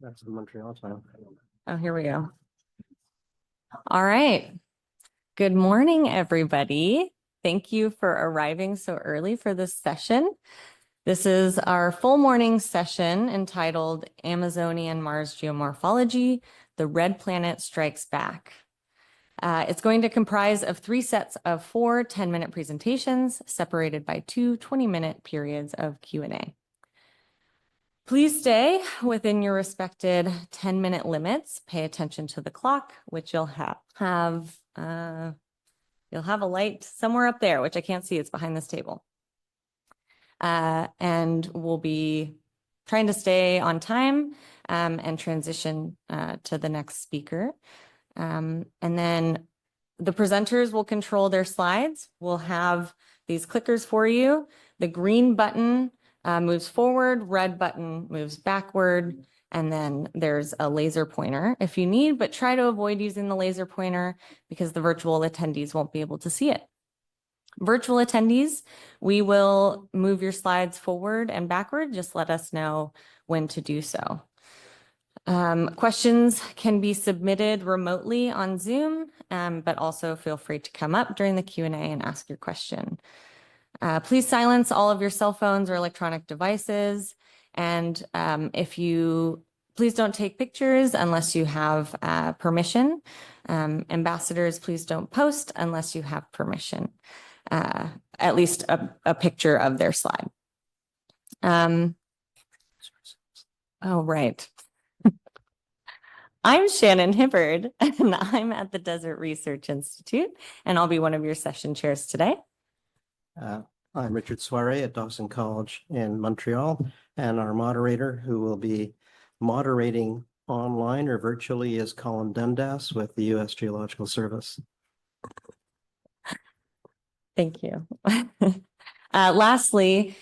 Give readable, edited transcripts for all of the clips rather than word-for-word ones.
That's the Montreal time. Oh, here we go. All right. Good morning, everybody. Thank you for arriving so early for this session. This is our full morning session entitled Amazonian Mars Geomorphology, The Red Planet Strikes Back. It's going to comprise of 3 sets of 4 10-minute presentations separated by 2 20-minute periods of Q&A. Please stay within your respected 10-minute limits. Pay attention to the clock, which you'll have a light somewhere up there, which I can't see. It's behind this table. And we'll be trying to stay on time and transition to the next speaker. And then the presenters will control their slides. We'll have these clickers for you. The green button moves forward, red button moves backward, and then there's a laser pointer if you need, but try to avoid using the laser pointer because the virtual attendees won't be able to see it. Virtual attendees, we will move your slides forward and backward. Just let us know when to do so. Questions can be submitted remotely on Zoom, but also feel free to come up during the Q&A and ask your question. Please silence all of your cell phones or electronic devices. And please don't take pictures unless you have permission. Ambassadors, please don't post unless you have permission, at least a picture of their slide. Oh, right. I'm Shannon Hibbard, and I'm at the Desert Research Institute, and I'll be one of your session chairs today. I'm Richard Soiree at Dawson College in Montreal, and our moderator who will be moderating online or virtually is Colin Dundas with the U.S. Geological Service. Thank you. Lastly,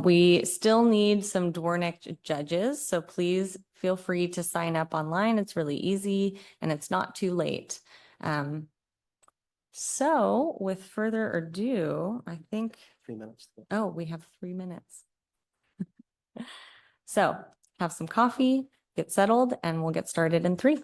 we still need some Dwornik judges, so please feel free to sign up online. It's really easy and it's not too late. So with further ado, I think 3 minutes. Oh, we have 3 minutes. So have some coffee, get settled, and we'll get started in 3.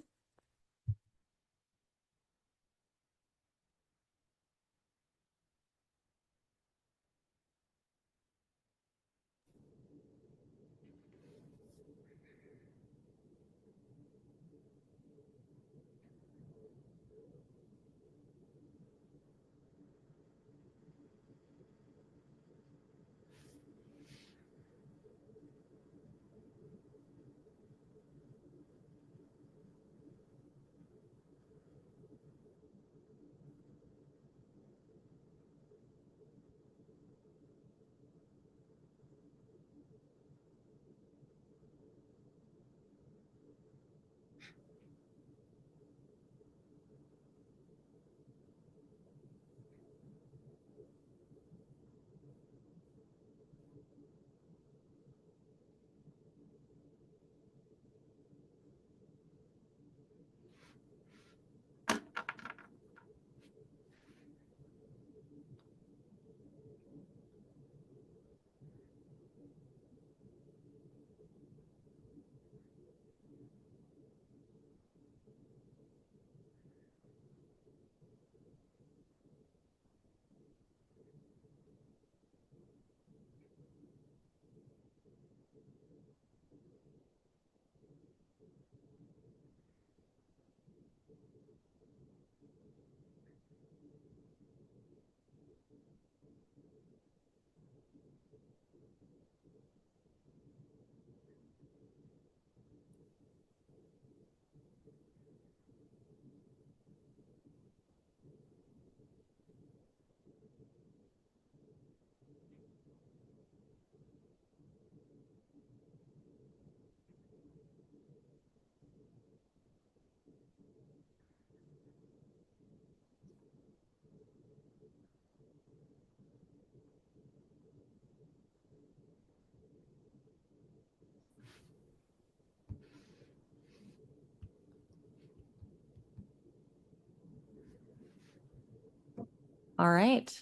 All right.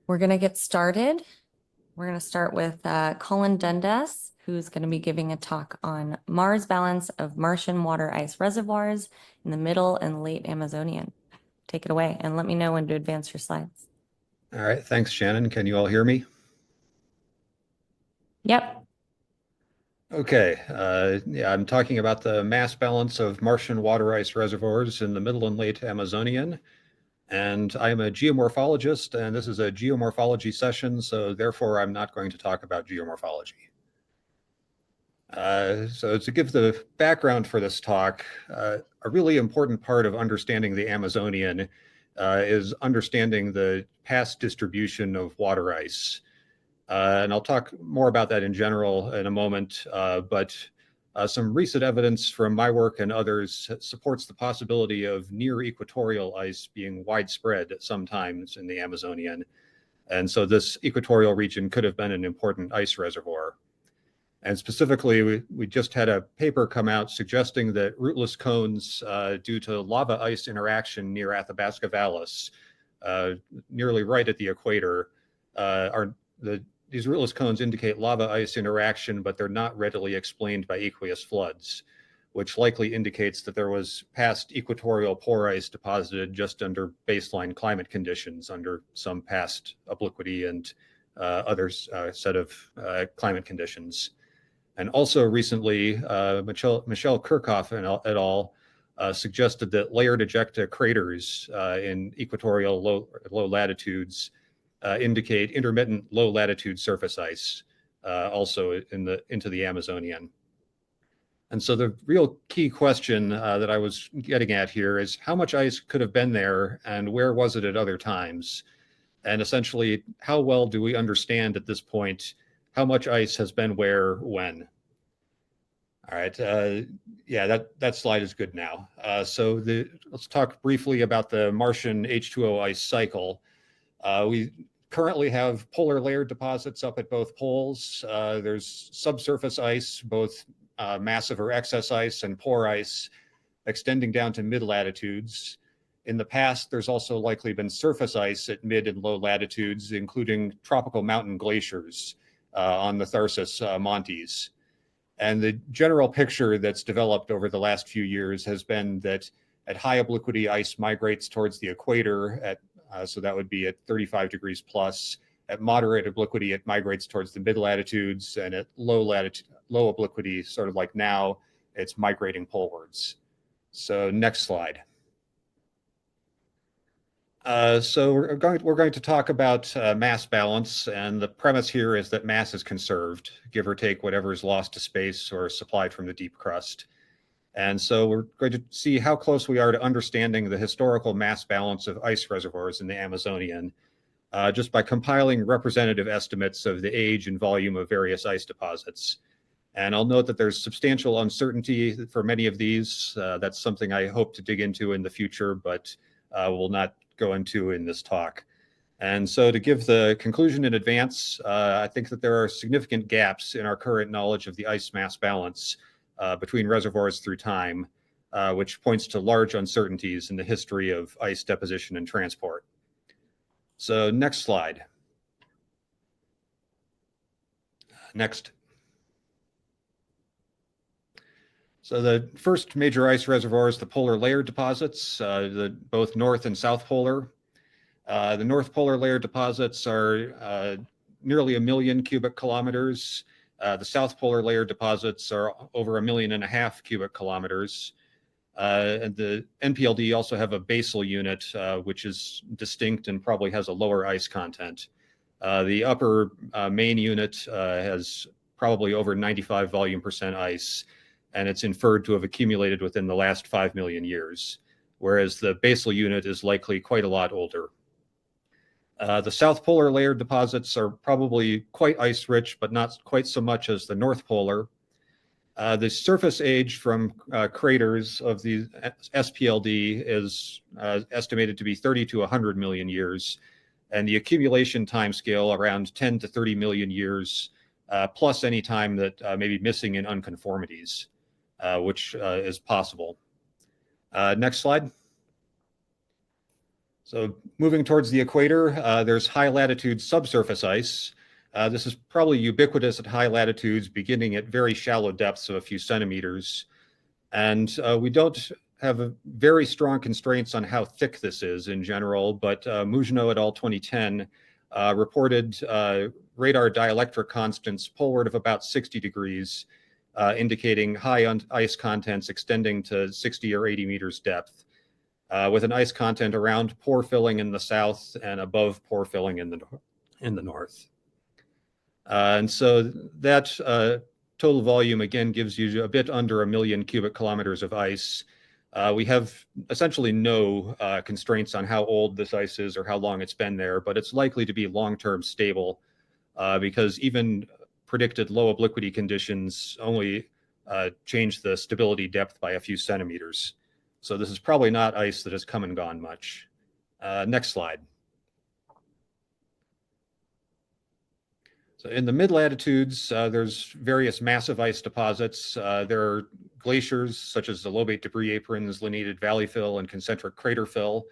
We're going to get started. We're going to start with Colin Dundas, who's going to be giving a talk on Mars balance of Martian water ice reservoirs in the middle and late Amazonian. Take it away and let me know when to advance your slides. All right, thanks, Shannon. Can you all hear me? Yep. Okay, yeah, I'm talking about the mass balance of Martian water ice reservoirs in the middle and late Amazonian. And I'm a geomorphologist, and this is a geomorphology session, so therefore I'm not going to talk about geomorphology. So to give the background for this talk, a really important part of understanding the Amazonian is understanding the past distribution of water ice. And I'll talk more about that in general in a moment, but some recent evidence from my work and others supports the possibility of near equatorial ice being widespread at some times in the Amazonian. And so this equatorial region could have been an important ice reservoir. And specifically, we just had a paper come out suggesting that rootless cones, due to lava ice interaction near Athabasca Vallis, nearly right at the equator, these rootless cones indicate lava ice interaction, but they're not readily explained by aqueous floods, which likely indicates that there was past equatorial pore ice deposited just under baseline climate conditions under some past obliquity and other set of climate conditions. And also recently, Michelle Kirchhoff et al. Suggested that layered ejecta craters in equatorial low latitudes indicate intermittent low latitude surface ice also into the Amazonian. And so the real key question that I was getting at here is how much ice could have been there and where was it at other times? And essentially, how well do we understand at this point how much ice has been where, when? All right, yeah, that slide is good now. So let's talk briefly about the Martian H2O ice cycle. We currently have polar layered deposits up at both poles. There's subsurface ice, both massive or excess ice and pore ice, extending down to mid latitudes. In the past, there's also likely been surface ice at mid and low latitudes, including tropical mountain glaciers on the Tharsis Montes. And the general picture that's developed over the last few years has been that at high obliquity, ice migrates towards the equator so that would be at 35 degrees plus. At moderate obliquity, it migrates towards the mid latitudes, and at low obliquity, sort of like now, it's migrating polewards. So next slide. So we're going to talk about mass balance, and the premise here is that mass is conserved, give or take whatever is lost to space or supplied from the deep crust. And so we're going to see how close we are to understanding the historical mass balance of ice reservoirs in the Amazonian, just by compiling representative estimates of the age and volume of various ice deposits. And I'll note that there's substantial uncertainty for many of these. That's something I hope to dig into in the future, but will not go into in this talk. And so to give the conclusion in advance, I think that there are significant gaps in our current knowledge of the ice mass balance between reservoirs through time, which points to large uncertainties in the history of ice deposition and transport. So next slide. Next. So the first major ice reservoir is the polar layer deposits, both north and south polar. The north polar layer deposits are nearly 1 million cubic kilometers. The south polar layer deposits are over 1.5 million cubic kilometers. And the NPLD also have a basal unit, which is distinct and probably has a lower ice content. The upper main unit has probably over 95 volume% ice, and it's inferred to have accumulated within the last 5 million years, whereas the basal unit is likely quite a lot older. The south polar layer deposits are probably quite ice rich, but not quite so much as the north polar. The surface age from craters of the SPLD is estimated to be 30 to 100 million years, and the accumulation timescale around 10 to 30 million years, plus any time that may be missing in unconformities, which is possible. Next slide. So moving towards the equator, there's high latitude subsurface ice. This is probably ubiquitous at high latitudes, beginning at very shallow depths of a few centimeters. And we don't have very strong constraints on how thick this is in general, but Mougenot et al. 2010 reported radar dielectric constants poleward of about 60 degrees, indicating high ice contents extending to 60 or 80 meters depth, with an ice content around pore filling in the south and above pore filling in the north. And so that total volume, again, gives you a bit under 1 million cubic kilometers of ice. We have essentially no constraints on how old this ice is or how long it's been there, but it's likely to be long-term stable because even predicted low obliquity conditions only change the stability depth by a few centimeters. So this is probably not ice that has come and gone much. Next slide. So in the mid-latitudes, there's various massive ice deposits. There are glaciers such as the lobate debris aprons, lineated valley fill, and concentric crater fill.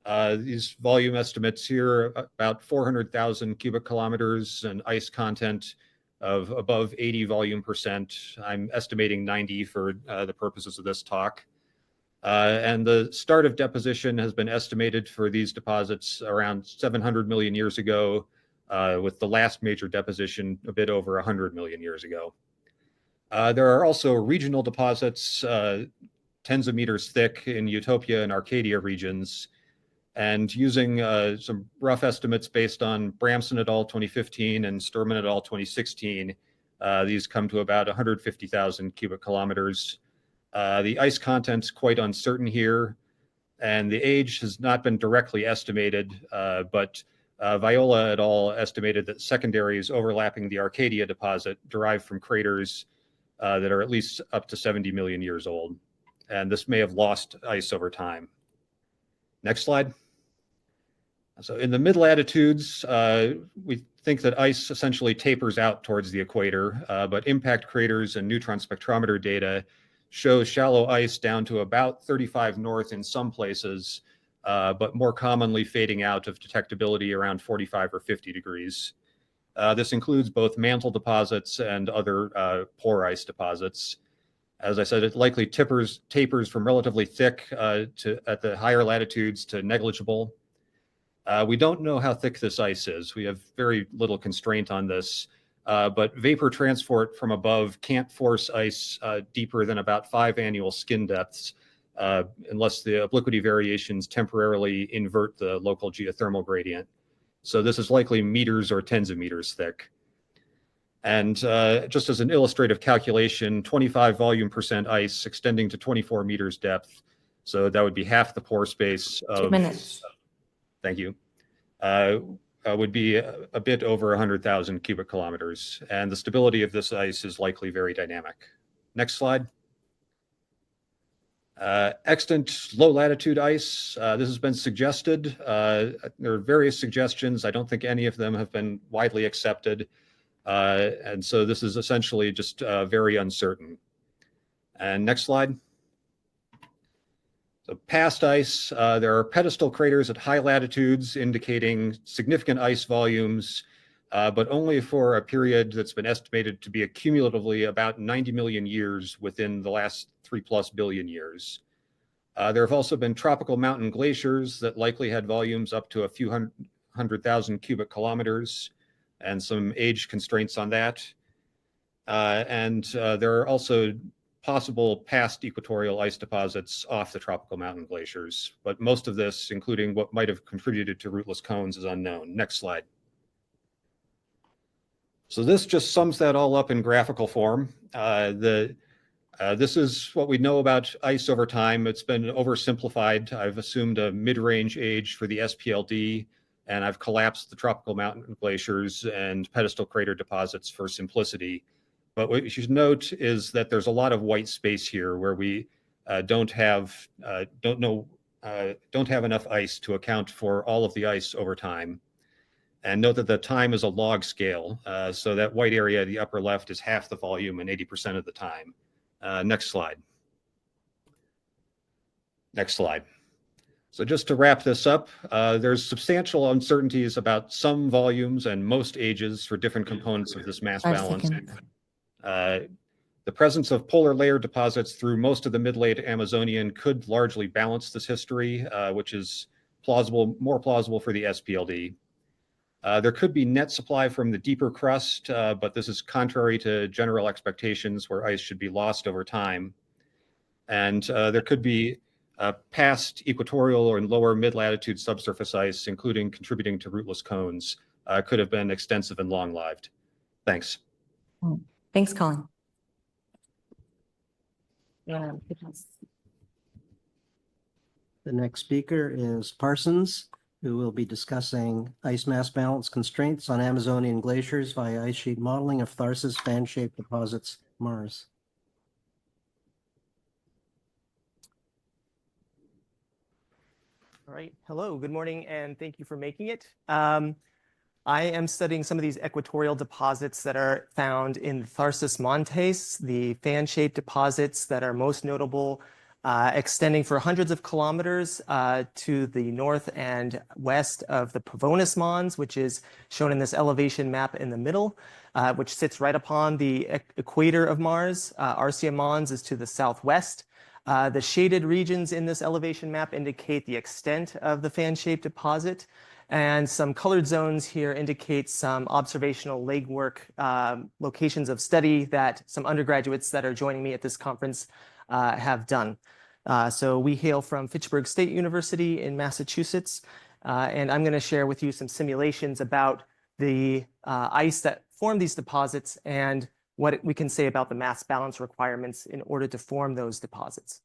These volume estimates here, about 400,000 cubic kilometers and ice content of above 80 volume percent. I'm estimating 90 for the purposes of this talk. And the start of deposition has been estimated for these deposits around 700 million years ago, with the last major deposition a bit over 100 million years ago. There are also regional deposits, tens of meters thick in Utopia and Arcadia regions. And using some rough estimates based on Bramson et al. 2015 and Sturman et al. 2016, these come to about 150,000 cubic kilometers. The ice content's quite uncertain here, and the age has not been directly estimated, but Viola et al. Estimated that secondaries overlapping the Arcadia deposit derived from craters that are at least up to 70 million years old. And this may have lost ice over time. Next slide. So in the mid-latitudes, we think that ice essentially tapers out towards the equator, but impact craters and neutron spectrometer data shows shallow ice down to about 35 north in some places, but more commonly fading out of detectability around 45 or 50 degrees. This includes both mantle deposits and other pore ice deposits. As I said, it likely tapers from relatively thick at the higher latitudes to negligible. We don't know how thick this ice is. We have very little constraint on this. But vapor transport from above can't force ice deeper than about 5 annual skin depths unless the obliquity variations temporarily invert the local geothermal gradient. So this is likely meters or tens of meters thick. And just as an illustrative calculation, 25 volume percent ice extending to 24 meters depth. So that would be half the pore space of— 2 minutes. Thank you. Would be a bit over 100,000 cubic kilometers. And the stability of this ice is likely very dynamic. Next slide. Extant low latitude ice. This has been suggested. There are various suggestions. I don't think any of them have been widely accepted. And so this is essentially just very uncertain. And next slide. So past ice, there are pedestal craters at high latitudes indicating significant ice volumes, but only for a period that's been estimated to be cumulatively about 90 million years within the last 3+ billion years. There have also been tropical mountain glaciers that likely had volumes up to a few 100,000 cubic kilometers, and some age constraints on that. And there are also possible past equatorial ice deposits off the tropical mountain glaciers, but most of this, including what might have contributed to rootless cones, is unknown. Next slide. So this just sums that all up in graphical form. This is what we know about ice over time. It's been oversimplified. I've assumed a mid-range age for the SPLD, and I've collapsed the tropical mountain glaciers and pedestal crater deposits for simplicity. But what you should note is that there's a lot of white space here where we don't have enough ice to account for all of the ice over time. And note that the time is a log scale. So that white area at the upper left is half the volume and 80% of the time. Next slide. Next slide. So just to wrap this up, there's substantial uncertainties about some volumes and most ages for different components of this mass 5 balance. seconds. The presence of polar layer deposits through most of the mid-late Amazonian could largely balance this history, which is more plausible for the SPLD. There could be net supply from the deeper crust, but this is contrary to general expectations where ice should be lost over time. And there could be past equatorial and lower mid-latitude subsurface ice, including contributing to rootless cones, could have been extensive and long-lived. Thanks. Thanks, Colin. The next speaker is Parsons, who will be discussing ice mass balance constraints on Amazonian glaciers via ice sheet modeling of Tharsis fan-shaped deposits, Mars. All right. Hello, good morning, and thank you for making it. I am studying some of these equatorial deposits that are found in Tharsis Montes, the fan-shaped deposits that are most notable, extending for hundreds of kilometers to the north and west of the Pavonis Mons, which is shown in this elevation map in the middle, which sits right upon the equator of Mars. Arsia Mons is to the southwest. The shaded regions in this elevation map indicate the extent of the fan-shaped deposit, and some colored zones here indicate some observational legwork, locations of study that some undergraduates that are joining me at this conference have done. So we hail from Fitchburg State University in Massachusetts, and I'm going to share with you some simulations about the ice that form these deposits and what we can say about the mass balance requirements in order to form those deposits.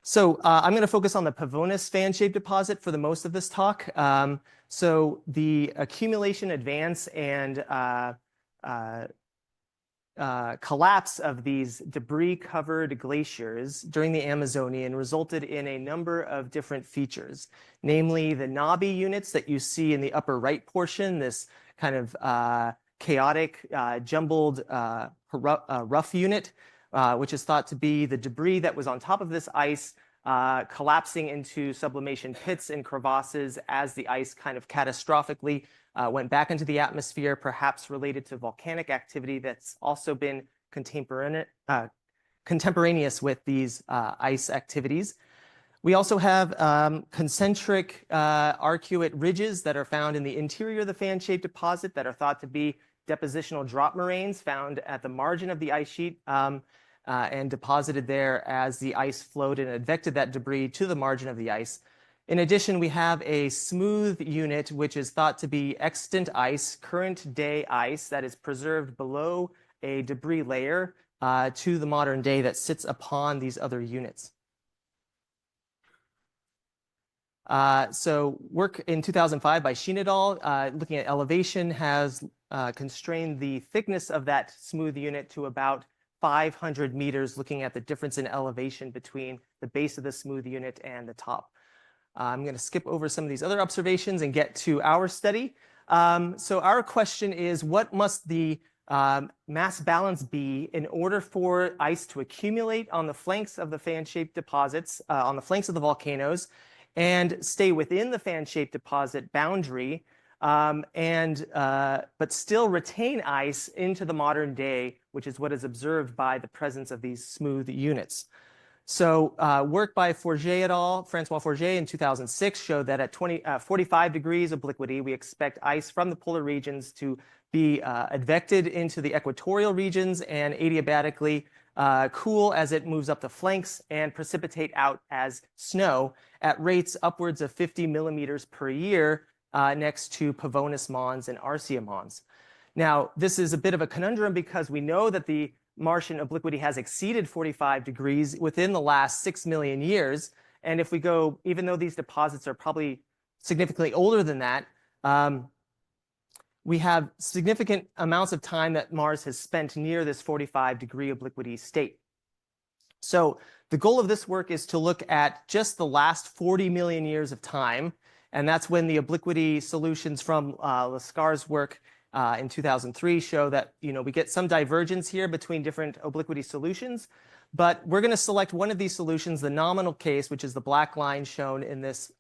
So I'm going to focus on the Pavonis fan-shaped deposit for the most of this talk. So the accumulation, advance, and collapse of these debris-covered glaciers during the Amazonian resulted in a number of different features, namely the knobby units that you see in the upper right portion, this kind of chaotic, jumbled, rough unit, which is thought to be the debris that was on top of this ice collapsing into sublimation pits and crevasses as the ice kind of catastrophically went back into the atmosphere, perhaps related to volcanic activity that's also been contemporaneous with these ice activities. We also have concentric arcuate ridges that are found in the interior of the fan-shaped deposit that are thought to be depositional drop moraines found at the margin of the ice sheet and deposited there as the ice flowed and advected that debris to the margin of the ice. In addition, we have a smooth unit, which is thought to be extant ice, current day ice that is preserved below a debris layer to the modern day that sits upon these other units. So work in 2005 by Sheen et al. Looking at elevation has constrained the thickness of that smooth unit to about 500 meters, looking at the difference in elevation between the base of the smooth unit and the top. I'm going to skip over some of these other observations and get to our study. So our question is, what must the mass balance be in order for ice to accumulate on the flanks of the fan-shaped deposits, on the flanks of the volcanoes, and stay within the fan-shaped deposit boundary, but still retain ice into the modern day, which is what is observed by the presence of these smooth units. So work by Forget et al., Francois Forget in 2006 showed that at 45 degrees obliquity, we expect ice from the polar regions to be advected into the equatorial regions and adiabatically cool as it moves up the flanks and precipitate out as snow at rates upwards of 50 millimeters per year next to Pavonis Mons and Arsia Mons. Now, this is a bit of a conundrum because we know that the Martian obliquity has exceeded 45 degrees within the last 6 million years. And if we go, even though these deposits are probably significantly older than that, we have significant amounts of time that Mars has spent near this 45-degree obliquity state. So the goal of this work is to look at just the last 40 million years of time. And that's when the obliquity solutions from Lascar's work in 2003 show that we get some divergence here between different obliquity solutions. But we're going to select one of these solutions, the nominal case, which is the black line shown in this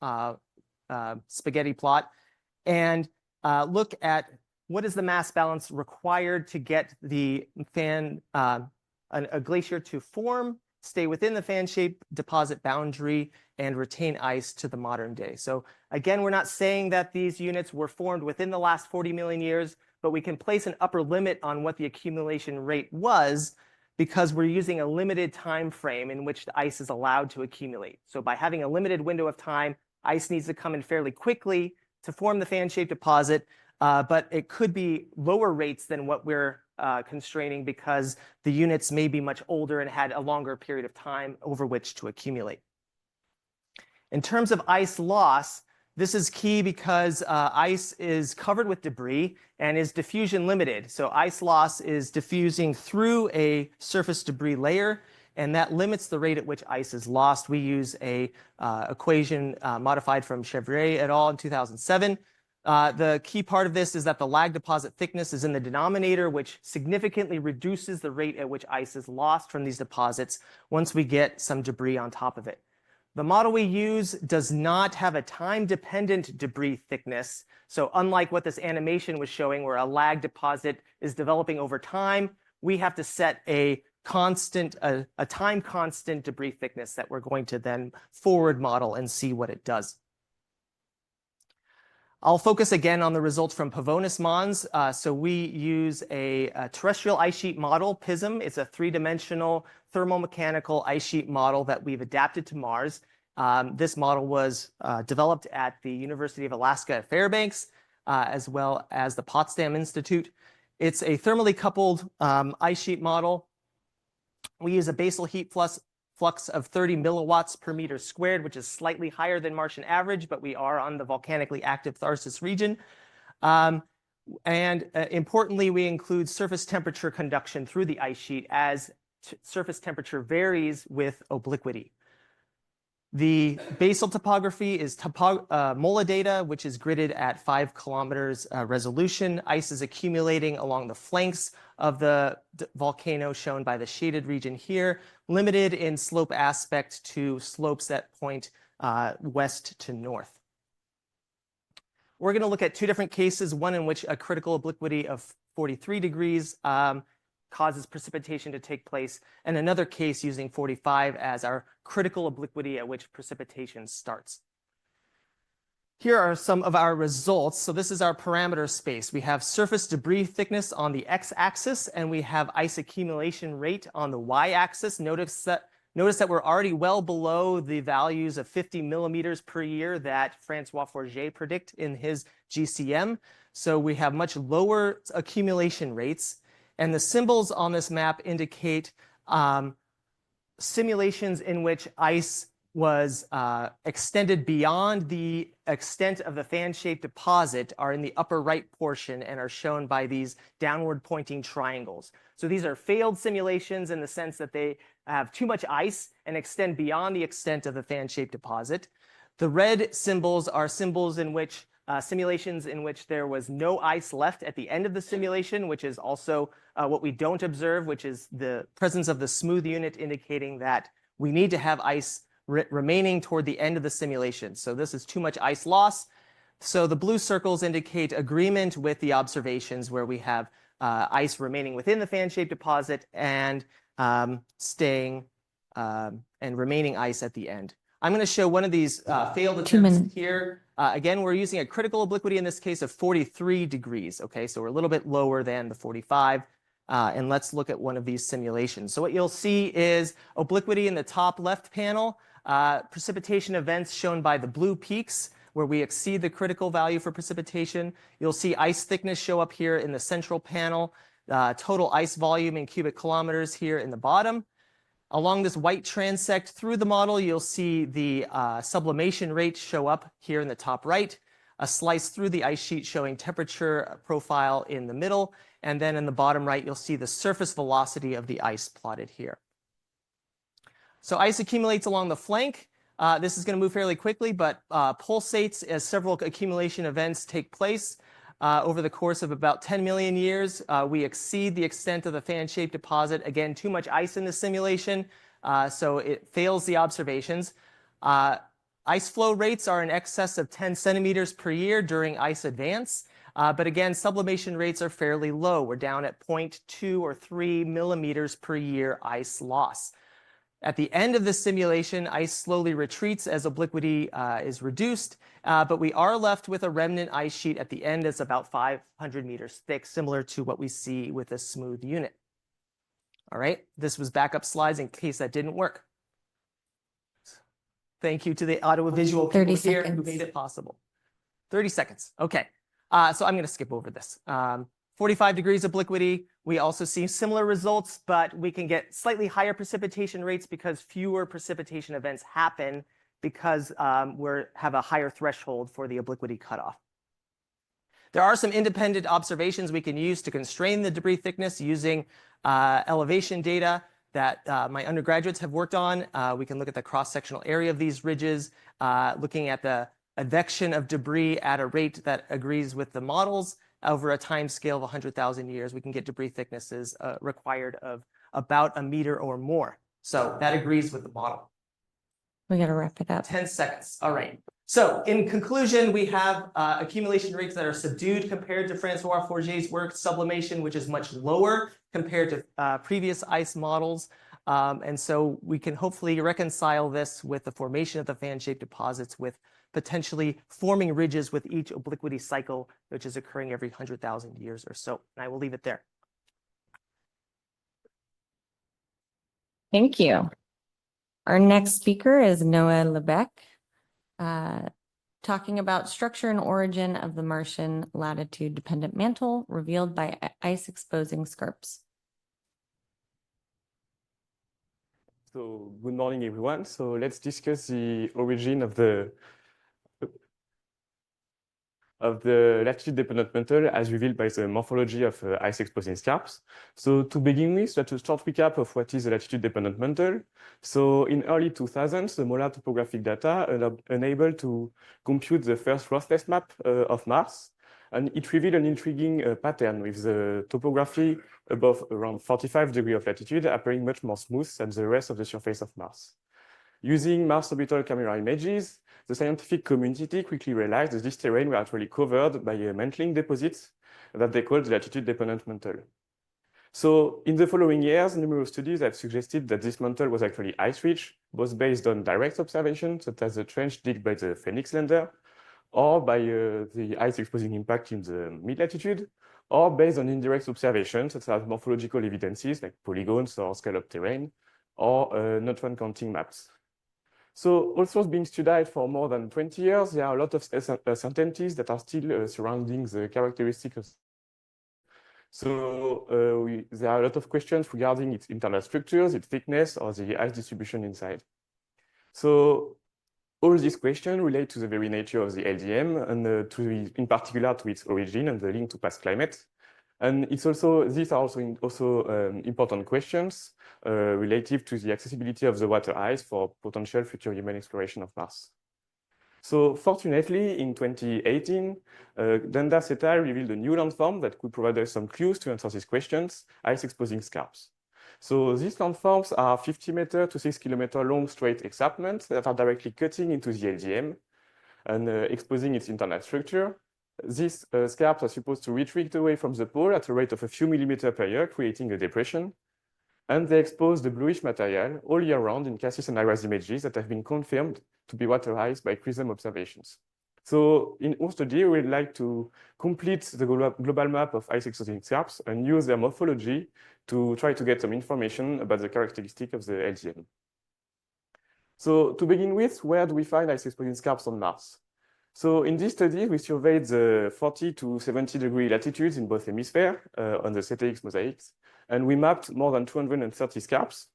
spaghetti plot, and look at what is the mass balance required to get the a glacier to form, stay within the fan-shaped deposit boundary, and retain ice to the modern day. So again, we're not saying that these units were formed within the last 40 million years, but we can place an upper limit on what the accumulation rate was because we're using a limited time frame in which the ice is allowed to accumulate. So by having a limited window of time, ice needs to come in fairly quickly to form the fan-shaped deposit, but it could be lower rates than what we're constraining because the units may be much older and had a longer period of time over which to accumulate. In terms of ice loss, this is key because ice is covered with debris and is diffusion limited. So ice loss is diffusing through a surface debris layer, and that limits the rate at which ice is lost. We use a equation modified from Chevrier et al. In 2007. The key part of this is that the lag deposit thickness is in the denominator, which significantly reduces the rate at which ice is lost from these deposits once we get some debris on top of it. The model we use does not have a time-dependent debris thickness. So unlike what this animation was showing, where a lag deposit is developing over time, we have to set a constant, a time constant debris thickness that we're going to then forward model and see what it does. I'll focus again on the results from Pavonis Mons. So we use a terrestrial ice sheet model, PISM. It's a three-dimensional thermomechanical ice sheet model that we've adapted to Mars. This model was developed at the University of Alaska at Fairbanks, as well as the Potsdam Institute. It's a thermally coupled ice sheet model. We use a basal heat flux of 30 milliwatts per meter squared, which is slightly higher than Martian average, but we are on the volcanically active Tharsis region. Importantly, we include surface temperature conduction through the ice sheet as surface temperature varies with obliquity. The basal topography is MOLA data, which is gridded at 5 kilometers resolution. Ice is accumulating along the flanks of the volcano shown by the shaded region here, limited in slope aspect to slopes that point west to north. We're going to look at two different cases, one in which a critical obliquity of 43 degrees causes precipitation to take place, and another case using 45 as our critical obliquity at which precipitation starts. Here are some of our results. So this is our parameter space. We have surface debris thickness on the x-axis, and we have ice accumulation rate on the y-axis. Notice that we're already well below the values of 50 millimeters per year that Francois Forget predict in his GCM. So we have much lower accumulation rates. And the symbols on this map indicate simulations in which ice was extended beyond the extent of the fan-shaped deposit are in the upper right portion and are shown by these downward pointing triangles. So these are failed simulations in the sense that they have too much ice and extend beyond the extent of the fan-shaped deposit. The red symbols are symbols in which simulations in which there was no ice left at the end of the simulation, which is also what we don't observe, which is the presence of the smooth unit indicating that we need to have ice remaining toward the end of the simulation. So this is too much ice loss. So the blue circles indicate agreement with the observations where we have ice remaining within the fan-shaped deposit and staying and remaining ice at the end. I'm going to show one of these failed attempts here. Again, we're using a critical obliquity in this case of 43 degrees. Okay, so we're a little bit lower than the 45. And let's look at one of these simulations. So what you'll see is obliquity in the top left panel, precipitation events shown by the blue peaks where we exceed the critical value for precipitation. You'll see ice thickness show up here in the central panel, total ice volume in cubic kilometers here in the bottom. Along this white transect through the model, you'll see the sublimation rate show up here in the top right, a slice through the ice sheet showing temperature profile in the middle, and then in the bottom right, you'll see the surface velocity of the ice plotted here. So ice accumulates along the flank. This is going to move fairly quickly, but pulsates as several accumulation events take place. Over the course of about 10 million years, we exceed the extent of the fan-shaped deposit. Again, too much ice in the simulation. so it fails the observations. Ice flow rates are in excess of 10 centimeters per year during ice advance. But again, sublimation rates are fairly low. We're down at 0.2 or 3 millimeters per year ice loss. At the end of the simulation, ice slowly retreats as obliquity is reduced, but we are left with a remnant ice sheet at the end that's about 500 meters thick, similar to what we see with a smooth unit. All right, this was backup slides in case that didn't work. Thank you to the audiovisual people 30 here who seconds. made it possible. 30 seconds. Okay. So I'm going to skip over this. 45 degrees obliquity. We also see similar results, but we can get slightly higher precipitation rates because fewer precipitation events happen because we have a higher threshold for the obliquity cutoff. There are some independent observations we can use to constrain the debris thickness using elevation data that my undergraduates have worked on. We can look at the cross-sectional area of these ridges, looking at the advection of debris at a rate that agrees with the models over a time scale of 100,000 years. We can get debris thicknesses required of about a meter or more. So that agrees with the model. We got to wrap it up. 10 seconds. All right. So in conclusion, we have accumulation rates that are subdued compared to Francois Forget's work, sublimation, which is much lower compared to previous ice models. And so we can hopefully reconcile this with the formation of the fan-shaped deposits with potentially forming ridges with each obliquity cycle, which is occurring every 100,000 years or so. And I will leave it there. Thank you. Our next speaker is Noah Lebec, talking about structure and origin of the Martian latitude-dependent mantle revealed by ice-exposing scarps. So good morning, everyone. So let's discuss the origin of the latitude-dependent mantle as revealed by the morphology of ice-exposing scarps. So to begin with, let's a short recap of what is the latitude-dependent mantle. So in early 2000s, the molar topographic data enabled to compute the first roughness map of Mars. And it revealed an intriguing pattern with the topography above around 45 degrees of latitude appearing much more smooth than the rest of the surface of Mars. Using Mars orbital camera images, the scientific community quickly realized that this terrain was actually covered by mantling deposits that they called the latitude-dependent mantle. So in the following years, numerous studies have suggested that this mantle was actually ice-rich, both based on direct observations, such as the trench digged by the Phoenix lander, or by the ice-exposing impact in the mid-latitude, or based on indirect observations, such as morphological evidences like polygons or scallop terrain, or neutron counting maps. So also being studied for more than 20 years, there are a lot of uncertainties that are still surrounding the characteristics. So there are a lot of questions regarding its internal structures, its thickness, or the ice distribution inside. So all these questions relate to the very nature of the LDM and in particular to its origin and the link to past climate. And these are also important questions relative to the accessibility of the water ice for potential future human exploration of Mars. So fortunately, in 2018, Dundas et al. Revealed a new landform that could provide us some clues to answer these questions, ice-exposing scarps. So these landforms are 50 meter to 6 kilometer long straight escarpments that are directly cutting into the LDM and exposing its internal structure. These scarps are supposed to retreat away from the pole at a rate of a few millimeters per year, creating a depression. And they expose the bluish material all year round in Cassis and IRIS images that have been confirmed to be water-ice by PRISM observations. So in our study, we'd like to complete the global map of ice-exposing scarps and use their morphology to try to get some information about the characteristic of the LDM. So to begin with, where do we find ice-exposing scarps on Mars? So in this study, we surveyed the 40 to 70 degree latitudes in both hemispheres on the CTX mosaics, and we mapped more than 230 scarps.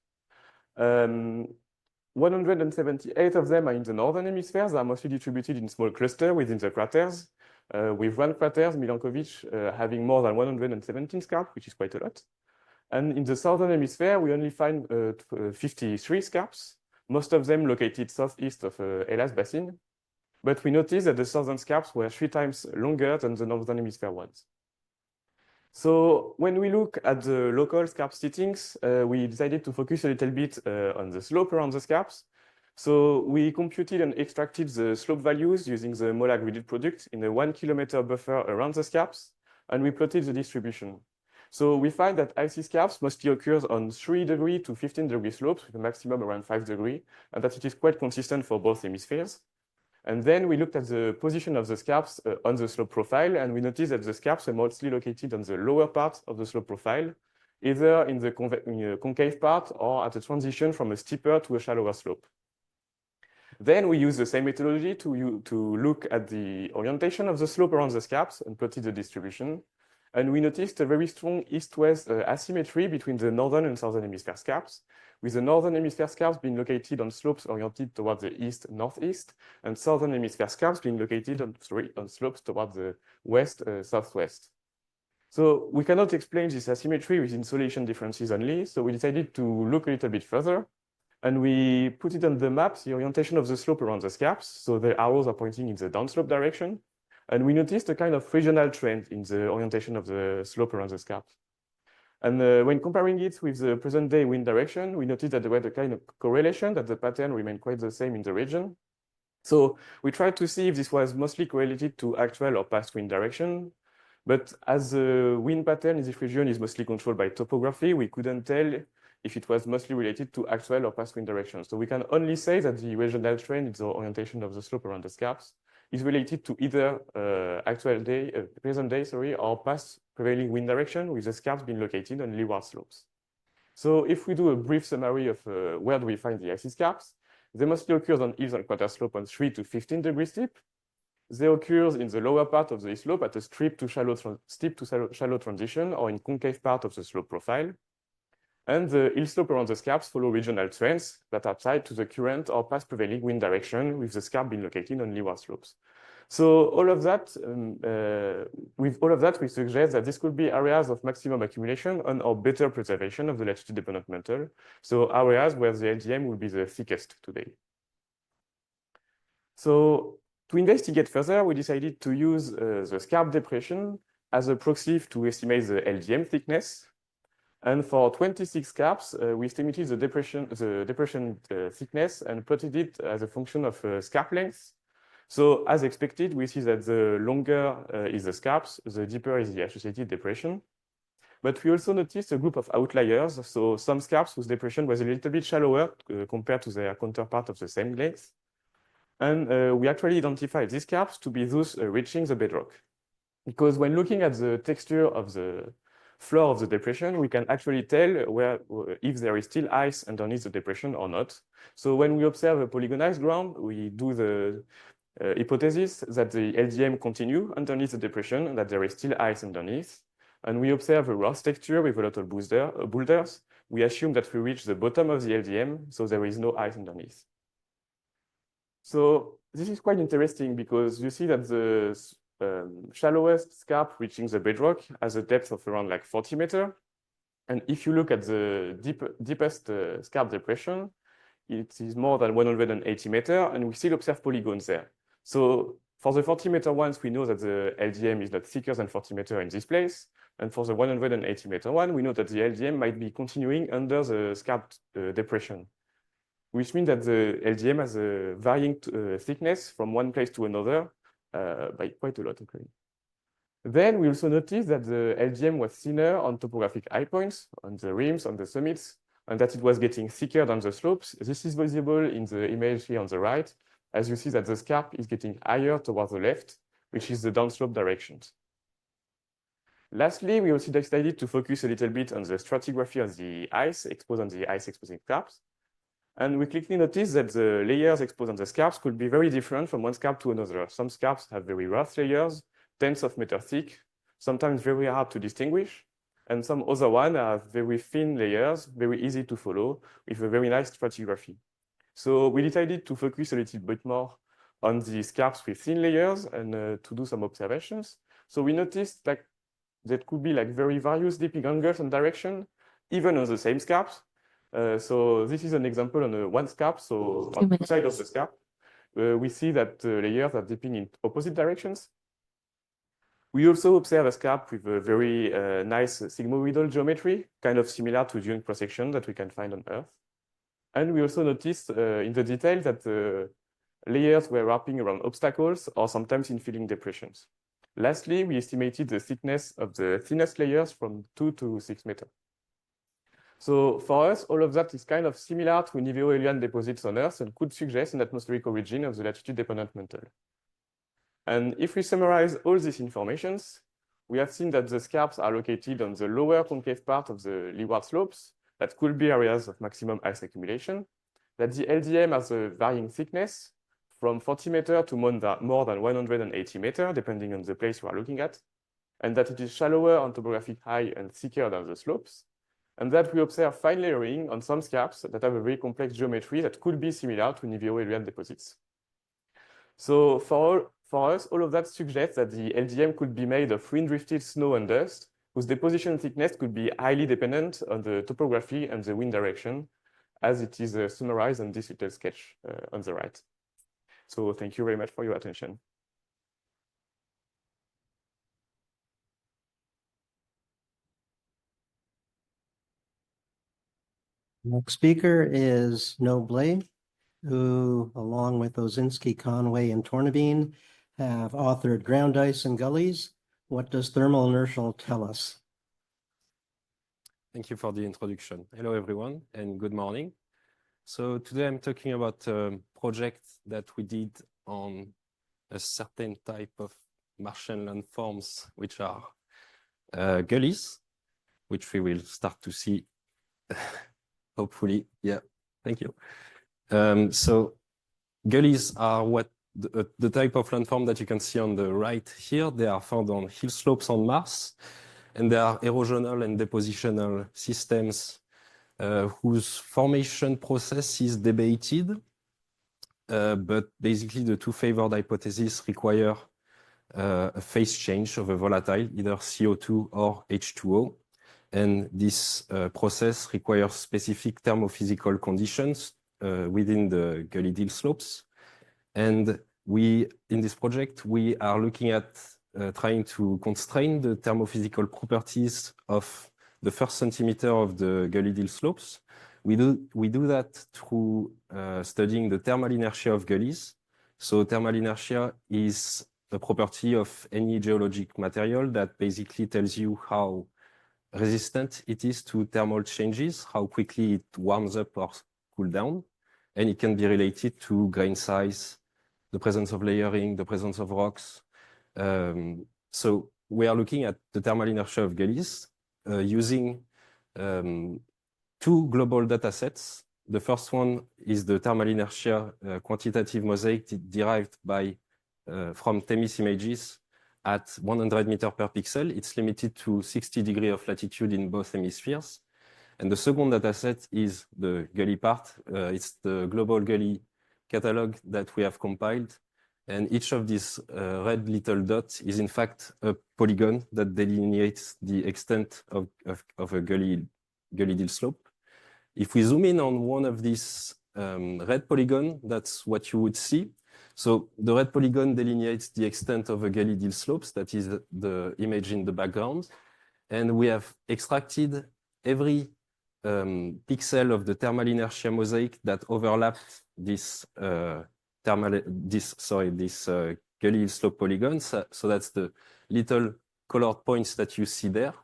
178 of them are in the northern hemisphere. They are mostly distributed in small clusters within the craters, with one crater, Milankovitch, having more than 117 scarps, which is quite a lot. And in the southern hemisphere, we only find 53 scarps, most of them located southeast of Hellas Basin. But we noticed that the southern scarps were 3 times longer than the northern hemisphere ones. So when we look at the local scarp sittings, we decided to focus a little bit on the slope around the scarps. So we computed and extracted the slope values using the molar graded product in a 1 kilometer buffer around the scarps, and we plotted the distribution. So we find that icy scarps mostly occurs on 3 degree to 15-degree slopes with a maximum around 5 degree, and that it is quite consistent for both hemispheres. And then we looked at the position of the scarps on the slope profile, and we noticed that the scarps are mostly located on the lower part of the slope profile, either in the concave part or at a transition from a steeper to a shallower slope. Then we use the same methodology to look at the orientation of the slope around the scarps and plotted the distribution. And we noticed a very strong east-west asymmetry between the northern and southern hemisphere scarps, with the northern hemisphere scarps being located on slopes oriented towards the east-northeast, and southern hemisphere scarps being located on slopes towards the west-southwest. So we cannot explain this asymmetry with insolation differences only, so we decided to look a little bit further, and we put it on the map, the orientation of the slope around the scarps, so the arrows are pointing in the downslope direction, and we noticed a kind of regional trend in the orientation of the slope around the scarps. And when comparing it with the present day wind direction, we noticed that there was a kind of correlation, that the pattern remained quite the same in the region. So we tried to see if this was mostly correlated to actual or past wind direction. But as the wind pattern in this region is mostly controlled by topography, we couldn't tell if it was mostly related to actual or past wind direction. So we can only say that the regional trend in the orientation of the slope around the scarps is related to either present day, or past prevailing wind direction, with the scarps being located on leeward slopes. So if we do a brief summary of where do we find the icy scarps, they mostly occur on hills and quarter slope on 3 to 15-degree steep. They occur in the lower part of the slope at a steep to shallow transition, or in concave part of the slope profile. And the hill slope around the scarps follow regional trends that are tied to the current or past prevailing wind direction, with the scarp being located on leeward slopes. So all of that, with all of that, we suggest that this could be areas of maximum accumulation and or better preservation of the latitude-dependent mantle. So areas where the LDM will be the thickest today. So to investigate further, we decided to use the scarp depression as a proxy to estimate the LDM thickness. And for 26 scarps, we estimated the depression thickness and plotted it as a function of scarp length. So as expected, we see that the longer is the scarps, the deeper is the associated depression. But we also noticed a group of outliers. So some scarps whose depression was a little bit shallower compared to their counterpart of the same length. And we actually identified these scarps to be those reaching the bedrock. Because when looking at the texture of the floor of the depression, we can actually tell if there is still ice underneath the depression or not. So when we observe a polygonized ground, we do the hypothesis that the LDM continue underneath the depression and that there is still ice underneath. And we observe a rough texture with a lot of boulders. We assume that we reach the bottom of the LDM, so there is no ice underneath. So this is quite interesting because you see that the shallowest scarp reaching the bedrock has a depth of around like 40 meters. And if you look at the deepest scarp depression, it is more than 180 meters, and we still observe polygons there. So for the 40-meter ones, we know that the LDM is not thicker than 40 meters in this place. And for the 180-meter one, we know that the LDM might be continuing under the scarp depression, which means that the LDM has a varying thickness from one place to another by quite a lot. Okay. Then we also noticed that the LDM was thinner on topographic high points, on the rims, on the summits, and that it was getting thicker than the slopes. This is visible in the image here on the right, as you see that the scarp is getting higher towards the left, which is the downslope directions. Lastly, we also decided to focus a little bit on the stratigraphy of the ice exposed on the ice exposing scarps. And we quickly noticed that the layers exposed on the scarps could be very different from one scarp to another. Some scarps have very rough layers, tens of meters thick, sometimes very hard to distinguish. And some other ones have very thin layers, very easy to follow, with a very nice stratigraphy. So we decided to focus a little bit more on the scarps with thin layers and to do some observations. So we noticed that there could be like very various dipping angles and direction, even on the same scarps. So this is an example on one scarp. So on the side of the scarp, we see that the layers are dipping in opposite directions. We also observe a scarp with a very nice sigmoidal geometry, kind of similar to dune cross-section that we can find on Earth. And we also noticed in the detail that the layers were wrapping around obstacles or sometimes in filling depressions. Lastly, we estimated the thickness of the thinnest layers from 2 to 6 meters. So for us, all of that is kind of similar to Niveo-Elian deposits on Earth and could suggest an atmospheric origin of the latitude-dependent mantle. And if we summarize all these informations, we have seen that the scarps are located on the lower concave part of the leeward slopes that could be areas of maximum ice accumulation, that the LDM has a varying thickness from 40 meters to more than 180 meters, depending on the place you are looking at, and that it is shallower on topographic high and thicker than the slopes, and that we observe fine layering on some scarps that have a very complex geometry that could be similar to Niveo-Elian deposits. So for us, all of that suggests that the LDM could be made of wind-drifted snow and dust, whose deposition thickness could be highly dependent on the topography and the wind direction, as it is summarized on this little sketch on the right. So thank you very much for your attention. Next speaker is No Blay, who, along with Ozinski, Conway, and Tornabene, have authored Ground Ice and Gullies. What does thermal inertial tell us? Thank you for the introduction. Hello, everyone, and good morning. So today I'm talking about a project that we did on a certain type of Martian landforms, which are gullies, which we will start to see, hopefully. Yeah, thank you. So gullies are what the type of landform that you can see on the right here. They are found on hill slopes on Mars, and they are erosional and depositional systems whose formation process is debated, but basically the two favored hypotheses require a phase change of a volatile, either CO2 or H2O. And this process requires specific thermophysical conditions within the gully deal slopes. And in this project, we are looking at trying to constrain the thermophysical properties of the first centimeter of the gully deal slopes. We do that through studying the thermal inertia of gullies. So thermal inertia is a property of any geologic material that basically tells you how resistant it is to thermal changes, how quickly it warms up or cool down. And it can be related to grain size, the presence of layering, the presence of rocks. So we are looking at the thermal inertia of gullies using two global data sets. The first one is the thermal inertia quantitative mosaic derived from TEMIS images at 100 meters per pixel. It's limited to 60 degrees of latitude in both hemispheres. And the second data set is the gully part. It's the global gully catalog that we have compiled. And each of these red little dots is in fact a polygon that delineates the extent of a gully deal slope. If we zoom in on one of these red polygon, that's what you would see. So the red polygon delineates the extent of a gully deal slopes. That is the image in the background. And we have extracted every pixel of the thermal inertia mosaic that overlapped this gully slope polygon. So that's the little colored points that you see there.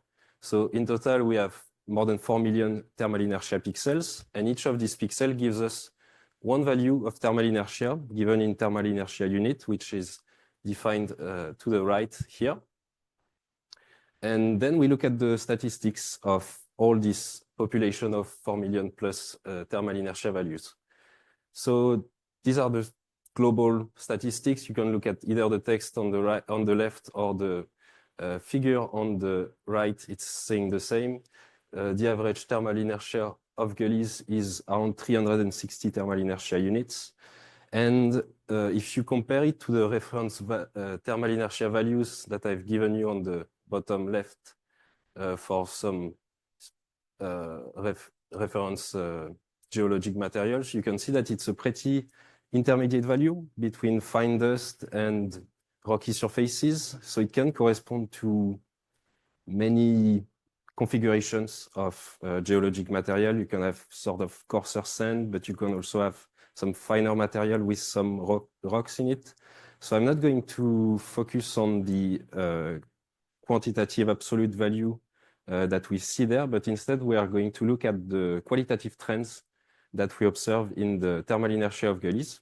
So in total, we have more than 4 million thermal inertia pixels, and each of these pixels gives us one value of thermal inertia given in thermal inertia unit, which is defined to the right here. And then we look at the statistics of all this population of 4 million plus thermal inertia values. So these are the global statistics. You can look at either the text on the right, on the left, or the figure on the right. It's saying the same. The average thermal inertia of gullies is around 360 thermal inertia units. And if you compare it to the reference thermal inertia values that I've given you on the bottom left for some reference geologic materials, you can see that it's a pretty intermediate value between fine dust and rocky surfaces. So it can correspond to many configurations of geologic material. You can have sort of coarser sand, but you can also have some finer material with some rocks in it. So I'm not going to focus on the quantitative absolute value that we see there, but instead we are going to look at the qualitative trends that we observe in the thermal inertia of gullies.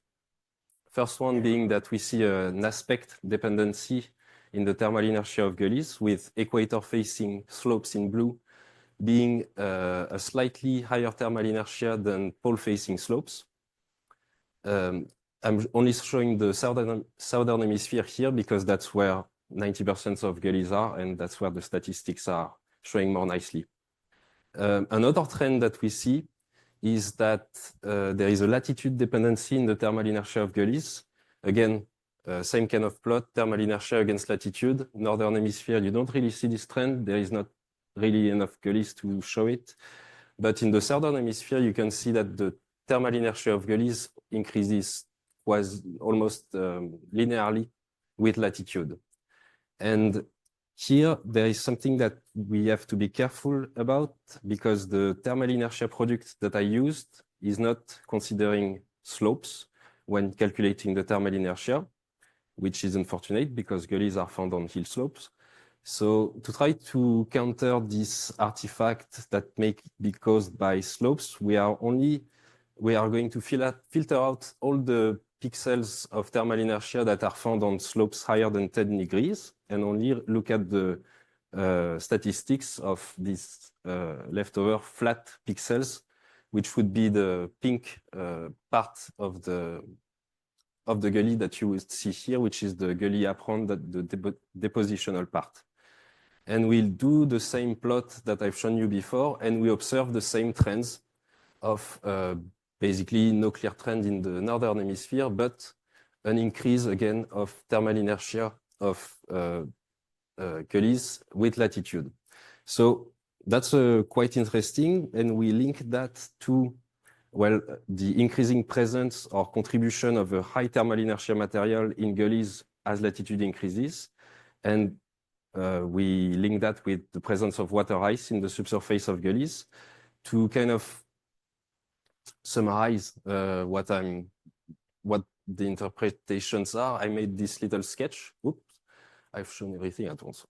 First one being that we see an aspect dependency in the thermal inertia of gullies, with equator-facing slopes in blue being a slightly higher thermal inertia than pole-facing slopes. I'm only showing the southern hemisphere here because that's where 90% of gullies are, and that's where the statistics are showing more nicely. Another trend that we see is that there is a latitude dependency in the thermal inertia of gullies. Again, same kind of plot, thermal inertia against latitude. Northern hemisphere, you don't really see this trend. There is not really enough gullies to show it. But in the southern hemisphere, you can see that the thermal inertia of gullies increases almost linearly with latitude. And here, there is something that we have to be careful about, because the thermal inertia product that I used is not considering slopes when calculating the thermal inertia, which is unfortunate because gullies are found on hill slopes. So to try to counter this artifact that may be caused by slopes, we are going to filter out all the pixels of thermal inertia that are found on slopes higher than 10 degrees, and only look at the statistics of these leftover flat pixels, which would be the pink part of the gully that you would see here, which is the gully apron, the depositional part. And we'll do the same plot that I've shown you before, and we observe the same trends of basically no clear trend in the northern hemisphere, but an increase again of thermal inertia of gullies with latitude. So that's quite interesting, and we link that to, well, the increasing presence or contribution of a high thermal inertia material in gullies as latitude increases. And we link that with the presence of water ice in the subsurface of gullies to kind of summarize what the interpretations are. I made this little sketch. Oops, I've shown everything at once.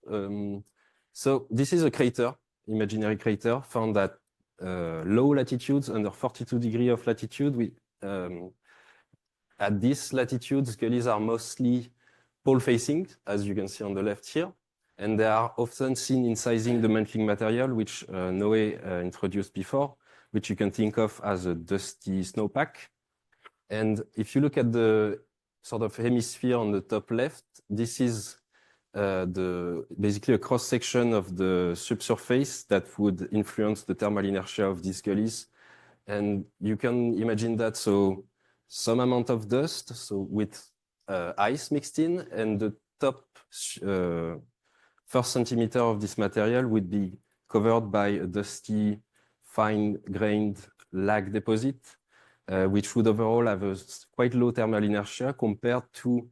So this is a crater, imaginary crater, found at low latitudes, under 42 degrees of latitude. At these latitudes, gullies are mostly pole-facing, as you can see on the left here, and they are often seen incising the mantling material, which Noe introduced before, which you can think of as a dusty snowpack. And if you look at the sort of hemisphere on the top left, this is basically a cross-section of the subsurface that would influence the thermal inertia of these gullies. And you can imagine that, so some amount of dust, so with ice mixed in, and the top first centimeter of this material would be covered by a dusty, fine-grained lag deposit, which would overall have a quite low thermal inertia compared to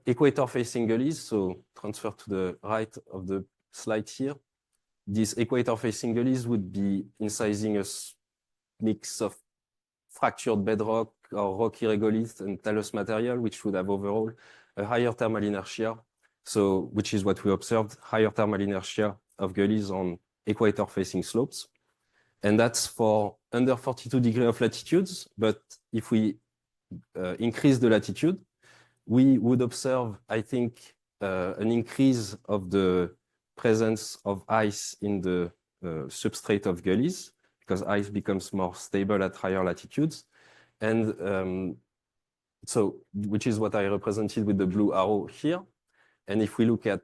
equator-facing gullies. So transfer to the right of the slide here. These equator-facing gullies would be incising a mix of fractured bedrock or rocky regolith and talus material, which would have overall a higher thermal inertia. So, which is what we observed, higher thermal inertia of gullies on equator-facing slopes. And that's for under 42 degrees of latitudes. But if we increase the latitude, we would observe, I think, an increase of the presence of ice in the substrate of gullies, because ice becomes more stable at higher latitudes. And so, which is what I represented with the blue arrow here. And if we look at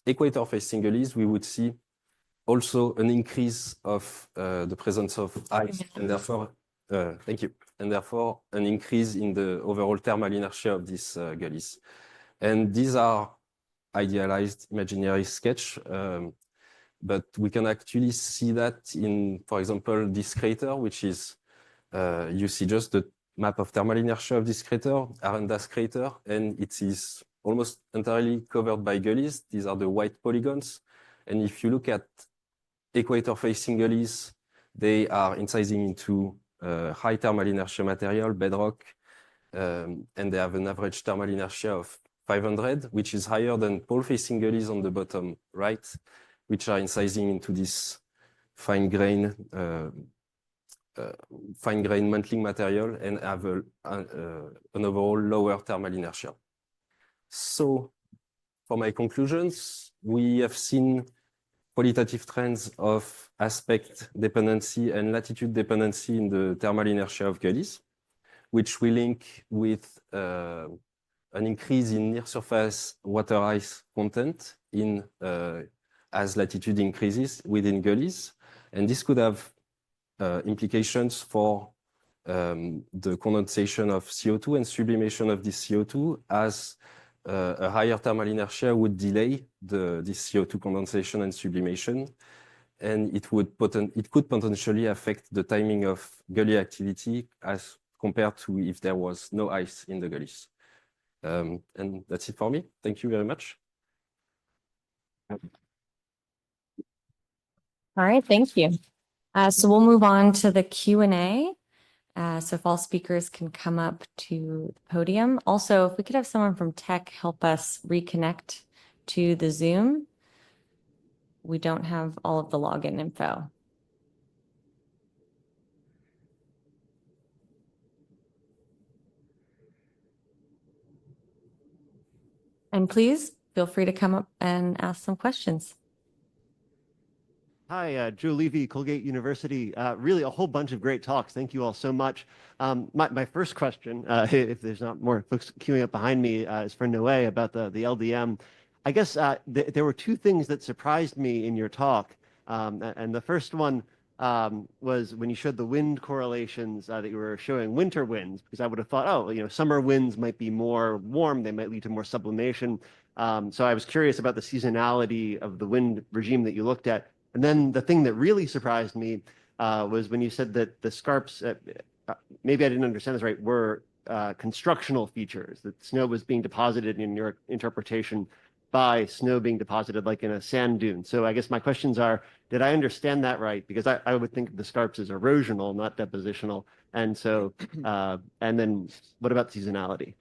equator-facing gullies, we would see also an increase of the presence of ice, and therefore, thank you, and therefore an increase in the overall thermal inertia of these gullies. And these are idealized imaginary sketch, but we can actually see that in, for example, this crater, which is, you see just the map of thermal inertia of this crater, Arendas crater, and it is almost entirely covered by gullies. These are the white polygons. And if you look at equator-facing gullies, they are incising into high thermal inertia material, bedrock, and they have an average thermal inertia of 500, which is higher than pole-facing gullies on the bottom right, which are incising into this fine grain mantling material and have an overall lower thermal inertia. So for my conclusions, we have seen qualitative trends of aspect dependency and latitude dependency in the thermal inertia of gullies, which we link with an increase in near surface water ice content in as latitude increases within gullies. And this could have implications for the condensation of CO2 and sublimation of this CO2, as a higher thermal inertia would delay this CO2 condensation and sublimation, and it could potentially affect the timing of gully activity as compared to if there was no ice in the gullies. And that's it for me. Thank you very much. All right, thank you. So we'll move on to the Q&A. So if all speakers can come up to the podium. Also, if we could have someone from tech help us reconnect to the Zoom. We don't have all of the login info. And please feel free to come up and ask some questions. Hi, Joe Levy, Colgate University. Really a whole bunch of great talks. Thank you all so much. My first question, if there's not more folks queuing up behind me, is for Noé about the LDM. I guess there were two things that surprised me in your talk. And the first one was when you showed the wind correlations that you were showing winter winds, because I would have thought, oh, you know, summer winds might be more warm, they might lead to more sublimation. So I was curious about the seasonality of the wind regime that you looked at. And then the thing that really surprised me was when you said that the scarps, maybe I didn't understand this right, were constructional features, that snow was being deposited in your interpretation by snow being deposited like in a sand dune. So I guess my questions are, did I understand that right? Because I would think of the scarps as erosional, not depositional. And so, and then what about seasonality?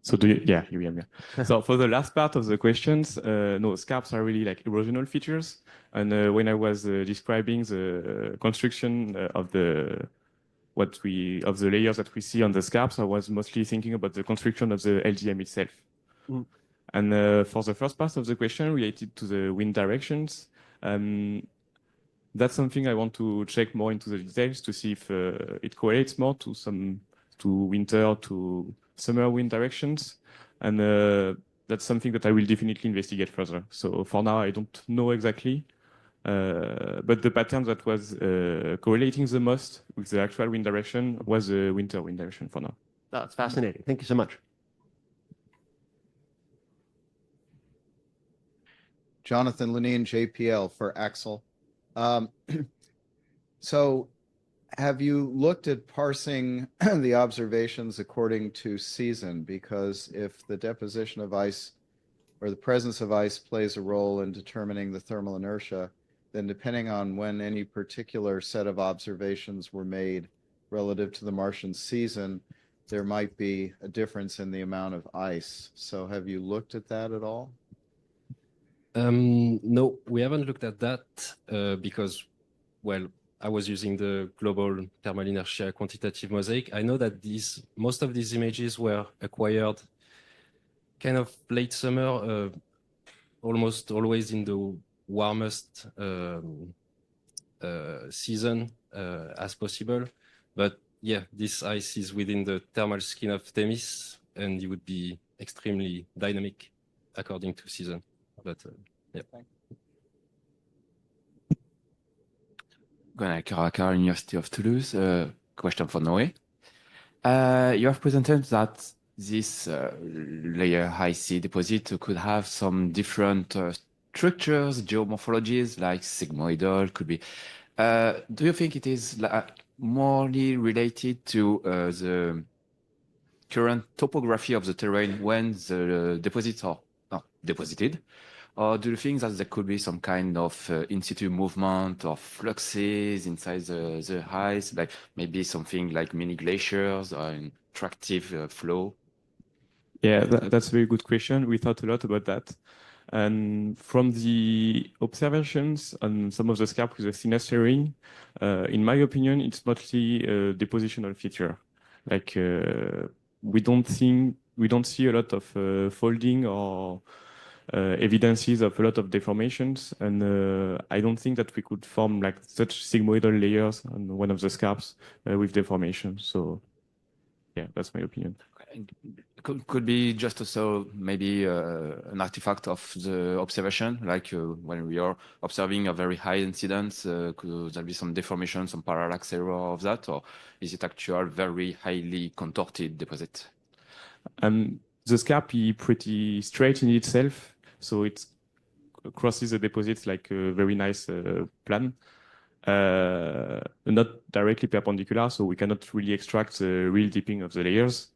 So yeah, here we are. So for the last part of the questions, no, scarps are really like erosional features. And when I was describing the construction of the layers that we see on the scarps, I was mostly thinking about the construction of the LGM itself. Mm. And for the first part of the question related to the wind directions, that's something I want to check more into the details to see if it correlates more to winter, to summer wind directions. And that's something that I will definitely investigate further. So for now, I don't know exactly. But the pattern that was correlating the most with the actual wind direction was the winter wind direction for now. That's fascinating. Thank you so much. Jonathan Lenine, JPL for Axel. So have you looked at parsing the observations according to season? Because if the deposition of ice or the presence of ice plays a role in determining the thermal inertia, then depending on when any particular set of observations were made relative to the Martian season, there might be a difference in the amount of ice. So have you looked at that at all? No, we haven't looked at that because, well, I was using the global thermal inertia quantitative mosaic. I know that most of these images were acquired kind of late summer, almost always in the warmest season as possible. But yeah, this ice is within the thermal skin of Themis, and it would be extremely dynamic according to season. But yeah. Gunnar Karakar, University of Toulouse. Question for Noé. You have presented that this layer high sea deposit could have some different structures, geomorphologies like sigmoidal could be. Do you think it is morely related to the current topography of the terrain when the deposits are deposited? Or do you think that there could be some kind of in situ movement or fluxes inside the ice, like maybe something like mini glaciers or an attractive flow? Yeah, that's a very good question. We thought a lot about that. And from the observations on some of the scarp with the thinnest layering, in my opinion, it's mostly a depositional feature. Like we don't see a lot of folding or evidences of a lot of deformations, and I don't think that we could form like such sigmoidal layers on one of the scarps with deformation. So, yeah, that's my opinion. Could be just also maybe an artifact of the observation, like when we are observing a very high incidence, could there be some deformation, some parallax error of that, or is it actual very highly contorted deposit? The scarp is pretty straight in itself, so it crosses the deposits like a very nice plan. Not directly perpendicular, so we cannot really extract the real dipping of the layers.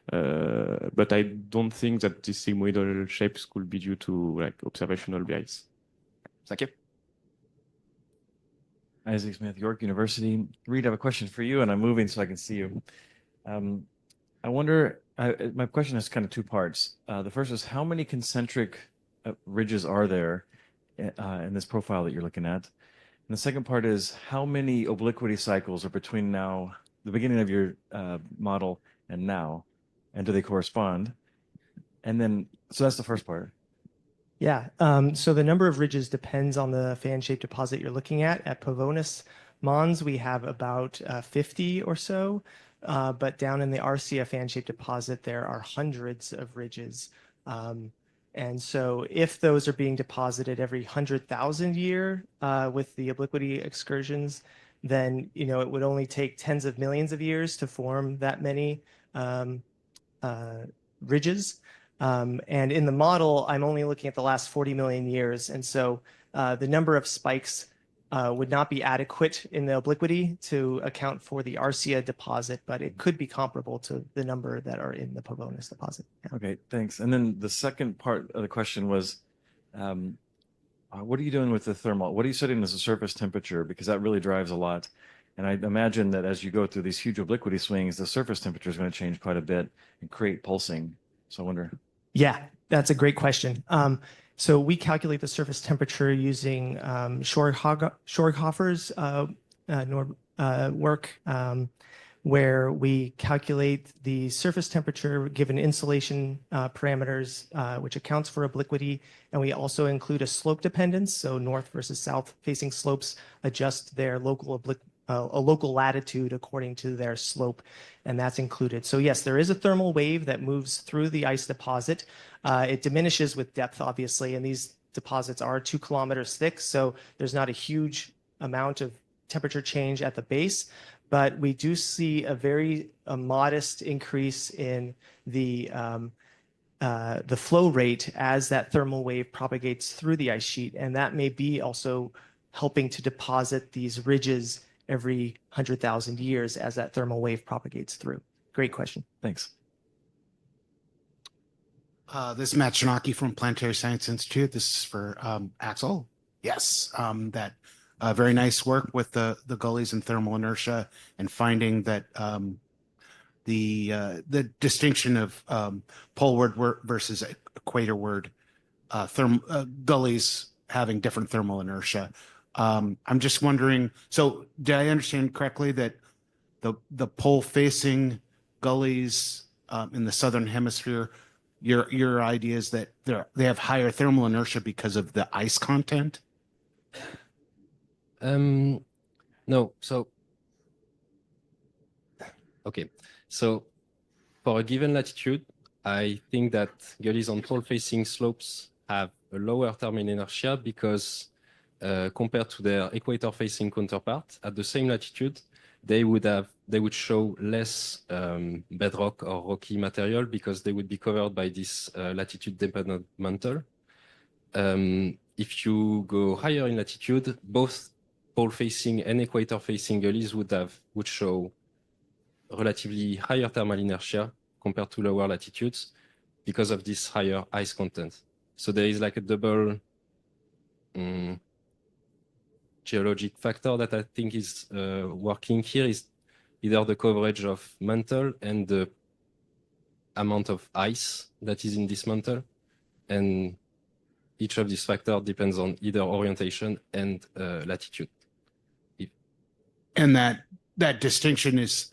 But I don't think that these sigmoidal shapes could be due to like observational bias. Thank you. Isaac Smith, York University. Reed, I have a question for you, and I'm moving so I can see you. I wonder, my question has kind of two parts. The first is, how many concentric ridges are there in this profile that you're looking at? And the second part is, how many obliquity cycles are between now, the beginning of your model and now, and do they correspond? And then, so that's the first part. Yeah, so the number of ridges depends on the fan-shaped deposit you're looking at. At Pavonis Mons, we have about 50 or so, but down in the Arcia fan-shaped deposit, there are hundreds of ridges. And so if those are being deposited every 100,000 year with the obliquity excursions, then it would only take tens of millions of years to form that many ridges. And in the model, I'm only looking at the last 40 million years. And so the number of spikes would not be adequate in the obliquity to account for the Arcia deposit, but it could be comparable to the number that are in the Pavonis deposit. Yeah. Okay, thanks. And then the second part of the question was, what are you doing with the thermal? What are you setting as a surface temperature? Because that really drives a lot. And I imagine that as you go through these huge obliquity swings, the surface temperature is going to change quite a bit and create pulsing. So I wonder. Yeah, that's a great question. So we calculate the surface temperature using Schorghofer's work, where we calculate the surface temperature given insolation parameters, which accounts for obliquity, and we also include a slope dependence. So north versus south facing slopes adjust their local latitude according to their slope, and that's included. So yes, there is a thermal wave that moves through the ice deposit. It diminishes with depth, obviously, and these deposits are 2 kilometers thick, so there's not a huge amount of temperature change at the base, but we do see a very modest increase in the flow rate as that thermal wave propagates through the ice sheet, and that may be also helping to deposit these ridges every 100,000 years as that thermal wave propagates through. Great question. Thanks. This is Matt Shanaki from Planetary Science Institute. This is for Axel. Yes, that very nice work with the gullies and thermal inertia and finding that the distinction of poleward versus equatorward gullies having different thermal inertia. I'm just wondering, so did I understand correctly that the pole facing gullies in the southern hemisphere, your idea is that they have higher thermal inertia because of the ice content? No. So, okay. So for a given latitude, I think that gullies on pole-facing slopes have a lower thermal inertia because compared to their equator-facing counterpart at the same latitude, they would show less bedrock or rocky material because they would be covered by this latitude-dependent mantle. if you go higher in latitude, both pole-facing and equator-facing gullies would show relatively higher thermal inertia compared to lower latitudes because of this higher ice content. So there is like a double geologic factor that I think is working here is either the coverage of mantle and the amount of ice that is in this mantle. And each of these factors depends on either orientation and latitude. And that distinction is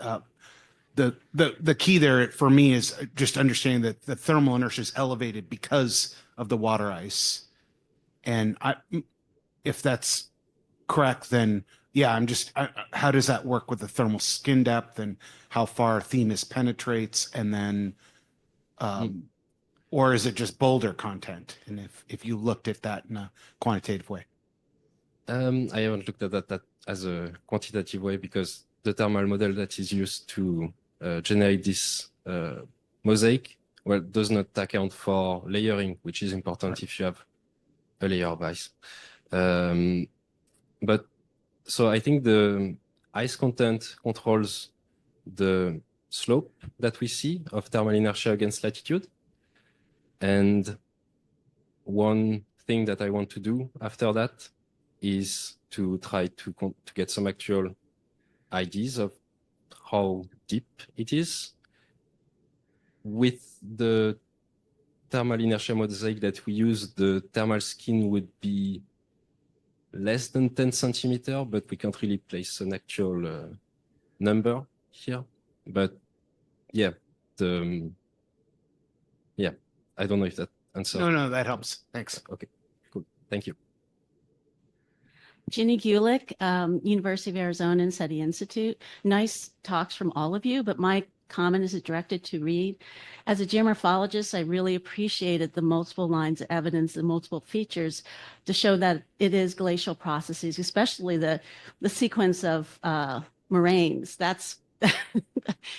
the key there for me is just understanding that the thermal inertia is elevated because of the water ice. And if that's correct, then yeah, how does that work with the thermal skin depth and how far Themis penetrates, and then, or is it just boulder content? And if you looked at that in a quantitative way. I haven't looked at that as a quantitative way because the thermal model that is used to generate this mosaic, well, does not account for layering, which is important if you have a layer of ice. But so I think the ice content controls the slope that we see of thermal inertia against latitude. And one thing that I want to do after that is to try to get some actual ideas of how deep it is. With the thermal inertia mosaic that we use, the thermal skin would be less than 10 centimeters, but we can't really place an actual number here. But yeah, I don't know if that answers. No, that helps. Thanks. Okay, cool. Thank you. Ginny Gulick, University of Arizona and SETI Institute. Nice talks from all of you, but my comment is directed to Reed. As a geomorphologist, I really appreciated the multiple lines of evidence and multiple features to show that it is glacial processes, especially the sequence of moraines. That's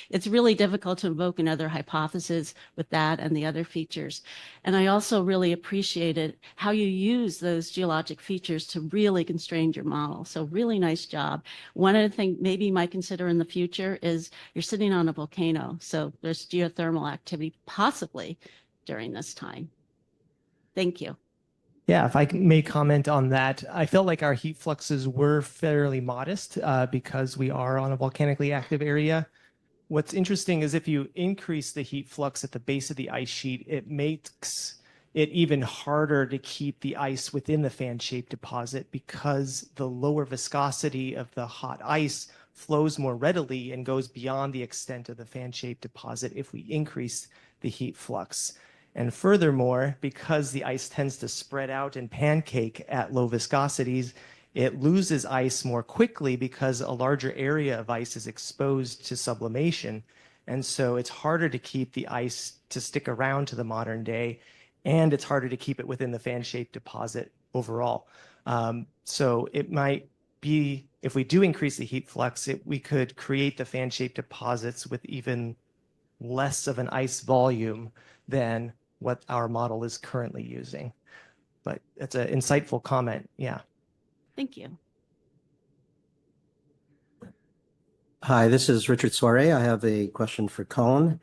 it's really difficult to invoke another hypothesis with that and the other features. And I also really appreciated how you use those geologic features to really constrain your model. So really nice job. One of the things maybe you might consider in the future is you're sitting on a volcano. So there's geothermal activity possibly during this time. Thank you. Yeah, if I may comment on that, I felt like our heat fluxes were fairly modest because we are on a volcanically active area. What's interesting is if you increase the heat flux at the base of the ice sheet, it makes it even harder to keep the ice within the fan-shaped deposit because the lower viscosity of the hot ice flows more readily and goes beyond the extent of the fan-shaped deposit if we increase the heat flux. And furthermore, because the ice tends to spread out and pancake at low viscosities, it loses ice more quickly because a larger area of ice is exposed to sublimation. And so it's harder to keep the ice to stick around to the modern day, and it's harder to keep it within the fan-shaped deposit overall. So it might be, if we do increase the heat flux, we could create the fan-shaped deposits with even less of an ice volume than what our model is currently using. But that's an insightful comment. Yeah. Thank you. Hi, this is Richard Soiree. I have a question for Colin.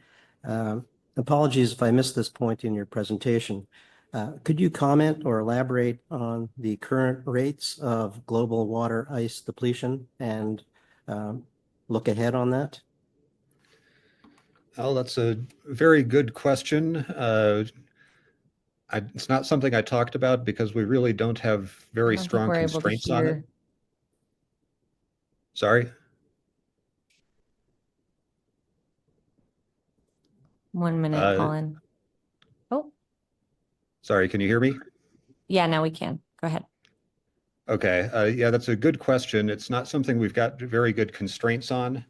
Apologies if I missed this point in your presentation. Could you comment or elaborate on the current rates of global water ice depletion and look ahead on that? Oh, that's a very good question. It's not something I talked about because we really don't have very strong constraints on it. Sorry? One minute, Colin. Oh, Sorry, can you hear me? yeah, now we can. Go ahead. Okay, yeah, that's a good question. It's not something we've got very good constraints on.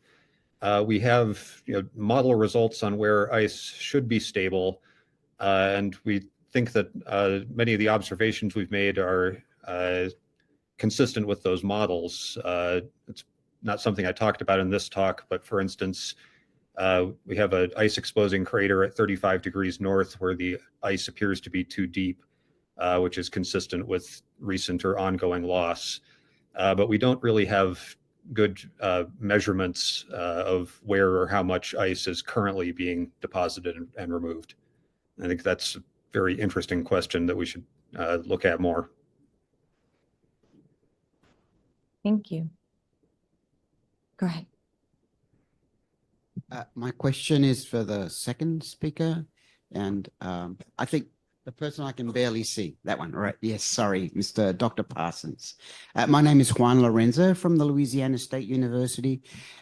We have model results on where ice should be stable, and we think that many of the observations we've made are consistent with those models. It's not something I talked about in this talk, but for instance, we have an ice exposing crater at 35 degrees north where the ice appears to be too deep. which is consistent with recent or ongoing loss. But we don't really have good measurements of where or how much ice is currently being deposited and removed. I think that's a very interesting question that we should look at more. Thank you. Go ahead. My question is for the second speaker, and I think the person I can barely see, that one, right? Yes, sorry, Mr. Dr. Parsons. My name is Juan Lorenzo from the Louisiana State University,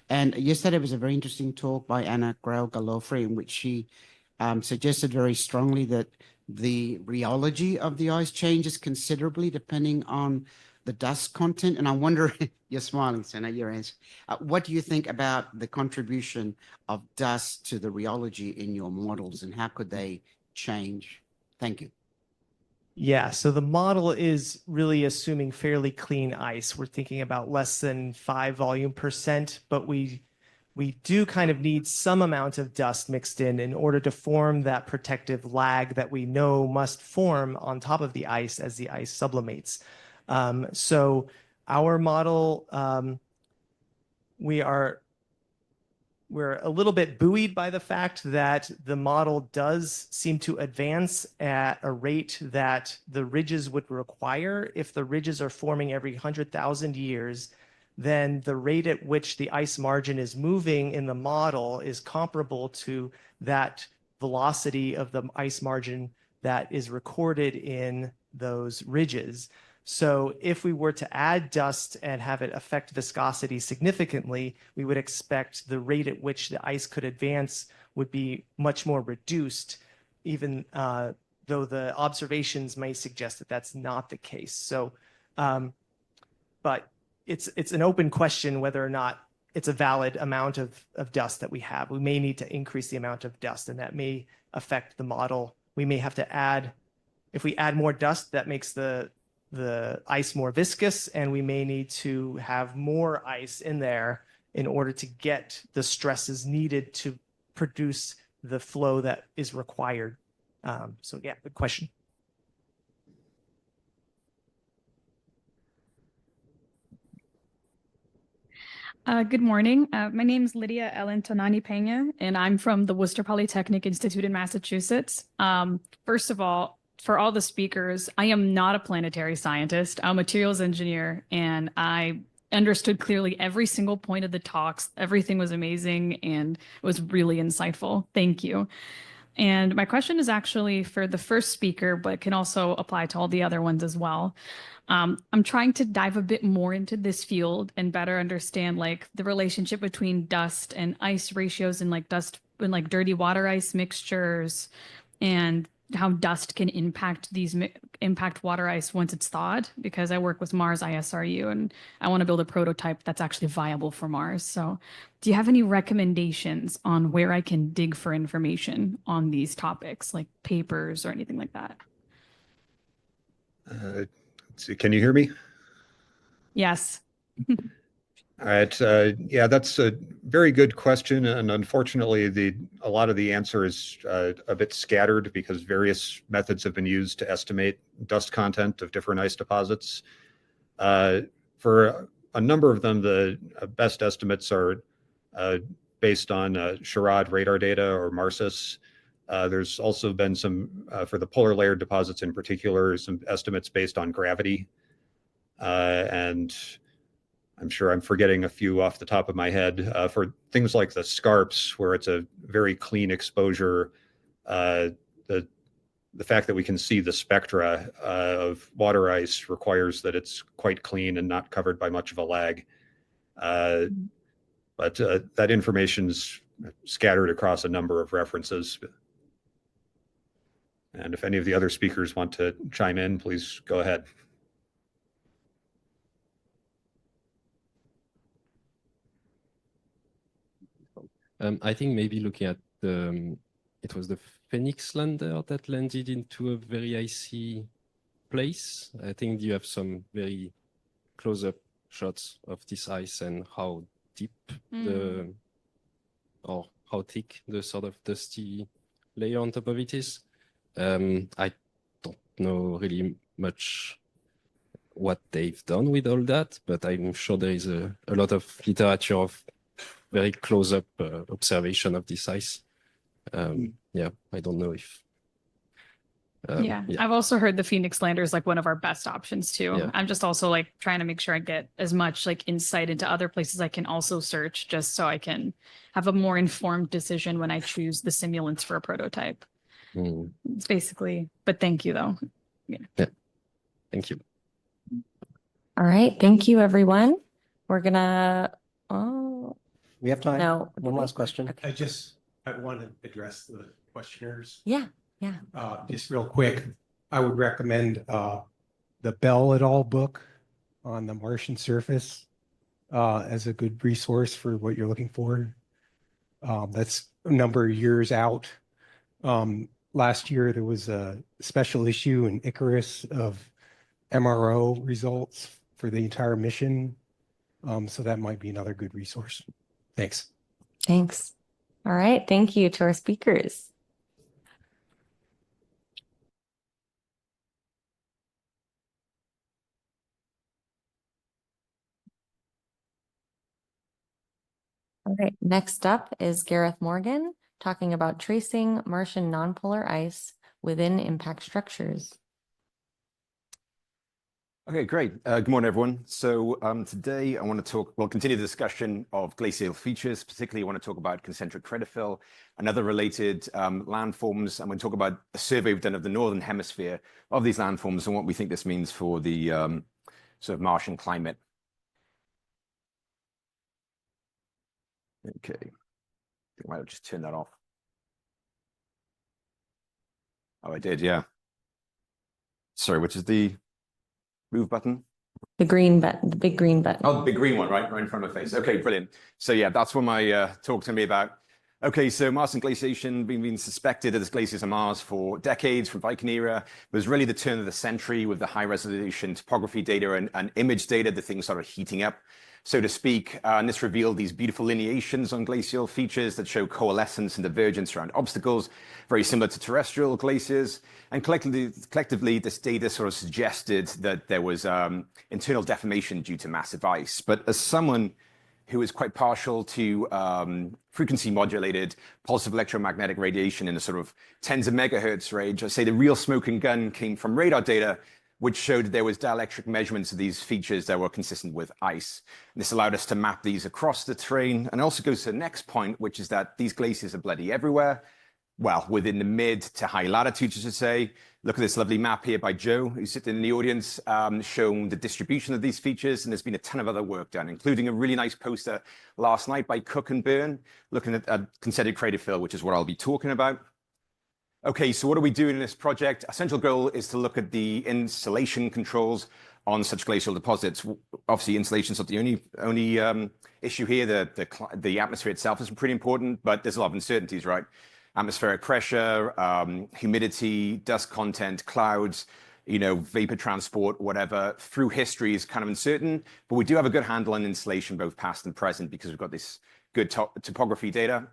and yesterday was a very interesting talk by Anna Grail-Galofre in which she suggested very strongly that the rheology of the ice changes considerably depending on the dust content. And I wonder, you're smiling, so now your answer. What do you think about the contribution of dust to the rheology in your models, and how could they change? Thank you. Yeah, so the model is really assuming fairly clean ice. We're thinking about less than 5 volume%, but we do kind of need some amount of dust mixed in order to form that protective lag that we know must form on top of the ice as the ice sublimates. So our model, we're a little bit buoyed by the fact that the model does seem to advance at a rate that the ridges would require. If the ridges are forming every 100,000 years, then the rate at which the ice margin is moving in the model is comparable to that velocity of the ice margin that is recorded in those ridges. So if we were to add dust and have it affect viscosity significantly, we would expect the rate at which the ice could advance would be much more reduced, even though the observations may suggest that that's not the case. So, but it's an open question whether or not it's a valid amount of dust that we have. We may need to increase the amount of dust, and that may affect the model. We may have to add, if we add more dust, that makes the ice more viscous, and we may need to have more ice in there in order to get the stresses needed to produce the flow that is required. So yeah, good question. Good morning. My name is Lydia Ellen Tonani Pena, and I'm from the Worcester Polytechnic Institute in Massachusetts. First of all, for all the speakers, I am not a planetary scientist. I'm a materials engineer, and I understood clearly every single point of the talks. Everything was amazing, and it was really insightful. Thank you. And my question is actually for the first speaker, but can also apply to all the other ones as well. I'm trying to dive a bit more into this field and better understand like the relationship between dust and ice ratios and like dust and like dirty water ice mixtures, and how dust can impact water ice once it's thawed, because I work with Mars ISRU and I want to build a prototype that's actually viable for Mars. So do you have any recommendations on where I can dig for information on these topics, like papers or anything like that? Let's see, can you hear me? Yes. All right. Yeah, that's a very good question. And unfortunately, a lot of the answer is a bit scattered because various methods have been used to estimate dust content of different ice deposits. For a number of them, the best estimates are based on Sherrod radar data or MARSIS. There's also been some, for the polar layer deposits in particular, some estimates based on gravity. And I'm sure I'm forgetting a few off the top of my head. For things like the scarps, where it's a very clean exposure, the fact that we can see the spectra of water ice requires that it's quite clean and not covered by much of a lag. But that information's scattered across a number of references. And if any of the other speakers want to chime in, please go ahead. I think maybe looking at it was the Phoenix lander that landed into a very icy place. I think you have some very close-up shots of this ice and how deep or how thick the sort of dusty layer on top of it is. I don't know really much what they've done with all that, but I'm sure there is a lot of literature of very close-up observation of this ice. Yeah, I don't know if. Yeah, I've also heard the Phoenix Lander is like one of our best options too. Yeah. I'm just also like trying to make sure I get as much like insight into other places I can also search, just so I can have a more informed decision when I choose the simulants for a prototype. It's basically, but thank you though. Yeah, thank you. All right, thank you, everyone. We're gonna, oh, We have time. no. One last question. I want to address the questioners. Yeah. Just real quick, I would recommend the Bell et al. Book on the Martian surface as a good resource for what you're looking for. That's a number of years out. Last year, there was a special issue in Icarus of MRO results for the entire mission. So that might be another good resource. Thanks. Thanks. All right, thank you to our speakers. All right, next up is Gareth Morgan talking about tracing Martian nonpolar ice within impact structures. Okay, great. Good morning, everyone. So today I want to continue the discussion of glacial features. Particularly, I want to talk about concentric crater fill and other related landforms. I'm going to talk about a survey we've done of the northern hemisphere of these landforms and what we think this means for the sort of Martian climate. Okay, I might have just turned that off. Oh, I did, yeah. Sorry, which is the move button? The green button, the big green button. Oh, the big green one, right in front of my face. Okay, brilliant. So yeah, that's what my talk's going to be about. Okay, so Martian glaciation being suspected as glaciers on Mars for decades from Viking era. It was really the turn of the century with the high resolution topography data and image data that things started heating up, so to speak. And this revealed these beautiful lineations on glacial features that show coalescence and divergence around obstacles, very similar to terrestrial glaciers. And collectively, this data sort of suggested that there was internal deformation due to massive ice. But as someone who is quite partial to frequency modulated pulsive electromagnetic radiation in the sort of tens of megahertz range, I say the real smoking gun came from radar data, which showed there was dielectric measurements of these features that were consistent with ice. And this allowed us to map these across the terrain. And also goes to the next point, which is that these glaciers are bloody everywhere. Well, within the mid to high latitudes, I should say. Look at this lovely map here by Joe, who's sitting in the audience, showing the distribution of these features. And there's been a ton of other work done, including a really nice poster last night by Cook and Byrne, looking at concentric crater fill, which is what I'll be talking about. Okay, so what are we doing in this project? Our central goal is to look at the insulation controls on such glacial deposits. Obviously, insulation is not the only issue here. The atmosphere itself is pretty important, but there's a lot of uncertainties, right? Atmospheric pressure, humidity, dust content, clouds, vapor transport, whatever, through history is kind of uncertain. But we do have a good handle on insulation, both past and present, because we've got this good topography data.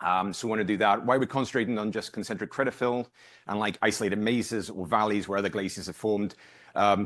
So we want to do that. Why we're concentrating on just concentric crater fill and like isolated mesas or valleys where other glaciers have formed.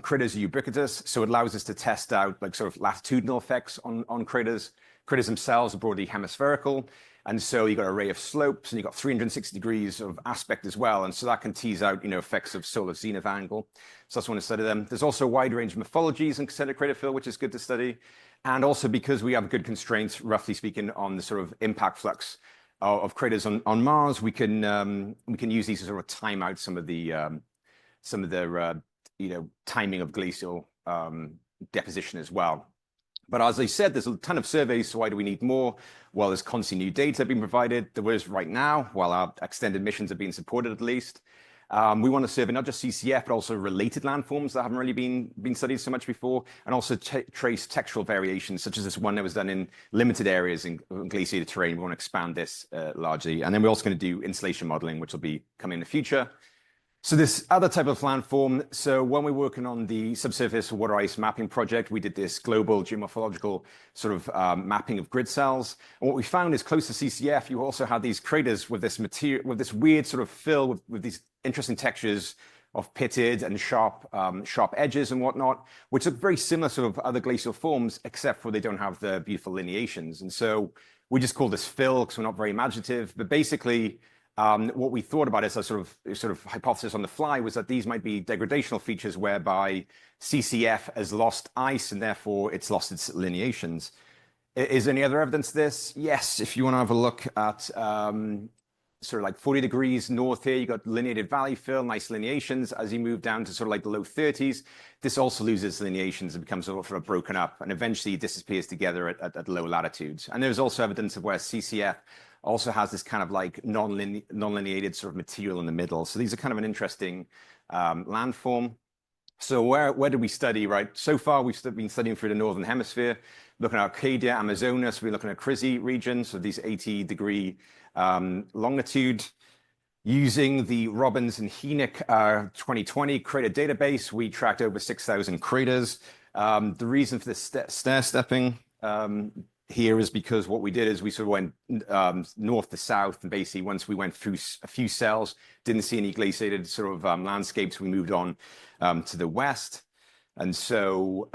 Craters are ubiquitous, so it allows us to test out like sort of latitudinal effects on craters. Craters themselves are broadly hemispherical. And so you've got an array of slopes and you've got 360 degrees of aspect as well. And so that can tease out, effects of solar zenith angle. So that's one to study them. There's also a wide range of morphologies in concentric crater fill, which is good to study. And also because we have good constraints, roughly speaking, on the sort of impact flux of craters on Mars, we can use these to sort of time out some of the timing of glacial deposition as well. But as I said, there's a ton of surveys, so why do we need more? Well, there's constantly new data being provided. There is right now, while our extended missions are being supported at least. We want to survey not just CCF, but also related landforms that haven't really been studied so much before, and also trace textural variations, such as this one that was done in limited areas in glaciated terrain. We want to expand this largely. And then we're also going to do insulation modeling, which will be coming in the future. So this other type of landform, so when we're working on the subsurface water ice mapping project, we did this global geomorphological sort of mapping of grid cells. And what we found is close to CCF, you also had these craters with this material, with this weird sort of fill with these interesting textures of pitted and sharp edges and whatnot, which look very similar to sort of other glacial forms, except for they don't have the beautiful lineations. And so we just call this fill because we're not very imaginative. But basically, what we thought about as a sort of hypothesis on the fly was that these might be degradational features whereby CCF has lost ice and therefore it's lost its lineations. Is there any other evidence to this? Yes, if you want to have a look at sort of like 40 degrees north here, you got lineated valley fill, nice lineations. As you move down to sort of like the low 30s, this also loses lineations and becomes sort of broken up and eventually disappears together at low latitudes. And there's also evidence of where CCF also has this kind of like non-lineated sort of material in the middle. So these are kind of an interesting landform. So where did we study, right? So far, we've been studying through the Northern Hemisphere, looking at Arcadia, Amazonas, we're looking at Chrysi region, so these 80-degree longitude. Using the Robbins and Hynek 2020 crater database, we tracked over 6,000 craters. The reason for this stair-stepping here is because what we did is we sort of went north to south, and basically once we went through a few cells, didn't see any glaciated sort of landscapes, we moved on to the west. And so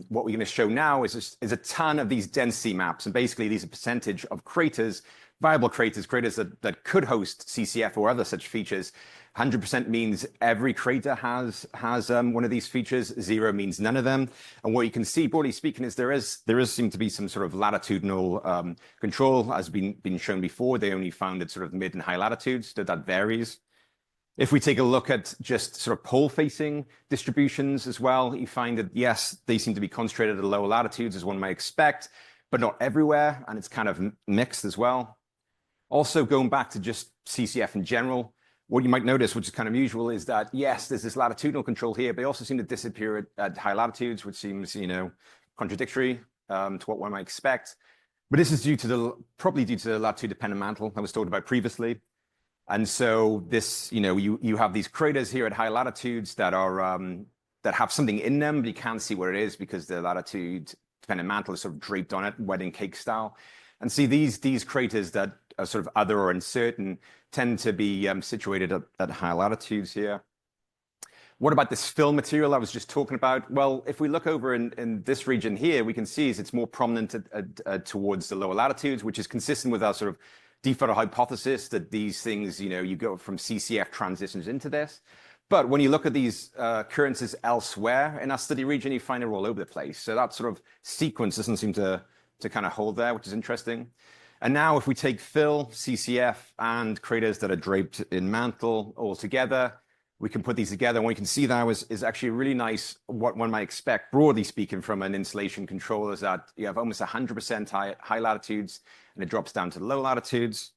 what we're going to show now is a ton of these density maps, and basically these are percentage of craters, viable craters that could host CCF or other such features. 100% means every crater has one of these features. 0 means none of them. And what you can see, broadly speaking, is there is seem to be some sort of latitudinal control, as been shown before. They only found at sort of mid and high latitudes, so that varies. If we take a look at just sort of pole-facing distributions as well, you find that, yes, they seem to be concentrated at lower latitudes, as one might expect, but not everywhere, and it's kind of mixed as well. Also, going back to just CCF in general, what you might notice, which is kind of unusual, is that, yes, there's this latitudinal control here, but they also seem to disappear at high latitudes, which seems, contradictory to what one might expect. But this is probably due to the latitude-dependent mantle I was talked about previously. And so this, you have these craters here at high latitudes that are that have something in them, but you can't see what it is because the latitude-dependent mantle is sort of draped on it, wedding cake style. And see these craters that are sort of other or uncertain tend to be situated at high latitudes here. What about this fill material I was just talking about? Well, if we look over in this region here, we can see it's more prominent towards the lower latitudes, which is consistent with our sort of default hypothesis that these things, you go from CCF transitions into this. But when you look at these occurrences elsewhere in our study region, you find they're all over the place. So that sort of sequence doesn't seem to kind of hold there, which is interesting. And now if we take fill, CCF, and craters that are draped in mantle all together, we can put these together. And what you can see now is actually really nice, what one might expect, broadly speaking, from an insulation control, is that you have almost 100% high latitudes, and it drops down to low latitudes.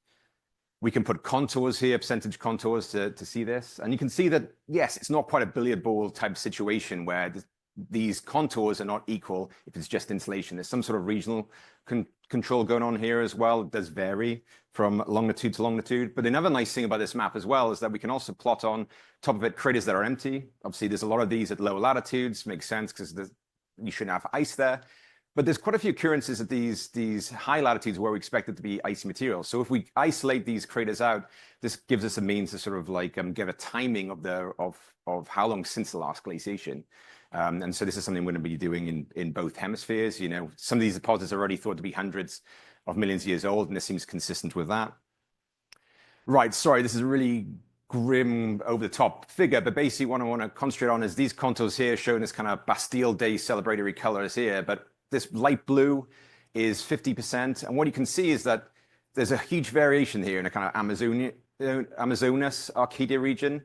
We can put contours here, percentage contours to see this. And you can see that, yes, it's not quite a billiard ball type situation where these contours are not equal if it's just insulation. There's some sort of regional control going on here as well. It does vary from longitude to longitude. But another nice thing about this map as well is that we can also plot on top of it craters that are empty. Obviously, there's a lot of these at lower latitudes. Makes sense because you shouldn't have ice there. But there's quite a few occurrences at these high latitudes where we expect it to be icy material. So if we isolate these craters out, this gives us a means to sort of like give a timing of how long since the last glaciation. And so this is something we're going to be doing in both hemispheres. Some of these deposits are already thought to be hundreds of millions of years old, and this seems consistent with that. Right, sorry, this is a really grim, over-the-top figure, but basically what I want to concentrate on is these contours here showing this kind of Bastille Day celebratory colors here, but this light blue is 50%, and what you can see is that there's a huge variation here in a kind of Amazonas, Arcadia region.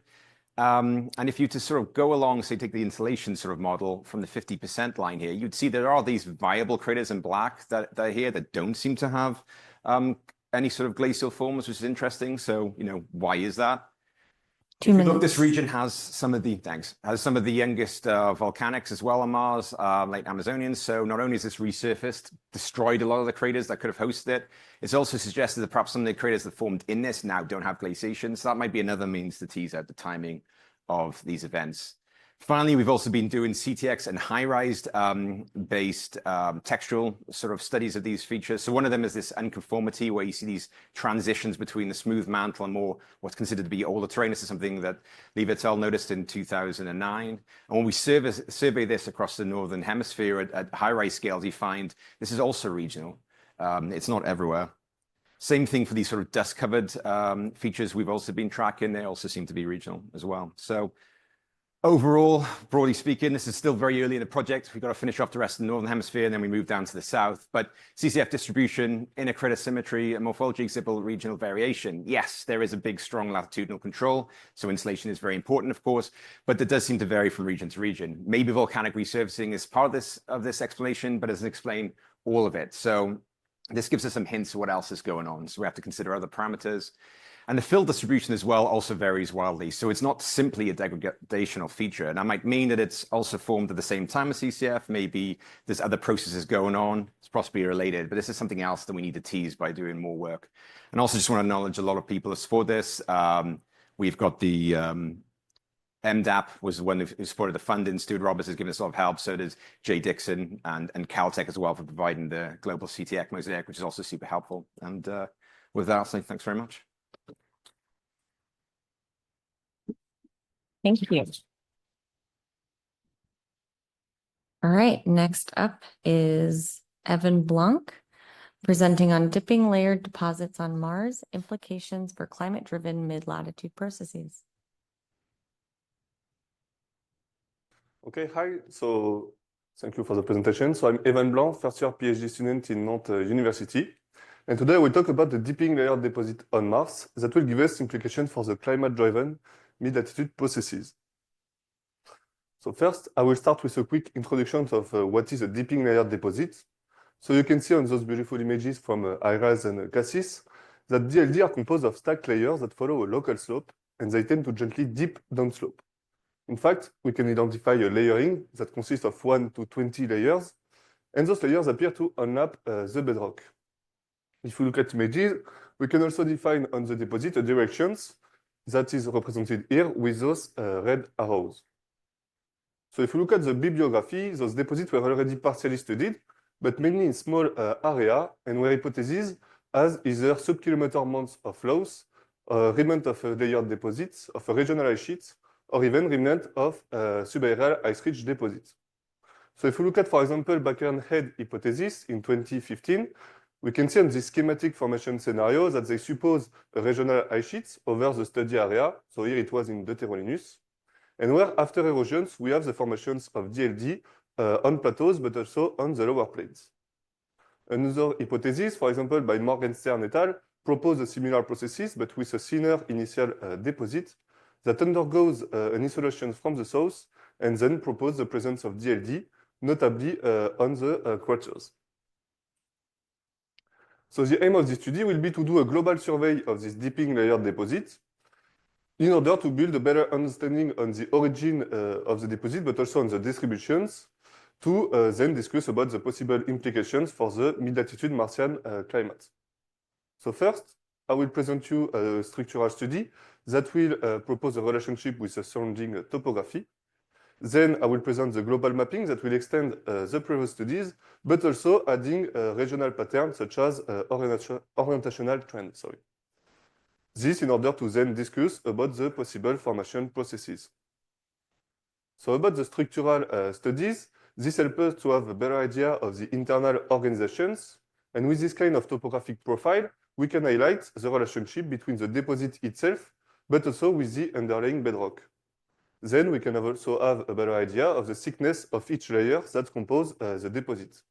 And if you to sort of go along, say, take the insulation sort of model from the 50% line here, you'd see there are these viable craters in black that are here that don't seem to have any sort of glacial forms, which is interesting. So, why is that? Look, this region has some of the youngest volcanics as well on Mars, like Amazonians. So not only is this resurfaced, destroyed a lot of the craters that could have hosted it, it's also suggested that perhaps some of the craters that formed in this now don't have glaciation. So that might be another means to tease out the timing of these events. Finally, we've also been doing CTX and high-rise based textural sort of studies of these features. So one of them is this unconformity where you see these transitions between the smooth mantle and more what's considered to be older terrain. This is something that Levi et al. Noticed in 2009. And when we survey this across the Northern Hemisphere at high-rise scales, you find this is also regional. It's not everywhere. Same thing for these sort of dust-covered features we've also been tracking. They also seem to be regional as well. So overall, broadly speaking, this is still very early in the project. We've got to finish off the rest of the Northern Hemisphere, and then we move down to the south. But CCF distribution, intercrater symmetry, and morphology exhibit regional variation. Yes, there is a big, strong latitudinal control. So insulation is very important, of course, but it does seem to vary from region to region. Maybe volcanic resurfacing is part of this explanation, but doesn't explain all of it. So this gives us some hints of what else is going on. So we have to consider other parameters. And the fill distribution as well also varies wildly. So it's not simply a degradational feature. And that might mean that it's also formed at the same time as CCF. Maybe there's other processes going on. It's possibly related, but this is something else that we need to tease by doing more work. And also just want to acknowledge a lot of people support this. We've got the MDAP was the one who supported the funding. Stuart Roberts has given us a lot of help. So does Jay Dixon and Caltech as well for providing the global CTX mosaic, which is also super helpful. And with that, I'll say thanks very much. Thank you. All right, next up is Evan Blanc presenting on dipping layered deposits on Mars, implications for climate-driven mid-latitude processes. Okay, hi. So thank you for the presentation. So I'm Evan Blanc, first year PhD student in Nantes University. And today we'll talk about the dipping layered deposit on Mars that will give us implications for the climate-driven mid-latitude processes. So first, I will start with a quick introduction of what is a dipping layered deposit. So you can see on those beautiful images from IRAS and Cassis that DLD are composed of stacked layers that follow a local slope, and they tend to gently dip downslope. In fact, we can identify a layering that consists of 1 to 20 layers, and those layers appear to unlap the bedrock. If we look at images, we can also define on the deposit a directions that is represented here with those red arrows. So if we look at the bibliography, those deposits were already partially studied, but mainly in small area, and were hypotheses as either sub-kilometer amounts of flows, remnant of layered deposits, of regional ice sheets, or even remnant of subaerial ice ridge deposits. So if we look at, for example, Backern Head hypothesis in 2015, we can see on this schematic formation scenario that they suppose a regional ice sheets over the study area. So here it was in Deuterolinus. And where after erosions, we have the formations of DLD on plateaus, but also on the lower plains. Another hypothesis, for example, by Morgenstern et al., propose a similar processes, but with a thinner initial deposit that undergoes an insolation from the south and then propose the presence of DLD, notably on the craters. So the aim of this study will be to do a global survey of this dipping layered deposit in order to build a better understanding on the origin of the deposit, but also on the distributions, to then discuss about the possible implications for the mid-latitude Martian climate. So first, I will present you a structural study that will propose a relationship with the surrounding topography. Then I will present the global mapping that will extend the previous studies, but also adding regional patterns such as orientational trends. This in order to then discuss about the possible formation processes. So about the structural studies, this helps us to have a better idea of the internal organizations. And with this kind of topographic profile, we can highlight the relationship between the deposit itself, but also with the underlying bedrock. Then we can also have a better idea of the thickness of each layer that compose the deposit.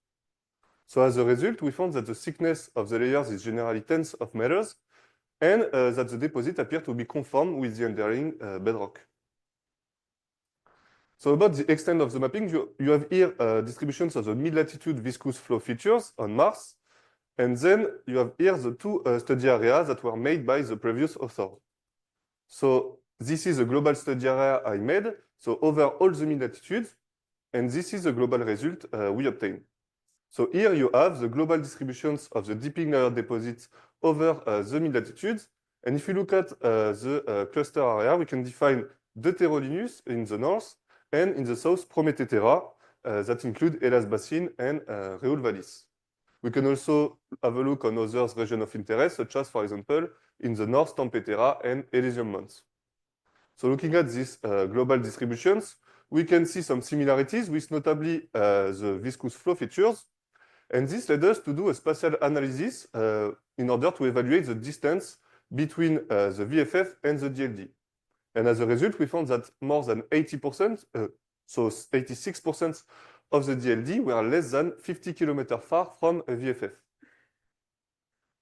So as a result, we found that the thickness of the layers is generally tens of meters, and that the deposit appear to be conform with the underlying bedrock. So about the extent of the mapping, you have here distributions of the mid-latitude viscous flow features on Mars, and then you have here the two study areas that were made by the previous author. So this is a global study area I made, so over all the mid-latitudes, and this is the global result we obtained. So here you have the global distributions of the dipping layer deposits over the mid-latitudes. And if you look at the cluster area, we can define Deuterolinus in the north and in the south, Promethetera, that include Hellas Basin and Reol Vallis. We can also have a look on other regions of interest, such as, for example, in the north, Tempetera and Elysium Mons. So looking at these global distributions, we can see some similarities with notably the viscous flow features. And this led us to do a spatial analysis in order to evaluate the distance between the VFF and the DLD. And as a result, we found that more than 80%, so 86% of the DLD were less than 50 kilometers far from a VFF.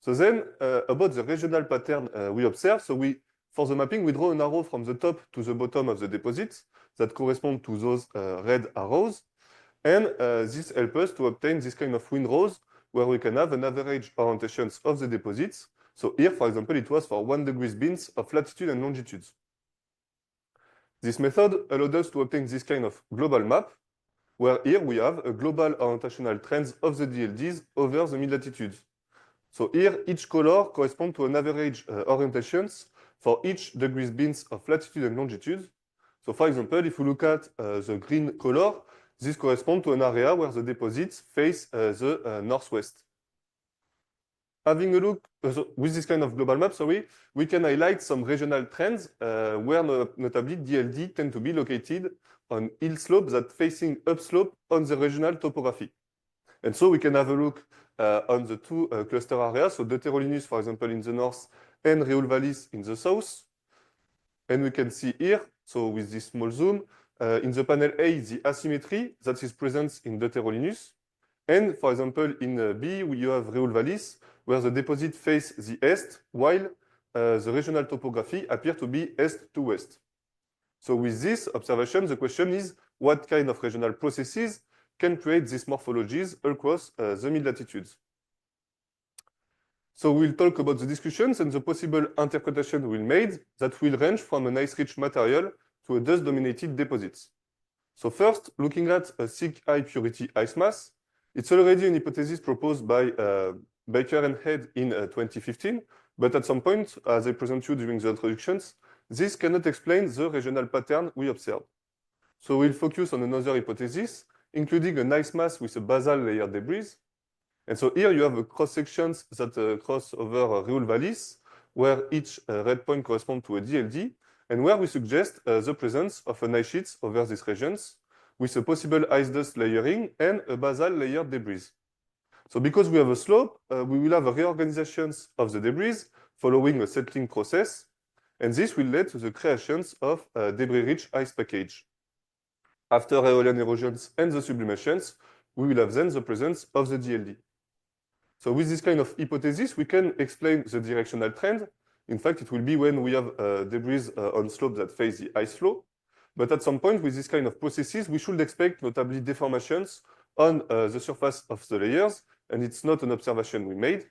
So then, about the regional pattern we observe, so for the mapping, we draw an arrow from the top to the bottom of the deposits that correspond to those red arrows. And this helps us to obtain this kind of windrows where we can have an average orientations of the deposits. So here, for example, it was for 1 degree bins of latitude and longitudes. This method allowed us to obtain this kind of global map, where here we have a global orientational trends of the DLDs over the mid-latitudes. So here, each color corresponds to an average orientations for each degree bins of latitude and longitude. So for example, if you look at the green color, this corresponds to an area where the deposits face the northwest. Having a look with this kind of global map, we can highlight some regional trends where notably DLD tend to be located on hill slopes that facing upslope on the regional topography. And so we can have a look on the two cluster areas, so Deuterolinus, for example, in the north, and Reol Vallis in the south. And we can see here, so with this small zoom, in the panel A, the asymmetry that is present in Deuterolinus. And for example, in B, you have Reol Vallis, where the deposit face the east, while the regional topography appear to be east to west. So with this observation, the question is, what kind of regional processes can create these morphologies across the mid-latitudes? So we'll talk about the discussions and the possible interpretation we'll made that will range from an ice-rich material to a dust-dominated deposits. So first, looking at a thick high-purity ice mass, it's already an hypothesis proposed by Baker and Head in 2015, but at some point, as I presented you during the introductions, this cannot explain the regional pattern we observed. So we'll focus on another hypothesis, including an ice mass with a basal layer debris. And so here you have a cross-sections that cross over Reol Vallis, where each red point corresponds to a DLD, and where we suggest the presence of an ice sheet over these regions, with a possible ice dust layering and a basal layer debris. So because we have a slope, we will have a reorganization of the debris following a settling process, and this will lead to the creations of a debris-rich ice package. After aeolian erosions and the sublimations, we will have then the presence of the DLD. So with this kind of hypothesis, we can explain the directional trend. In fact, it will be when we have debris on slopes that face the ice flow. But at some point, with this kind of processes, we should expect notably deformations on the surface of the layers, and it's not an observation we made.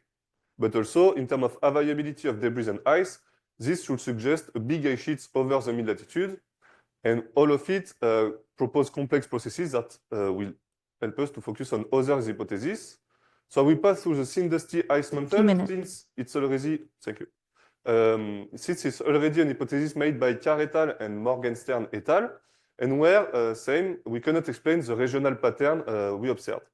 But also, in terms of availability of debris and ice, this should suggest a big ice sheets over the mid-latitude, and all of it propose complex processes that will help us to focus on other hypotheses. So we pass through the thin dusty ice mantle since it's already, thank you. Since it's already an hypothesis made by Carr et al. And Morgenstern et al., and where, same, we cannot explain the regional pattern we observed.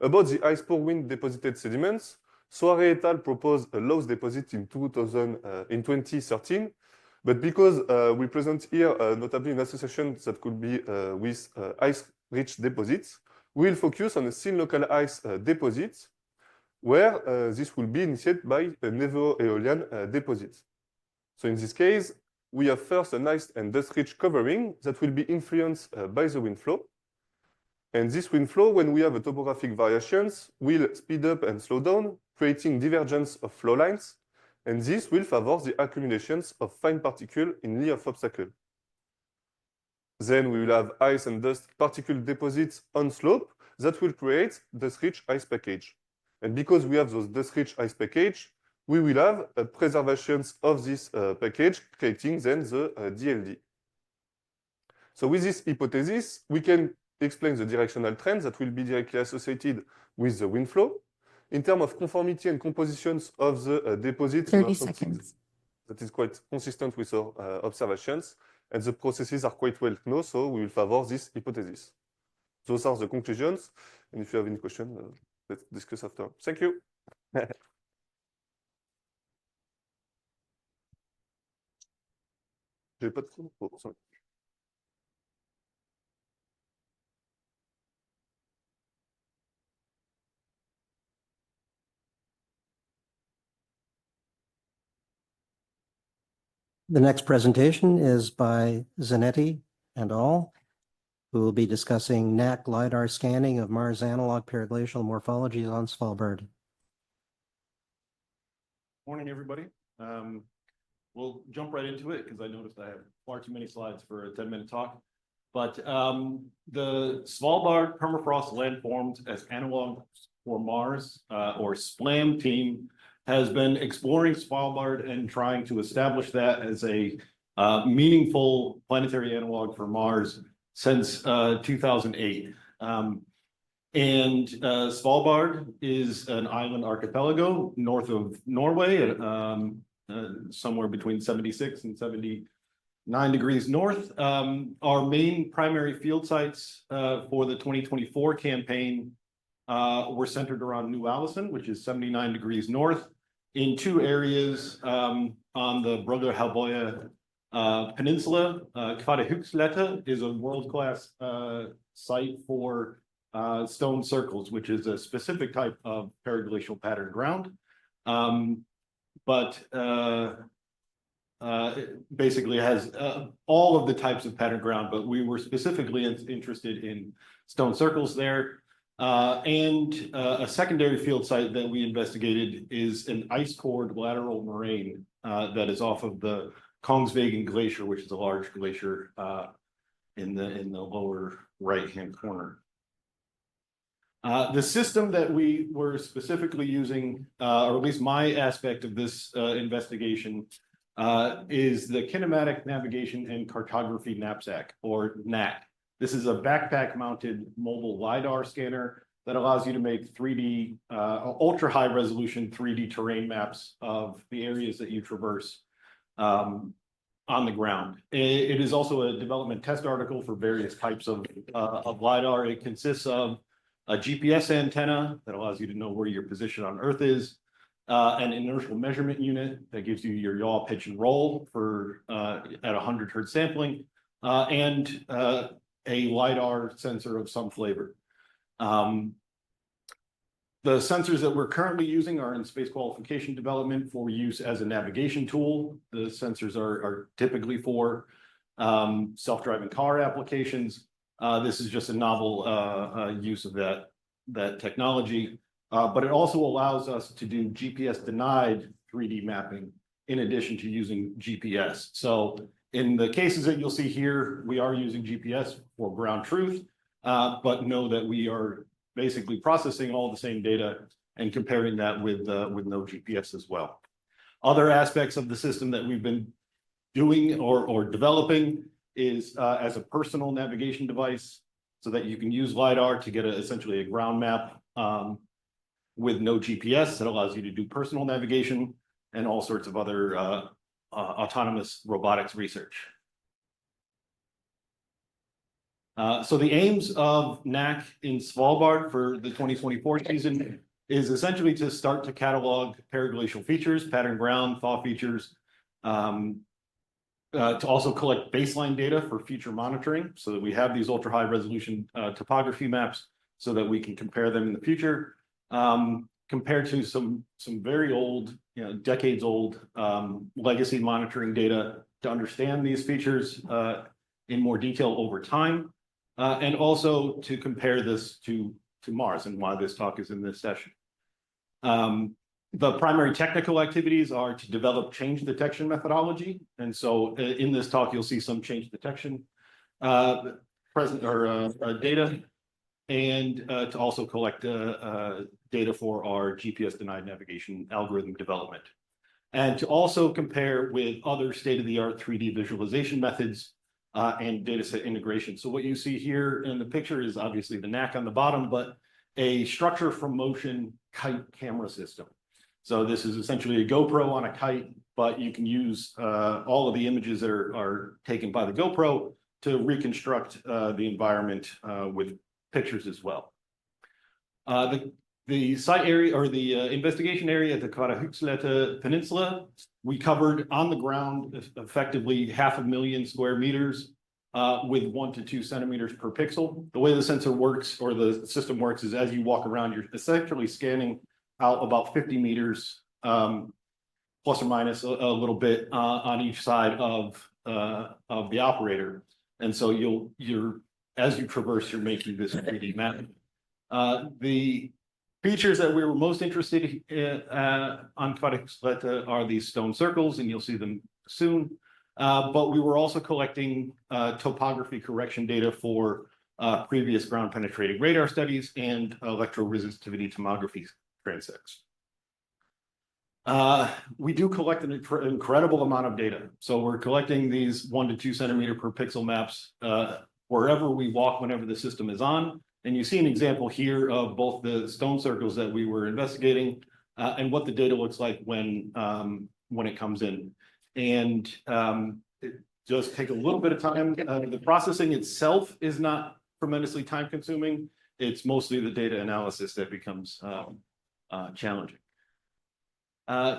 About the ice poor wind deposited sediments, Soare et al. Proposed a loss deposit in 2013, but because we present here notably an association that could be with ice-rich deposits, we'll focus on a thin local ice deposit, where this will be initiated by a nevo-aeolian deposit. So in this case, we have first an ice and dust-rich covering that will be influenced by the wind flow. And this wind flow, when we have a topographic variations, will speed up and slow down, creating divergence of flow lines. And this will favor the accumulations of fine particles in lieu of obstacle. Then we will have ice and dust particle deposits on slope that will create dust-rich ice package. And because we have those dust-rich ice package, we will have a preservations of this package, creating then the DLD. So with this hypothesis, we can explain the directional trends that will be directly associated with the wind flow. In terms of conformity and compositions of the deposits, 30 seconds. That is quite consistent with our observations. and the processes are quite well known, so we will favor this hypothesis. Those are the conclusions, and if you have any questions, let's discuss after. Thank you. J'ai pas de son. Oh, sorry. The next presentation is by Zanetti and al., who will be discussing NAC LiDAR scanning of Mars analog paraglacial morphology on Svalbard. Morning, everybody. We'll jump right into it because I noticed I have far too many slides for a 10-minute talk. But the Svalbard permafrost landforms as analog for Mars, or SPLAM team, has been exploring Svalbard and trying to establish that as a meaningful planetary analog for Mars since 2008. Svalbard is an island archipelago north of Norway, somewhere between 76 and 79 degrees north. Our main primary field sites for the 2024 campaign were centered around New Allison, which is 79 degrees north, in two areas on the Brøggerhalvøya Peninsula. Kvadehugslettet is a world-class site for stone circles, which is a specific type of paraglacial pattern ground. It basically has all of the types of pattern ground, but we were specifically interested in stone circles there. A secondary field site that we investigated is an ice-cored lateral moraine that is off of the Kongsvegen Glacier, which is a large glacier in the lower right-hand corner. The system that we were specifically using, or at least my aspect of this investigation, is the Kinematic Navigation and Cartography Knapsack, or NAC. This is a backpack-mounted mobile LiDAR scanner that allows you to make 3D, ultra-high resolution 3D terrain maps of the areas that you traverse on the ground. It is also a development test article for various types of LiDAR. It consists of a GPS antenna that allows you to know where your position on Earth is, an inertial measurement unit that gives you your yaw, pitch, and roll for at 100 Hertz sampling, and a LiDAR sensor of some flavor. The sensors that we're currently using are in space qualification development for use as a navigation tool. The sensors are typically for self-driving car applications. This is just a novel use of that technology, but it also allows us to do GPS-denied 3D mapping in addition to using GPS. So in the cases that you'll see here, we are using GPS for ground truth, but know that we are basically processing all the same data and comparing that with no GPS as well. Other aspects of the system that we've been doing or developing is as a personal navigation device, so that you can use LiDAR to get essentially a ground map with no GPS that allows you to do personal navigation and all sorts of other autonomous robotics research. So the aims of NAC in Svalbard for the 2024 season is essentially to start to catalog paraglacial features, pattern ground, thaw features, to also collect baseline data for future monitoring so that we have these ultra high resolution topography maps so that we can compare them in the future, compared to some very old, decades old legacy monitoring data to understand these features in more detail over time, and also to compare this to Mars, and why this talk is in this session. The primary technical activities are to develop change detection methodology. And so in this talk, you'll see some change detection data, and to also collect data for our GPS denied navigation algorithm development. And to also compare with other state-of-the-art 3D visualization methods and data set integration. So what you see here in the picture is obviously the NAC on the bottom, but a structure from motion kite camera system. So this is essentially a GoPro on a kite, but you can use all of the images that are taken by the GoPro to reconstruct the environment with pictures as well. The site area or the investigation area at the Karahuxleta Peninsula, we covered on the ground effectively 500,000 square meters with 1 to 2 centimeters per pixel. The way the sensor works or the system works is as you walk around, you're essentially scanning out about 50 meters plus or minus a little bit on each side of the operator. And so as you traverse, you're making this 3D map. The features that we were most interested in on Karahuxleta are these stone circles, and you'll see them soon. But we were also collecting topography correction data for previous ground penetrating radar studies and electroresistivity tomography transects. We do collect an incredible amount of data. So we're collecting these 1 to 2 centimeter per pixel maps wherever we walk, whenever the system is on. And you see an example here of both the stone circles that we were investigating and what the data looks like when it comes in. And it does take a little bit of time. The processing itself is not tremendously time consuming. It's mostly the data analysis that becomes challenging.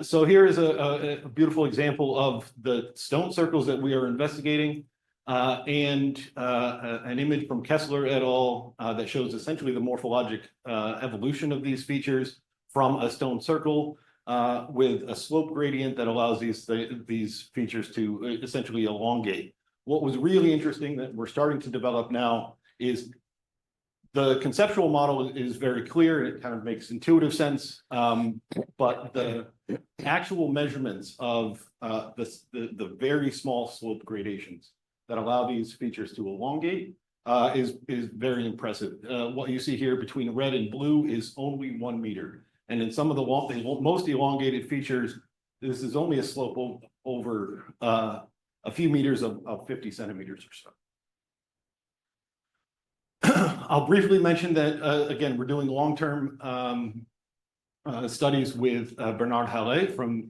So here is a beautiful example of the stone circles that we are investigating and an image from Kessler et al. That shows essentially the morphologic evolution of these features from a stone circle with a slope gradient that allows these features to essentially elongate. What was really interesting that we're starting to develop now is the conceptual model is very clear and it kind of makes intuitive sense, but the actual measurements of the very small slope gradations that allow these features to elongate is very impressive. What you see here between red and blue is only 1 meter. And in some of the most elongated features, this is only a slope over a few meters of 50 centimeters or so. I'll briefly mention that, again, we're doing long-term studies with Bernard Halle from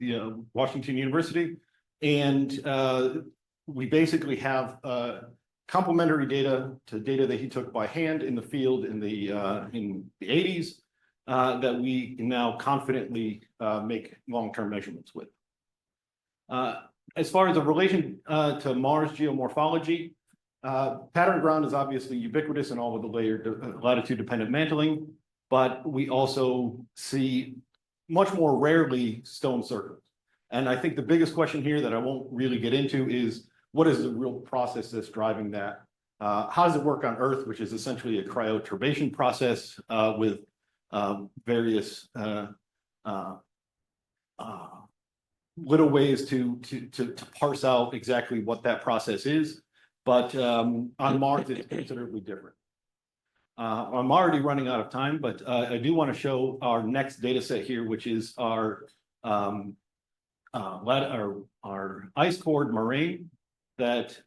Washington University. And we basically have complementary data to data that he took by hand in the field in the 80s that we can now confidently make long-term measurements with. As far as the relation to Mars geomorphology, pattern ground is obviously ubiquitous in all of the layered latitude-dependent mantling, but we also see much more rarely stone circles. And I think the biggest question here that I won't really get into is what is the real process that's driving that? How does it work on Earth, which is essentially a cryoturbation process with various little ways to parse out exactly what that process is. But on Mars, it's considerably different. I'm already running out of time, but I do want to show our next data set here, which is our ice cored moraine that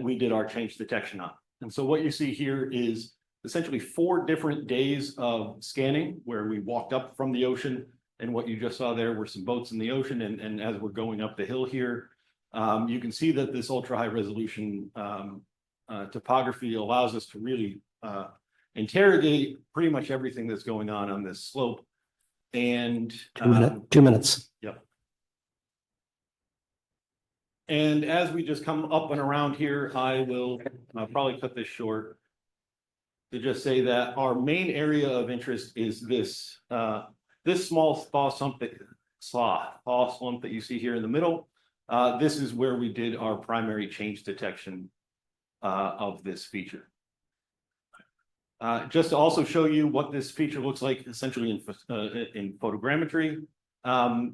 we did our change detection on. And so what you see here is essentially 4 different days of scanning where we walked up from the ocean, and what you just saw there were some boats in the ocean. And as we're going up the hill here, you can see that this ultra high resolution topography allows us to really interrogate pretty much everything that's going on this slope. And 2 minutes. Yep. And as we just come up and around here, I will probably cut this short to just say that our main area of interest is this small thaw slump that you see here in the middle. This is where we did our primary change detection of this feature. Just to also show you what this feature looks like essentially in photogrammetry,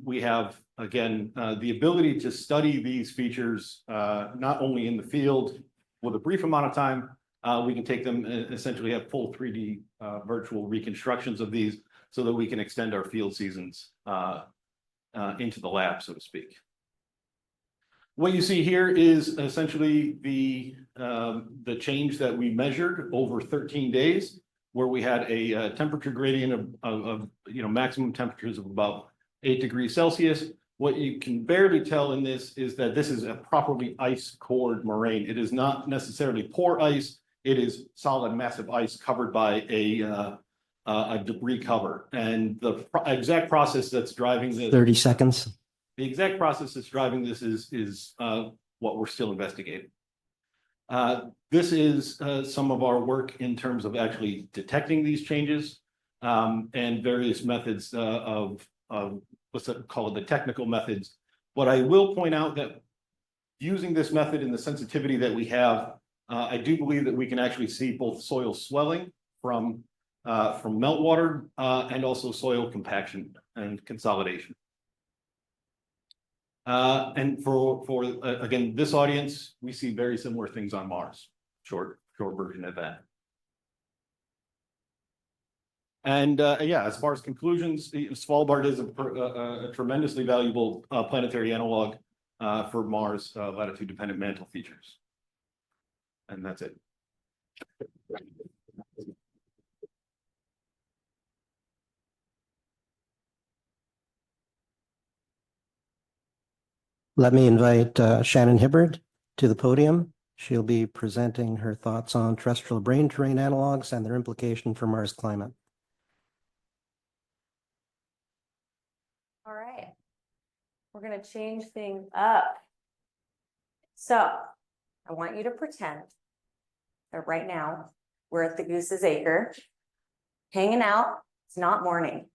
we have, again, the ability to study these features not only in the field with a brief amount of time, we can take them and essentially have full 3D virtual reconstructions of these so that we can extend our field seasons into the lab, so to speak. What you see here is essentially the change that we measured over 13 days. where we had a temperature gradient of maximum temperatures of about 8 degrees Celsius. What you can barely tell in this is that this is a properly ice-cored moraine. It is not necessarily pore ice. It is solid, massive ice covered by a debris cover. And the exact process that's driving this— 30 seconds. The exact process that's driving this is what we're still investigating. This is some of our work in terms of actually detecting these changes and various methods of let's call it the technical methods. But I will point out that using this method and the sensitivity that we have, I do believe that we can actually see both soil swelling from meltwater and also soil compaction and consolidation. And for again, this audience, we see very similar things on Mars. Short version of that. And yeah, as far as conclusions, Svalbard is a tremendously valuable planetary analog for Mars latitude-dependent mantle features. And that's it. Let me invite Shannon Hibbard to the podium. She'll be presenting her thoughts on terrestrial brain terrain analogs and their implication for Mars climate. All right, we're going to change things up. So I want you to pretend that right now we're at the Goose's Acre, hanging out. It's not morning.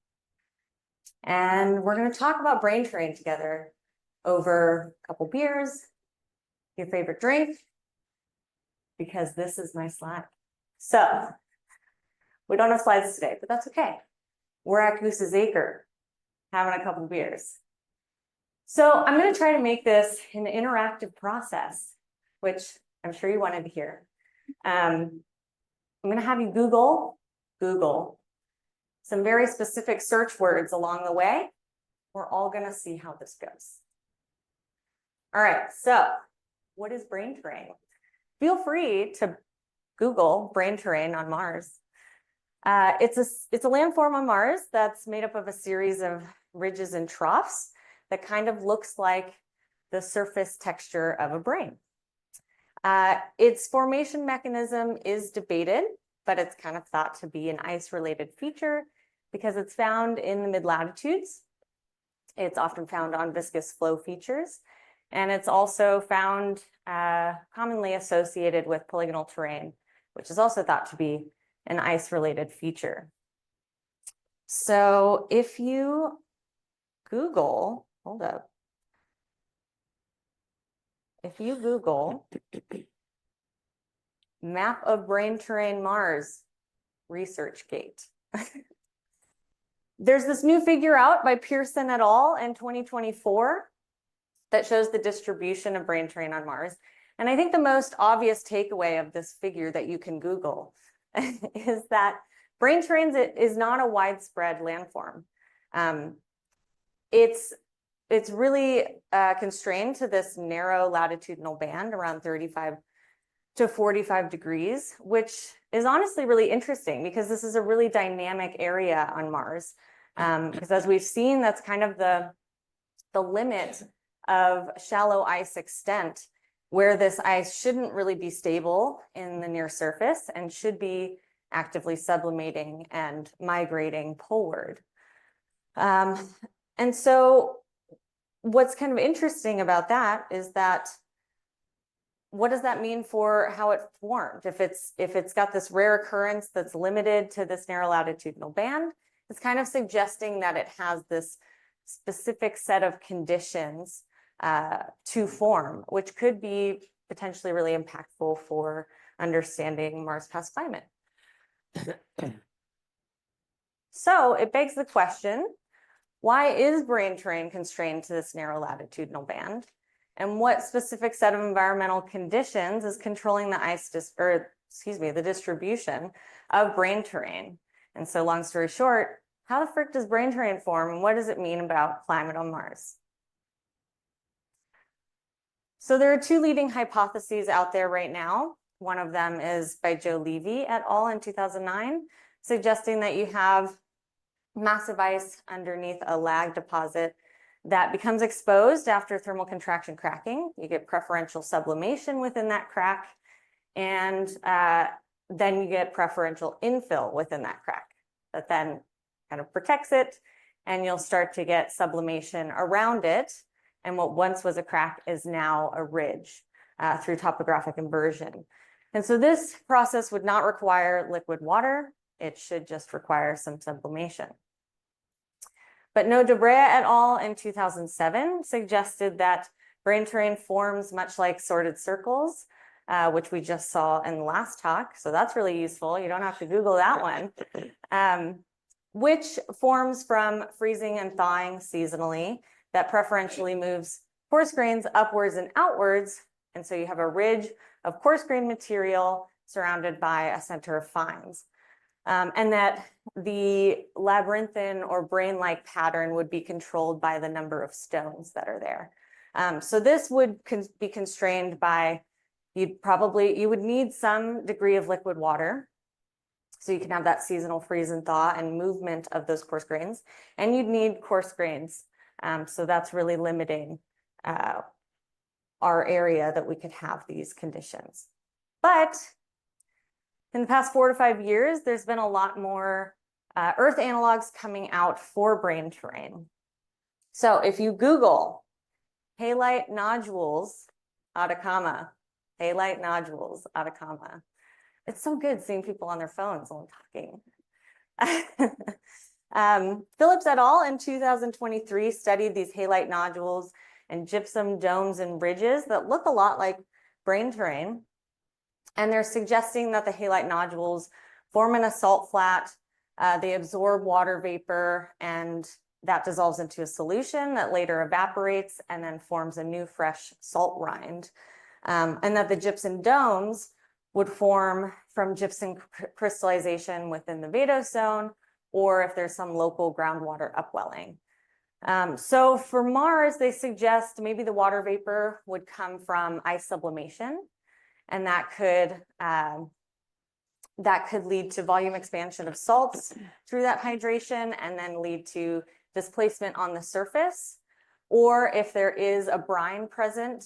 And we're going to talk about brain terrain together over a couple beers, your favorite drink, because this is my slide. So we don't have slides today, but that's okay. We're at Goose's Acre, having a couple beers. So I'm going to try to make this an interactive process, which I'm sure you wanted to hear. I'm going to have you Google some very specific search words along the way. We're all going to see how this goes. All right, so what is brain terrain? Feel free to Google brain terrain on Mars. It's a landform on Mars that's made up of a series of ridges and troughs that kind of looks like the surface texture of a brain. Its formation mechanism is debated, but it's kind of thought to be an ice-related feature because it's found in the mid-latitudes. It's often found on viscous flow features, and it's also found commonly associated with polygonal terrain, which is also thought to be an ice-related feature. So if you Google, hold up. If you Google map of brain terrain Mars, ResearchGate. There's this new figure out by Pearson et al. In 2024 that shows the distribution of brain terrain on Mars. And I think the most obvious takeaway of this figure that you can Google is that brain terrain is not a widespread landform. It's really constrained to this narrow latitudinal band around 35 to 45 degrees, which is honestly really interesting because this is a really dynamic area on Mars. Because as we've seen, that's kind of the limit of shallow ice extent, where this ice shouldn't really be stable in the near surface and should be actively sublimating and migrating poleward. And so what's kind of interesting about that is that what does that mean for how it formed? If it's got this rare occurrence that's limited to this narrow latitudinal band, it's kind of suggesting that it has this specific set of conditions to form, which could be potentially really impactful for understanding Mars past climate. So it begs the question, why is brain terrain constrained to this narrow latitudinal band? And what specific set of environmental conditions is controlling the the distribution of brain terrain? And so long story short, how the frick does brain terrain form and what does it mean about climate on Mars? So there are two leading hypotheses out there right now. One of them is by Joe Levy et al. In 2009. suggesting that you have massive ice underneath a lag deposit that becomes exposed after thermal contraction cracking. You get preferential sublimation within that crack, and then you get preferential infill within that crack that then kind of protects it, and you'll start to get sublimation around it. And what once was a crack is now a ridge through topographic inversion. And so this process would not require liquid water. It should just require some sublimation. But no, Debrea et al. In 2007 suggested that brain terrain forms much like sorted circles, which we just saw in the last talk. So that's really useful. You don't have to Google that one. Which forms from freezing and thawing seasonally that preferentially moves coarse grains upwards and outwards. And so you have a ridge of coarse grain material surrounded by a center of fines. And that the labyrinthine or brain-like pattern would be controlled by the number of stones that are there. So this would be constrained by, you would need some degree of liquid water. So you can have that seasonal freeze and thaw and movement of those coarse grains. And you'd need coarse grains. So that's really limiting our area that we could have these conditions. But in the past 4 to 5 years, there's been a lot more Earth analogs coming out for brain terrain. So if you Google halite nodules, Atacama, halite nodules, Atacama, it's so good seeing people on their phones while I'm talking. Phillips et al. In 2023 studied these halite nodules and gypsum domes and ridges that look a lot like brain terrain. And they're suggesting that the halite nodules form in a salt flat. They absorb water vapor, and that dissolves into a solution that later evaporates and then forms a new fresh salt rind. And that the gypsum domes would form from gypsum crystallization within the vadose zone, or if there's some local groundwater upwelling. So for Mars, they suggest maybe the water vapor would come from ice sublimation, and that could lead to volume expansion of salts through that hydration and then lead to displacement on the surface. Or if there is a brine present,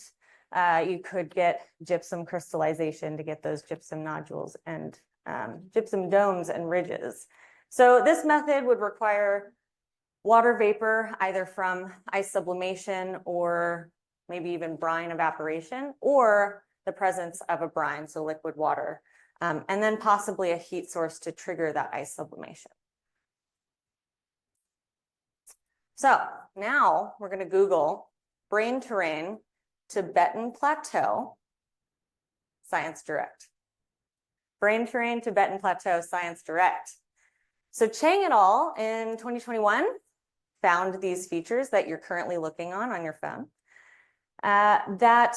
you could get gypsum crystallization to get those gypsum nodules and gypsum domes and ridges. So this method would require water vapor either from ice sublimation or maybe even brine evaporation, or the presence of a brine, so liquid water, and then possibly a heat source to trigger that ice sublimation. So now we're going to Google brain terrain Tibetan Plateau Science Direct. Brain terrain Tibetan Plateau Science Direct. So Chang et al. In 2021 found these features that you're currently looking on your phone that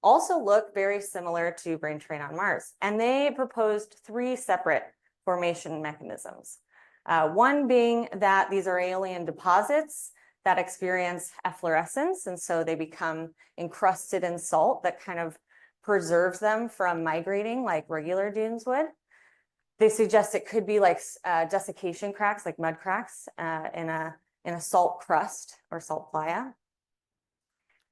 also look very similar to brain terrain on Mars. And they proposed 3 separate formation mechanisms. One being that these are aeolian deposits that experience efflorescence, and so they become encrusted in salt that kind of preserves them from migrating like regular dunes would. They suggest it could be like desiccation cracks, like mud cracks in a salt crust or salt playa.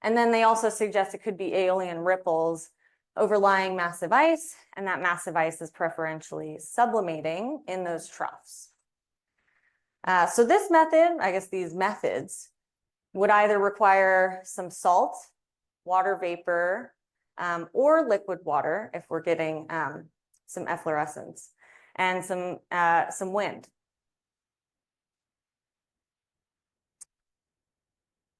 And then they also suggest it could be aeolian ripples overlying massive ice, and that massive ice is preferentially sublimating in those troughs. So this method, I guess these methods, would either require some salt, water vapor, or liquid water if we're getting some efflorescence, and some wind.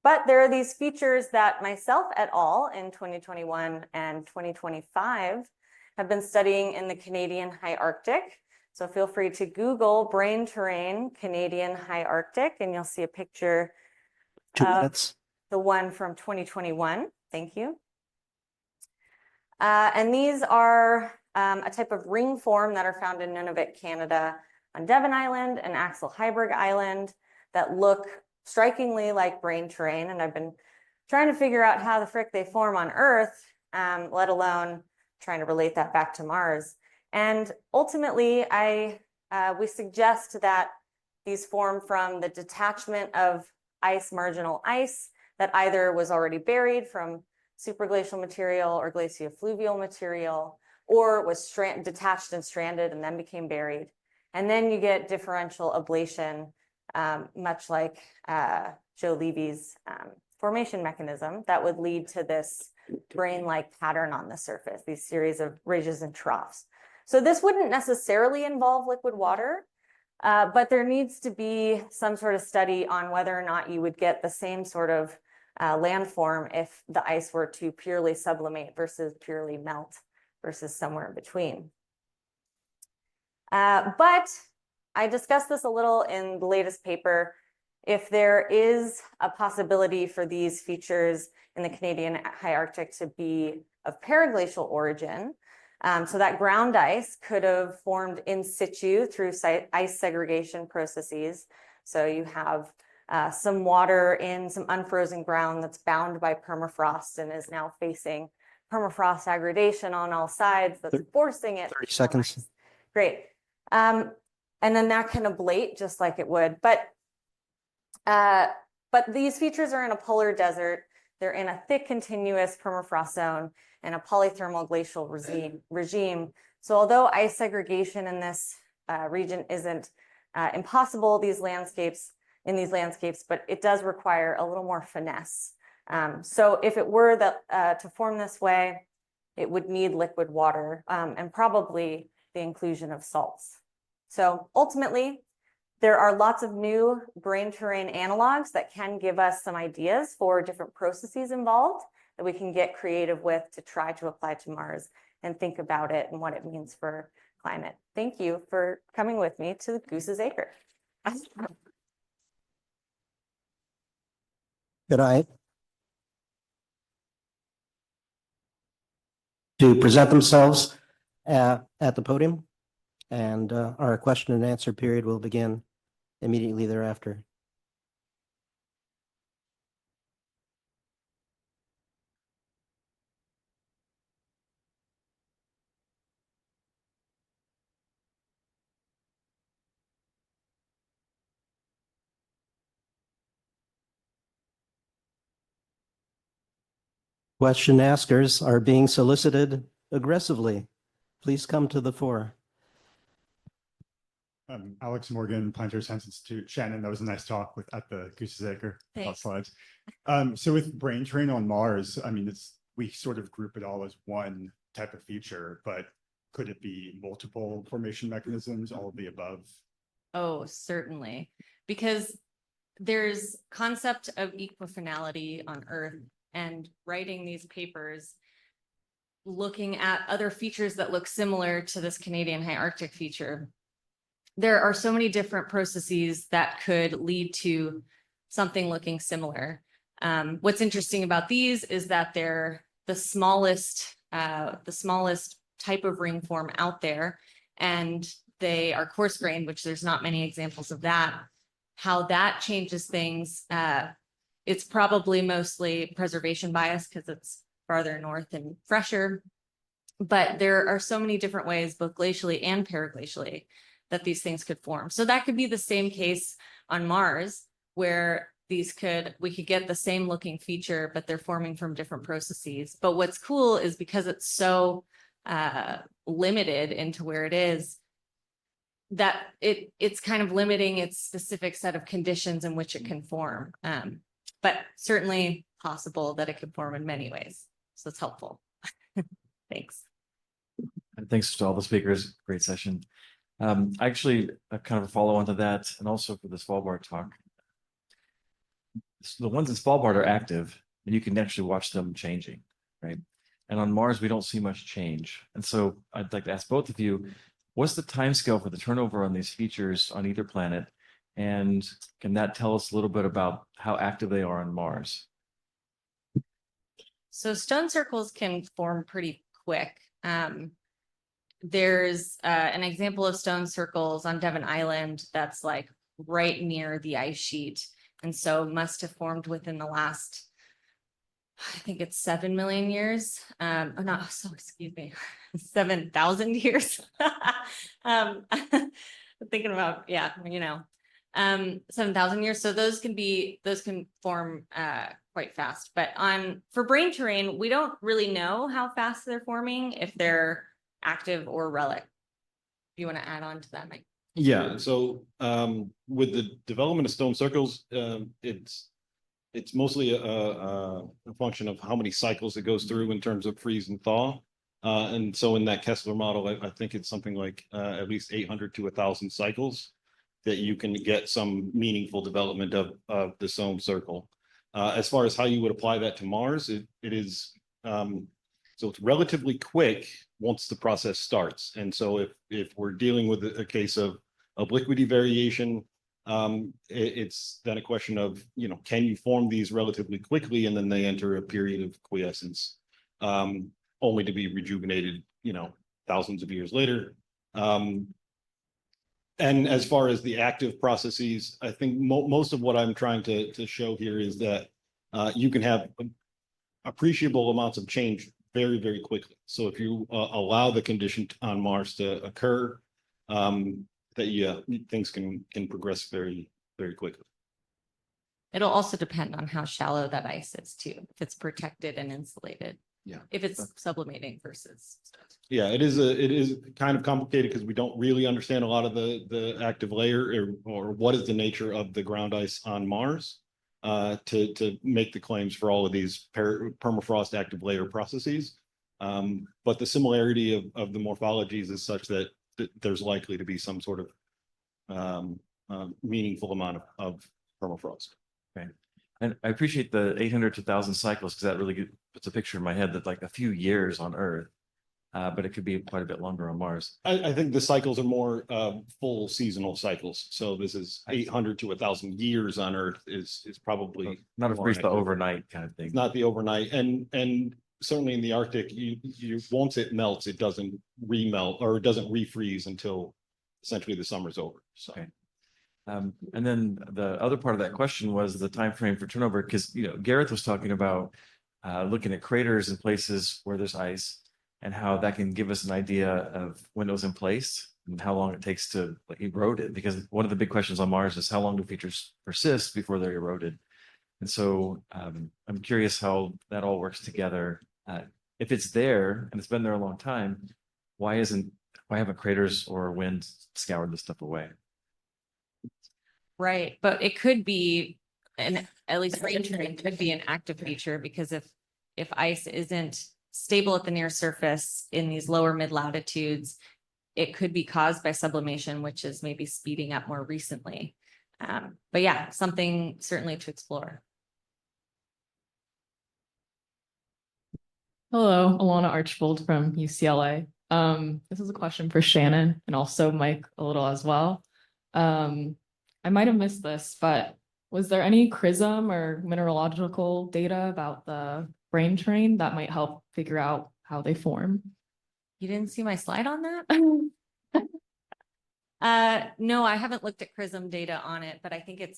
But there are these features that myself et al. In 2021 and 2025 have been studying in the Canadian High Arctic. So feel free to Google brain terrain Canadian High Arctic, and you'll see a picture of the one from 2021. Thank you. And these are a type of ring form that are found in Nunavut, Canada, on Devon Island and Axel Heiberg Island that look strikingly like brain terrain. And I've been trying to figure out how the frick they form on Earth, let alone trying to relate that back to Mars. And ultimately, I we suggest that these form from the detachment of marginal ice that either was already buried from superglacial material or glaciofluvial material, or was detached and stranded and then became buried. And then you get differential ablation, much like Joe Levy's formation mechanism that would lead to this brain-like pattern on the surface, these series of ridges and troughs. So this wouldn't necessarily involve liquid water, but there needs to be some sort of study on whether or not you would get the same sort of landform if the ice were to purely sublimate versus purely melt versus somewhere in between. But I discussed this a little in the latest paper. If there is a possibility for these features in the Canadian high Arctic to be of paraglacial origin, so that ground ice could have formed in situ through ice segregation processes. So you have some water in some unfrozen ground that's bound by permafrost and is now facing permafrost aggradation on all sides that's forcing it. 30 seconds. Great. And then that can ablate just like it would. But these features are in a polar desert. They're in a thick, continuous permafrost zone and a polythermal glacial regime. So although ice segregation in this region isn't impossible, in these landscapes, but it does require a little more finesse. So if it were to form this way, it would need liquid water and probably the inclusion of salts. So ultimately, there are lots of new brain terrain analogs that can give us some ideas for different processes involved that we can get creative with to try to apply to Mars and think about it and what it means for climate. Thank you for coming with me to the Goose's Acre. Could I? To present themselves at the podium, and our question and answer period will begin immediately thereafter. Question askers are being solicited aggressively. Please come to the fore. Alex Morgan, Planetary Science Institute. Shannon, that was a nice talk at the Goose's Acre. Thanks. Slides. So with brain terrain on Mars, I mean, we sort of group it all as one type of feature, but could it be multiple formation mechanisms, all of the above? Oh, certainly, because there's concept of equifinality on Earth, and writing these papers looking at other features that look similar to this Canadian high Arctic feature. There are so many different processes that could lead to something looking similar. What's interesting about these is that they're the smallest type of ring form out there, and they are coarse grained, which there's not many examples of that. How that changes things, it's probably mostly preservation bias because it's farther north and fresher. But there are so many different ways, both glacially and paraglacially, that these things could form. So that could be the same case on Mars, where we could get the same looking feature, but they're forming from different processes. But what's cool is because it's so limited into where it is, that it's kind of limiting its specific set of conditions in which it can form. But certainly possible that it could form in many ways. So it's helpful. Thanks. And thanks to all the speakers. Great session. Actually, kind of a follow on to that, and also for the Svalbard talk. So the ones in Svalbard are active, and you can actually watch them changing, right? And on Mars, we don't see much change. And so I'd like to ask both of you, what's the timescale for the turnover on these features on either planet? And can that tell us a little bit about how active they are on Mars? So stone circles can form pretty quick. There's an example of stone circles on Devon Island that's like right near the ice sheet. And so must have formed within the last, I think it's 7 million years. Excuse me, 7,000 years. thinking about, yeah, 7,000 years. So those can form quite fast. But for brain terrain, we don't really know how fast they're forming, if they're active or relic. If you want to add on to that, Mike. Yeah, so with the development of stone circles, it's mostly a function of how many cycles it goes through in terms of freeze and thaw. And so in that Kessler model, I think it's something like at least 800 to 1,000 cycles that you can get some meaningful development of the stone circle. As far as how you would apply that to Mars, it is so it's relatively quick once the process starts. And so if we're dealing with a case of liquidy variation, it's then a question of, can you form these relatively quickly, and then they enter a period of quiescence, only to be rejuvenated, thousands of years later. And as far as the active processes, I think most of what I'm trying to show here is that you can have appreciable amounts of change very, very quickly. So if you allow the condition on Mars to occur, things can progress very, very quickly. It'll also depend on how shallow that ice is too, if it's protected and insulated. Yeah. If it's sublimating versus. Yeah, it is kind of complicated because we don't really understand a lot of the active layer or what is the nature of the ground ice on Mars to make the claims for all of these permafrost active layer processes. But the similarity of the morphologies is such that there's likely to be some sort of meaningful amount of permafrost. Okay. And I appreciate the 800 to 1,000 cycles, because that really puts a picture in my head that like a few years on Earth, but it could be quite a bit longer on Mars. I think the cycles are more full seasonal cycles. So this is 800 to 1,000 years on Earth is probably not a the overnight kind of thing. Not the overnight, and certainly in the Arctic, you once it melts, it doesn't remelt or it doesn't refreeze until essentially the summer's over. So. Okay. And then the other part of that question was the time frame for turnover, because Gareth was talking about looking at craters in places where there's ice and how that can give us an idea of when it was in place and how long it takes to erode it. Because one of the big questions on Mars is how long do features persist before they're eroded? And so I'm curious how that all works together. If it's there and it's been there a long time, why haven't craters or wind scoured this stuff away? Right, but it could be, and at least brain terrain could be an active feature, because if ice isn't stable at the near surface in these lower mid latitudes, it could be caused by sublimation, which is maybe speeding up more recently. But yeah, something certainly to explore. Hello, Alana Archbold from UCLA. This is a question for Shannon and also Mike a little as well. I might have missed this, but was there any CRISM or mineralogical data about the brain terrain that might help figure out how they form? You didn't see my slide on that? No, I haven't looked at CRISM data on it, but I think it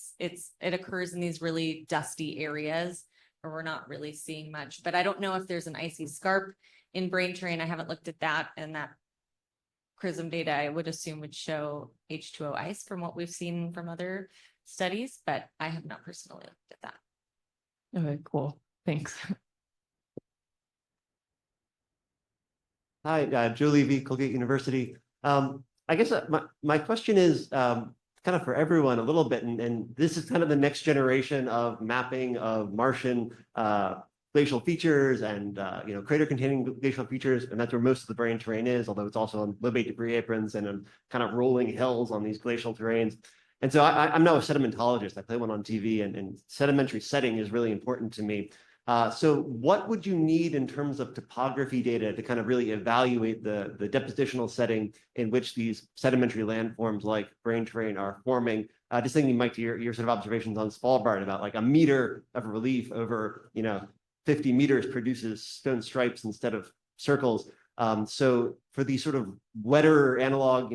occurs in these really dusty areas where we're not really seeing much. But I don't know if there's an icy scarp in brain terrain. I haven't looked at that, and that CRISM data I would assume would show H2O ice from what we've seen from other studies, but I have not personally looked at that. Okay, cool. Thanks. Hi, Julie V. Colgate University. I guess my question is kind of for everyone a little bit, and this is kind of the next generation of mapping of Martian glacial features and crater-containing glacial features, and that's where most of the brain terrain is, although it's also on lobate debris aprons and on kind of rolling hills on these glacial terrains. And so I'm now a sedimentologist. I play one on TV, and sedimentary setting is really important to me. So what would you need in terms of topography data to kind of really evaluate the depositional setting in which these sedimentary landforms like brain terrain are forming? Just thinking, Mike, to your sort of observations on Svalbard about like a meter of relief over 50 meters produces stone stripes instead of circles. So for these sort of wetter analog,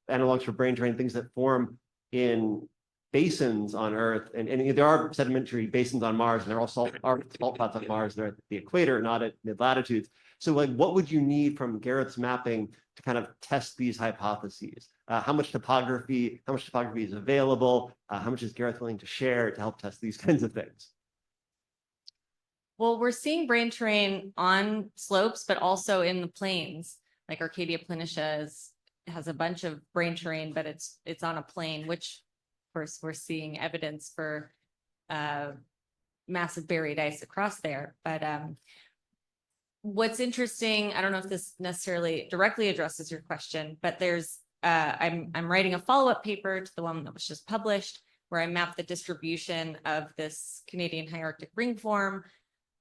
analogs for brain terrain, things that form in basins on Earth, and there are sedimentary basins on Mars, and there are salt flats on Mars. They're at the equator, not at mid latitudes. So like, what would you need from Garrett's mapping to kind of test these hypotheses? How much topography is available? How much is Garrett willing to share to help test these kinds of things? Well, we're seeing brain terrain on slopes, but also in the plains. Like Arcadia Planitia has a bunch of brain terrain, but it's on a plain, which of course we're seeing evidence for massive buried ice across there. But what's interesting, I don't know if this necessarily directly addresses your question, but there's I'm writing a follow-up paper to the one that was just published, where I map the distribution of this Canadian high Arctic ringform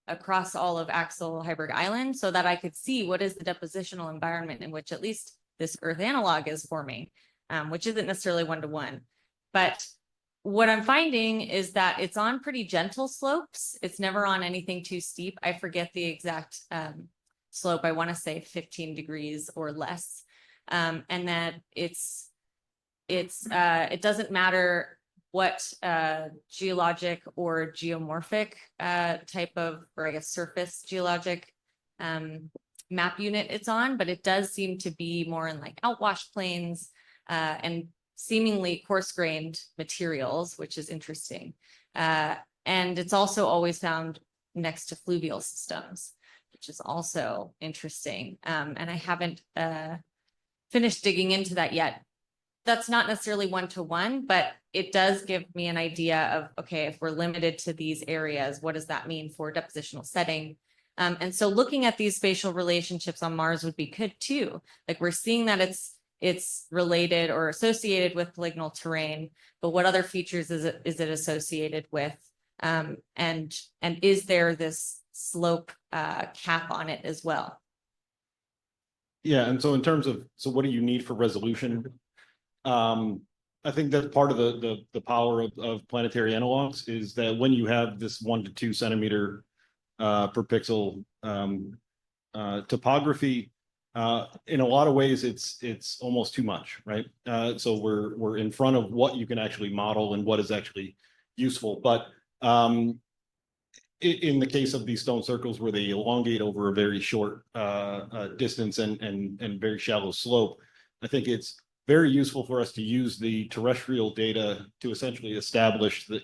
across all of Axel Heiberg Island, so that I could see what is the depositional environment in which at least this Earth analog is forming, which isn't necessarily one-to-one. But what I'm finding is that it's on pretty gentle slopes. It's never on anything too steep. I forget the exact slope. I want to say 15 degrees or less. And that it doesn't matter what geologic or geomorphic type of, or I guess surface geologic map unit it's on, but it does seem to be more in like outwash plains and seemingly coarse-grained materials, which is interesting. And it's also always found next to fluvial systems, which is also interesting. And I haven't finished digging into that yet. That's not necessarily one-to-one, but it does give me an idea of, okay, if we're limited to these areas, what does that mean for depositional setting? And so looking at these spatial relationships on Mars would be good too. Like we're seeing that it's related or associated with polygonal terrain, but what other features is it associated with? And is there this slope cap on it as well? Yeah, and so in terms of, so what do you need for resolution? I think that's part of the power of planetary analogs is that when you have this 1 to 2 centimeter per pixel topography, in a lot of ways it's almost too much, right? So we're in front of what you can actually model and what is actually useful. But in the case of these stone circles where they elongate over a very short distance and very shallow slope, I think it's very useful for us to use the terrestrial data to essentially establish that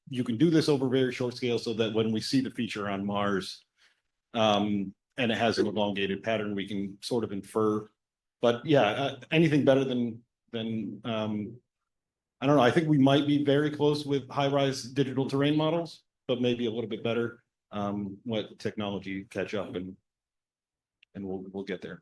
you can do this over very short scale, so that when we see the feature on Mars and it has an elongated pattern, we can sort of infer. But yeah, anything better than I don't know. I think we might be very close with high-rise digital terrain models, but maybe a little bit better. Let technology catch up, and we'll get there.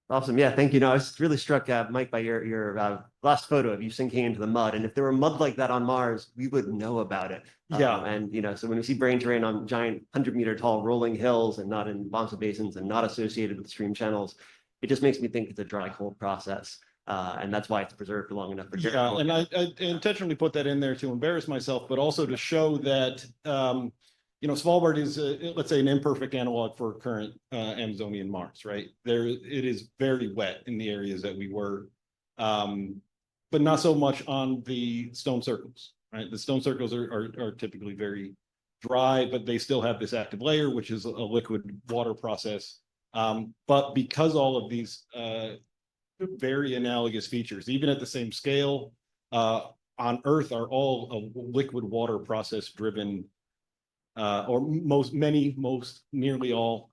Awesome. Yeah, thank you. No, I was really struck, Mike, by your last photo of you sinking into the mud. And if there were mud like that on Mars, we would know about it. Yeah. And so when we see brain terrain on giant 100-meter tall rolling hills and not in bonza basins and not associated with stream channels, it just makes me think it's a dry cold process. And that's why it's preserved for long enough for Yeah, and I intentionally put that in there to embarrass myself, but also to show that Svalbard is, let's say, an imperfect analog for current Amazonian Mars, right? It is very wet in the areas that we were, but not so much on the stone circles, right? The stone circles are typically very dry, but they still have this active layer, which is a liquid water process. But because all of these very analogous features, even at the same scale, on Earth are all a liquid water process driven, or nearly all,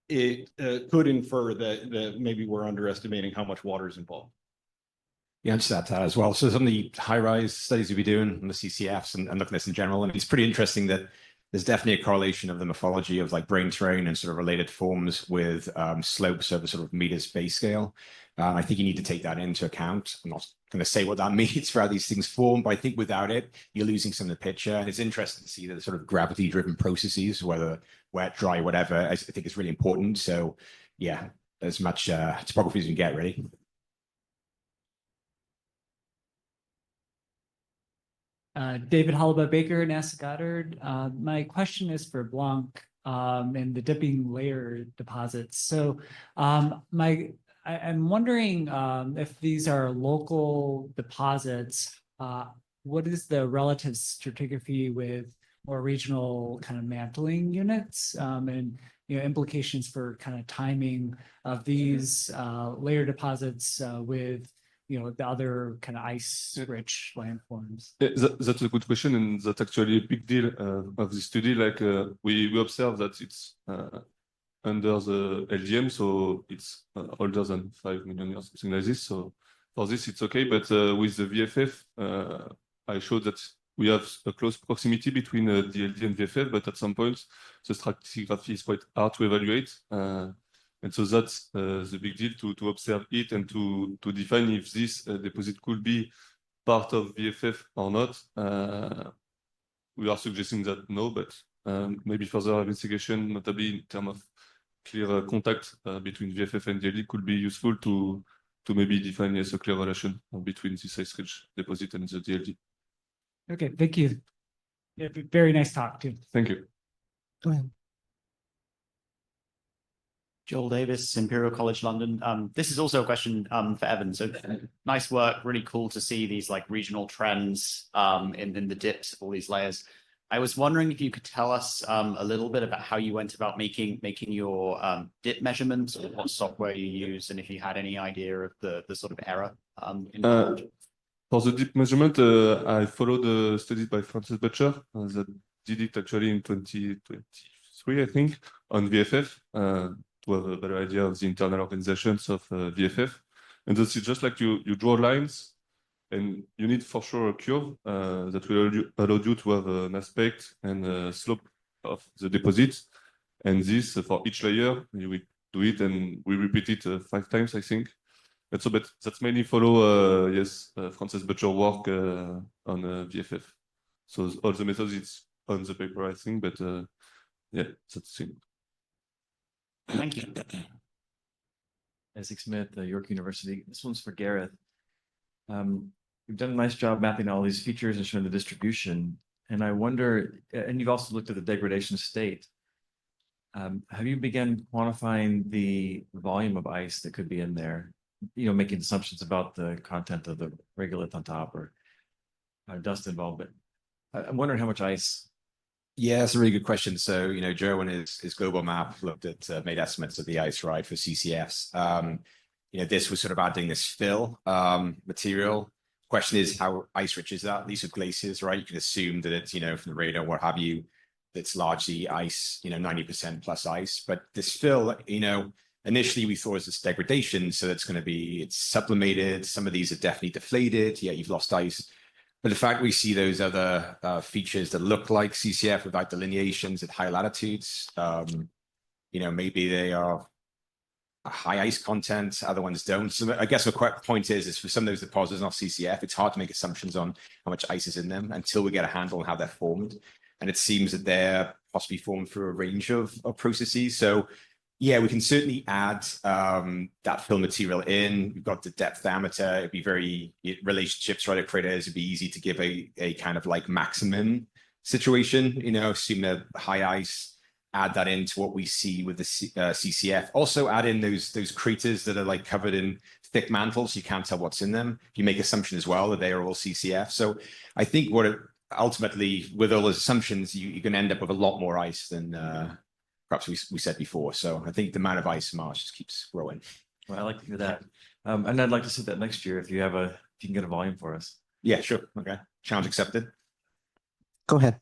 it could infer that maybe we're underestimating how much water is involved. Yeah, just add to that as well. So some of the high-rise studies we've been doing on the CCFs and looking at this in general, I mean, it's pretty interesting that there's definitely a correlation of the morphology of like brain terrain and sort of related forms with slopes over sort of meter space scale. I think you need to take that into account. I'm not going to say what that means for how these things form, but I think without it, you're losing some of the picture. And it's interesting to see that the sort of gravity-driven processes, whether wet, dry, whatever, I think is really important. So yeah, as much topography as you can get, really. David Hollabaugh Baker, NASA Goddard. My question is for Blanc and the dipping layer deposits. So I'm wondering if these are local deposits, what is the relative stratigraphy with more regional kind of mantling units? And implications for kind of timing of these layer deposits with the other kind of ice-rich landforms? That's a good question, and that's actually a big deal of the study. Like we observe that it's under the LGM, so it's older than 5 million years, something like this. So for this, it's okay. But with the VFF, I showed that we have a close proximity between the LD and VFF, but at some point, the stratigraphy is quite hard to evaluate. And so that's the big deal to observe it and to define if this deposit could be part of VFF or not. We are suggesting that no, but maybe further investigation, notably in terms of clear contact between VFF and DLD, could be useful to maybe define yes, a clear relation between this ice-rich deposit and the DLD. Okay, thank you. Yeah, very nice talk too. Thank you. Go ahead. Joel Davis, Imperial College London. This is also a question for Evan. So nice work, really cool to see these like regional trends in the dips of all these layers. I was wondering if you could tell us a little bit about how you went about making your dip measurements, or what software you use, and if you had any idea of the sort of error involved. For the dip measurement, I followed the studies by Francis Butcher that did it actually in 2023, I think, on VFF to have a better idea of the internal organizations of VFF. And this is just like you draw lines, and you need for sure a curve that will allow you to have an aspect and a slope of the deposit. And this, for each layer, you will do it, and we repeat it 5 times, I think. And so, but that's mainly follow, Francis Butcher work on VFF. So all the methods, it's on the paper, I think, but yeah, that's it. Thank you. Isaac Smith, York University. This one's for Gareth. You've done a nice job mapping all these features and showing the distribution. And I wonder, and you've also looked at the degradation state. Have you begun quantifying the volume of ice that could be in there? Making assumptions about the content of the regolith on top or dust involved. But I'm wondering how much ice. Yeah, that's a really good question. So, Joe and his global map looked at made estimates of the ice, right, for CCFs. This was sort of adding this fill material. Question is, how ice rich is that? These are glaciers, right? You can assume that it's, from the radar, what have you, that's largely ice, 90% plus ice. But this fill, initially we thought it was this degradation, so it's sublimated. Some of these are definitely deflated. Yeah, you've lost ice. But the fact we see those other features that look like CCF without delineations at high latitudes, maybe they are a high ice content, other ones don't. So I guess the point is for some of those deposits not CCF, it's hard to make assumptions on how much ice is in them until we get a handle on how they're formed. And it seems that they're possibly formed through a range of processes. So yeah, we can certainly add that fill material in. We've got the depth diameter. It'd be relationships, right? At craters, it'd be easy to give a kind of like maximum situation, assume that high ice, add that into what we see with the CCF. Also add in those craters that are like covered in thick mantles. You can't tell what's in them. You make assumption as well that they are all CCF. So I think ultimately, with all those assumptions, you can end up with a lot more ice than perhaps we said before. So I think the amount of ice in Mars just keeps growing. Well, I like to hear that. And I'd like to see that next year if you can get a volume for us. Yeah, sure. Okay. Challenge accepted. Go ahead.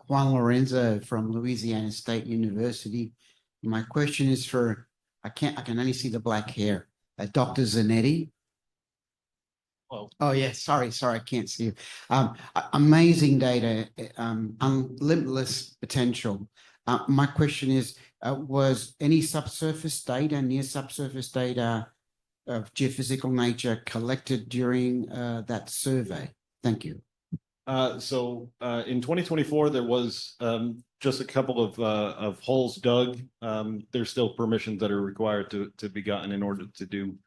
Juan Lorenzo from Louisiana State University. My question is I can only see the black hair. Dr. Zanetti. Oh yeah, sorry, I can't see you. Amazing data, limitless potential. My question is, was any subsurface data, near subsurface data of geophysical nature collected during that survey? Thank you. So in 2024, there was just a couple of holes dug. There's still permissions that are required to be gotten in order to do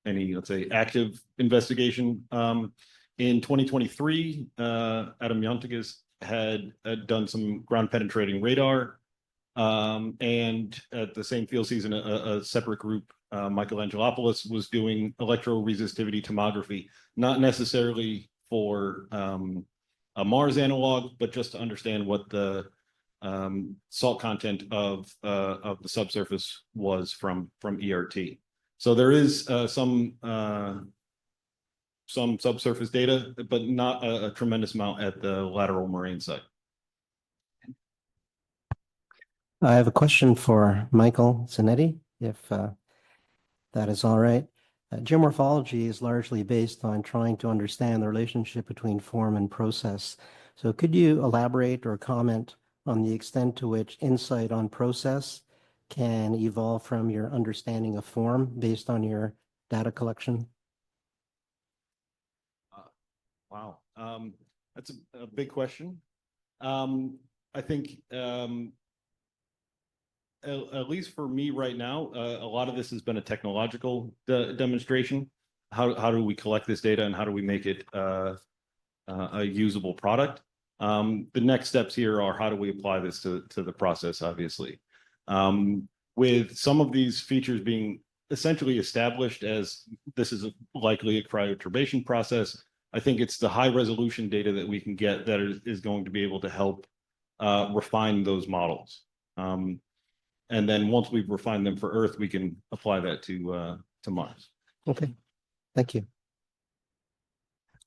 any, let's say, active investigation. In 2023, Adam Yontagas had done some ground penetrating radar. And at the same field season, a separate group, Michael Angelopoulos, was doing electroresistivity tomography, not necessarily for a Mars analog, but just to understand what the salt content of the subsurface was from ERT. So there is some subsurface data, but not a tremendous amount at the lateral moraine site. I have a question for Michael Zanetti, if that is all right. Geomorphology is largely based on trying to understand the relationship between form and process. So could you elaborate or comment on the extent to which insight on process can evolve from your understanding of form based on your data collection? Wow, that's a big question. I think at least for me right now, a lot of this has been a technological demonstration. How do we collect this data and how do we make it a usable product? The next steps here are how do we apply this to the process, obviously. With some of these features being essentially established as this is likely a cryoturbation process, I think it's the high resolution data that we can get that is going to be able to help refine those models. And then once we've refined them for Earth, we can apply that to Mars. Okay, thank you.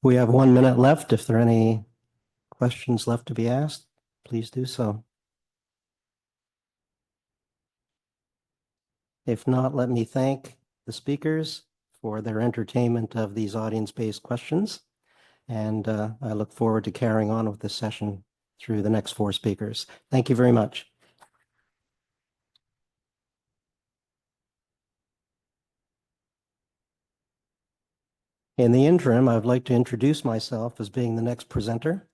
We have 1 minute left. If there are any questions left to be asked, please do so. If not, let me thank the speakers for their entertainment of these audience-based questions. And I look forward to carrying on with this session through the next 4 speakers. Thank you very much. In the interim, I'd like to introduce myself as being the next presenter,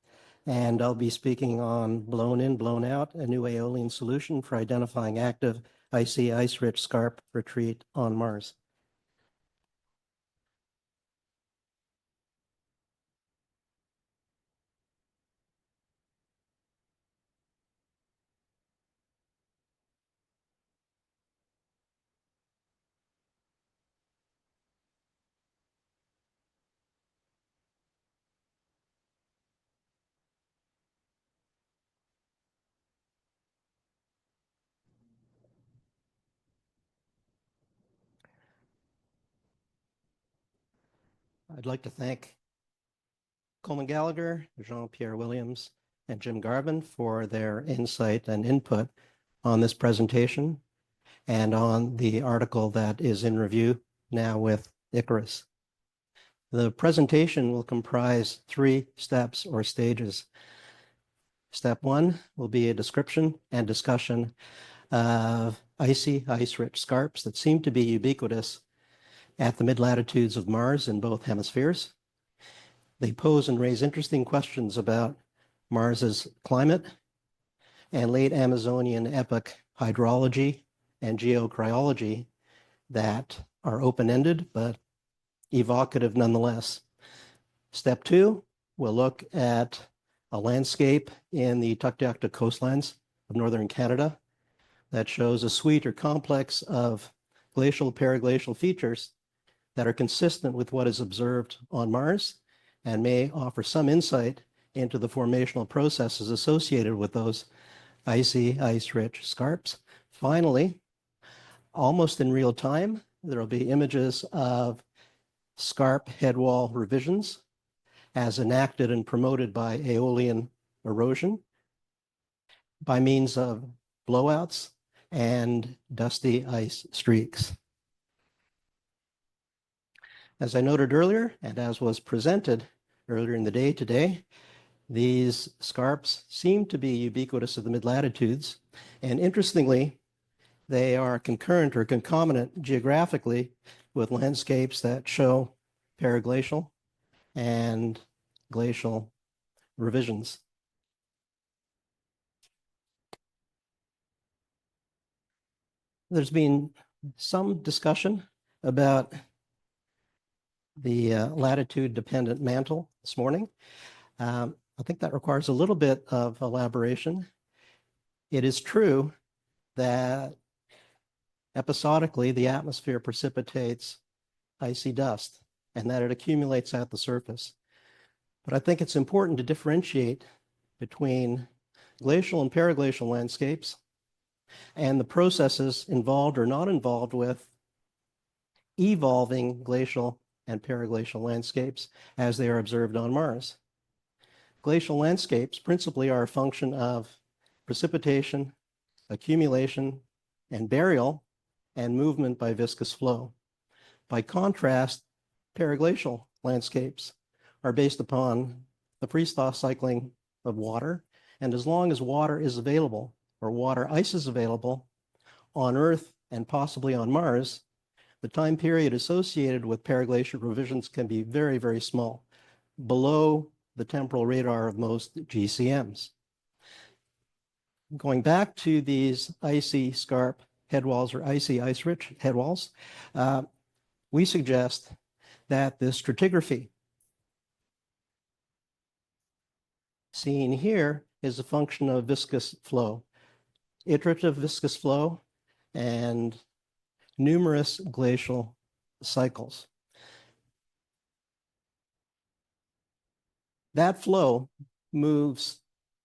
and I'll be speaking on blown in, blown out, a new aeolian solution for identifying active icy, ice-rich scarp retreat on Mars. I'd like to thank Coleman Gallagher, Jean-Pierre Williams, and Jim Garvin for their insight and input on this presentation and on the article that is in review now with Icarus. The presentation will comprise 3 steps or stages. Step 1 will be a description and discussion of icy, ice-rich scarps that seem to be ubiquitous at the mid-latitudes of Mars in both hemispheres. They pose and raise interesting questions about Mars's climate and late Amazonian epoch hydrology and geocryology that are open-ended but evocative nonetheless. Step 2, we'll look at a landscape in the Tuktoyaktuk coastlines of northern Canada that shows a suite or complex of glacial periglacial features that are consistent with what is observed on Mars and may offer some insight into the formational processes associated with those icy, ice-rich scarps. Finally, almost in real time, there will be images of scarp headwall revisions as enacted and promoted by aeolian erosion by means of blowouts and dusty ice streaks. As I noted earlier, and as was presented earlier in the day today, these scarps seem to be ubiquitous of the mid-latitudes, and interestingly, they are concurrent or concomitant geographically with landscapes that show periglacial and glacial revisions. There's been some discussion about the latitude-dependent mantle this morning. I think that requires a little bit of elaboration. It is true that episodically the atmosphere precipitates icy dust and that it accumulates at the surface. But I think it's important to differentiate between glacial and periglacial landscapes and the processes involved or not involved with evolving glacial and periglacial landscapes as they are observed on Mars. Glacial landscapes principally are a function of precipitation, accumulation, and burial, and movement by viscous flow. By contrast, periglacial landscapes are based upon the freeze-thaw cycling of water, and as long as water is available or water ice is available on Earth and possibly on Mars, the time period associated with periglacial revisions can be very, very small, below the temporal radar of most GCMs. Going back to these icy scarp headwalls or icy ice-rich headwalls, we suggest that the stratigraphy seen here is a function of viscous flow, iterative viscous flow, and numerous glacial cycles. That flow moves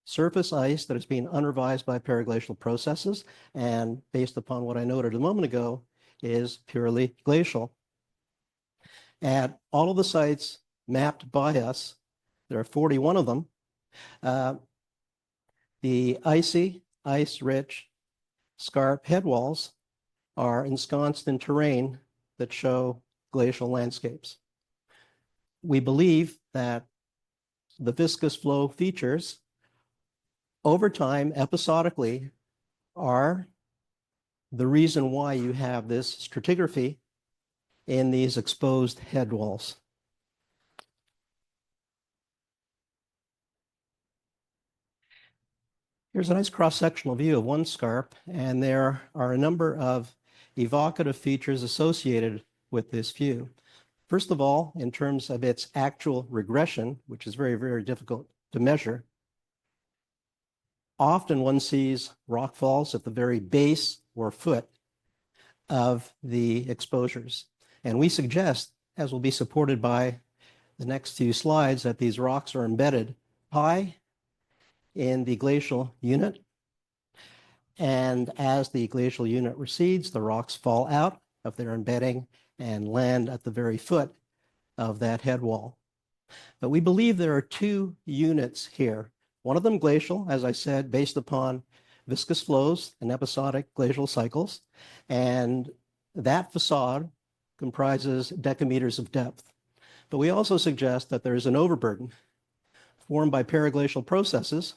surface ice that is being unrevised by periglacial processes, and based upon what I noted a moment ago, is purely glacial. At all of the sites mapped by us, there are 41 of them, the icy, ice-rich scarp headwalls are ensconced in terrain that show glacial landscapes. We believe that the viscous flow features over time, episodically, are the reason why you have this stratigraphy in these exposed headwalls. Here's a nice cross-sectional view of one scarp, and there are a number of evocative features associated with this view. First of all, in terms of its actual regression, which is very, very difficult to measure, often one sees rock falls at the very base or foot of the exposures. And we suggest, as will be supported by the next few slides, that these rocks are embedded high in the glacial unit. And as the glacial unit recedes, the rocks fall out of their embedding and land at the very foot of that head wall. But we believe there are two units here. One of them glacial, as I said, based upon viscous flows and episodic glacial cycles. And that facade comprises decameters of depth. But we also suggest that there is an overburden formed by periglacial processes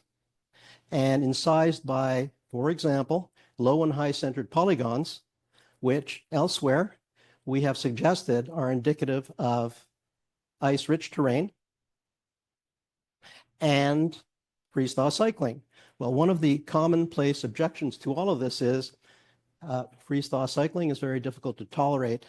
and incised by, for example, low and high centered polygons, which elsewhere we have suggested are indicative of ice-rich terrain and freeze-thaw cycling. Well, one of the commonplace objections to all of this is freeze-thaw cycling is very difficult to tolerate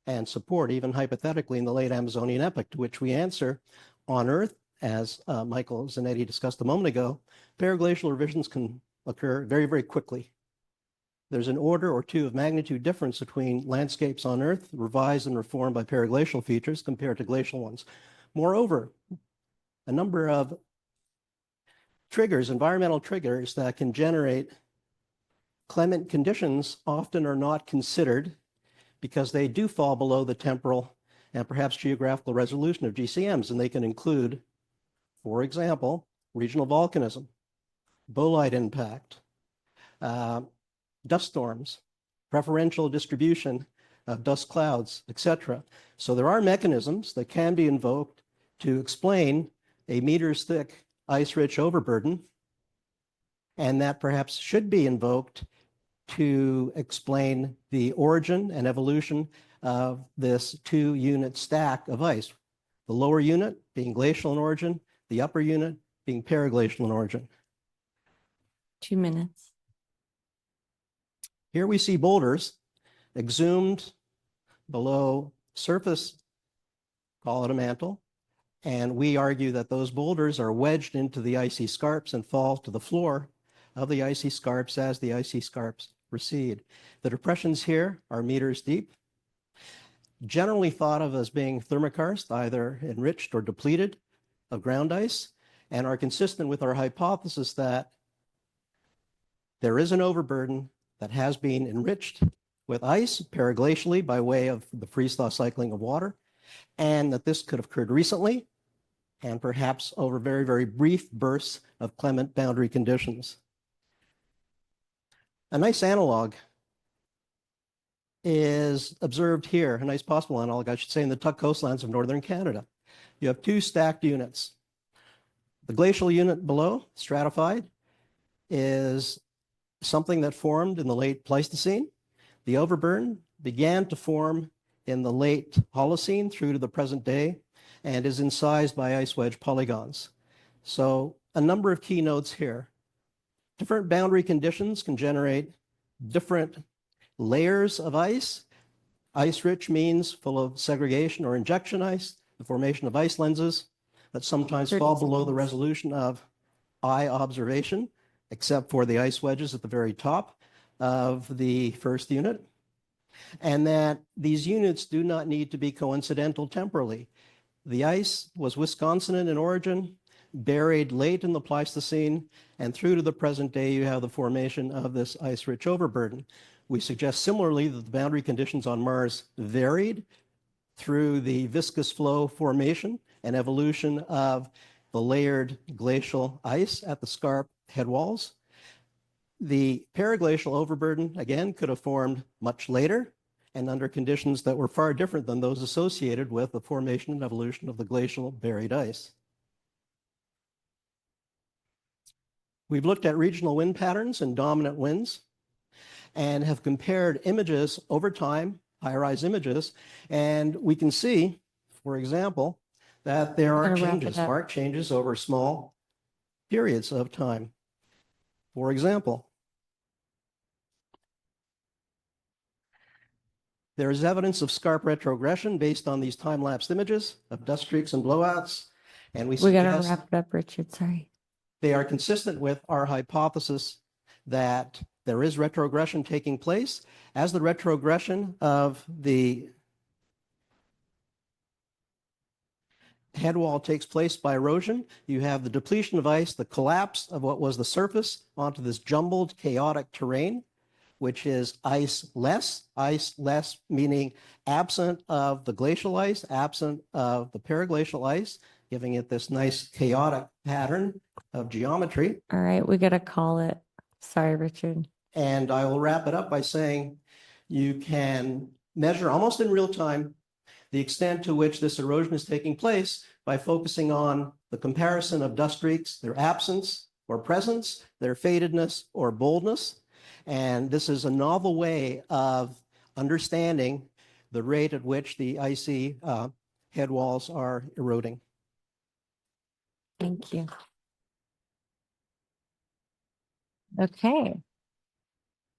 and support, even hypothetically, in the late Amazonian epoch, to which we answer on Earth, as Michael Zanetti discussed a moment ago, periglacial revisions can occur very, very quickly. There's an order or two of magnitude difference between landscapes on Earth revised and reformed by periglacial features compared to glacial ones. Moreover, a number of triggers, environmental triggers that can generate clement conditions often are not considered because they do fall below the temporal and perhaps geographical resolution of GCMs, and they can include, for example, regional volcanism, bolide impact, dust storms, preferential distribution of dust clouds, etc. So there are mechanisms that can be invoked to explain a meters thick ice-rich overburden, and that perhaps should be invoked to explain the origin and evolution of this two-unit stack of ice. The lower unit being glacial in origin, the upper unit being periglacial in origin. 2 minutes. Here we see boulders exhumed below surface, call it a mantle, and we argue that those boulders are wedged into the icy scarps and fall to the floor of the icy scarps as the icy scarps recede. The depressions here are meters deep, generally thought of as being thermokarst, either enriched or depleted of ground ice, and are consistent with our hypothesis that there is an overburden that has been enriched with ice periglacially by way of the freeze-thaw cycling of water, and that this could have occurred recently and perhaps over very, very brief bursts of clement boundary conditions. A nice analog is observed here, a nice possible analog, I should say, in the Tuck coastlands of northern Canada. You have two stacked units. The glacial unit below, stratified, is something that formed in the late Pleistocene. The overburn began to form in the late Holocene through to the present day and is incised by ice wedge polygons. So a number of keynotes here. Different boundary conditions can generate different layers of ice. Ice-rich means full of segregation or injection ice, the formation of ice lenses that sometimes fall below the resolution of eye observation, except for the ice wedges at the very top of the first unit. And that these units do not need to be coincidental temporally. The ice was Wisconsin in origin, buried late in the Pleistocene, and through to the present day, you have the formation of this ice-rich overburden. We suggest similarly that the boundary conditions on Mars varied through the viscous flow formation and evolution of the layered glacial ice at the scarp headwalls. The periglacial overburden, again, could have formed much later and under conditions that were far different than those associated with the formation and evolution of the glacial buried ice. We've looked at regional wind patterns and dominant winds and have compared images over time, high-rise images, and we can see, for example, that there are changes, marked changes over small periods of time. For example, there is evidence of scarp retrogression based on these time-lapsed images of dust streaks and blowouts, and we gotta suggest wrap it up, Richard, sorry. they are consistent with our hypothesis that there is retrogression taking place. As the retrogression of the head wall takes place by erosion, you have the depletion of ice, the collapse of what was the surface onto this jumbled, chaotic terrain, which is ice-less meaning absent of the glacial ice, absent of the periglacial ice, giving it this nice chaotic pattern of geometry. All right, we got to call it. Sorry, Richard. And I will wrap it up by saying you can measure almost in real time the extent to which this erosion is taking place by focusing on the comparison of dust streaks, their absence or presence, their fadedness or boldness. And this is a novel way of understanding the rate at which the icy head walls are eroding. Thank you. Okay.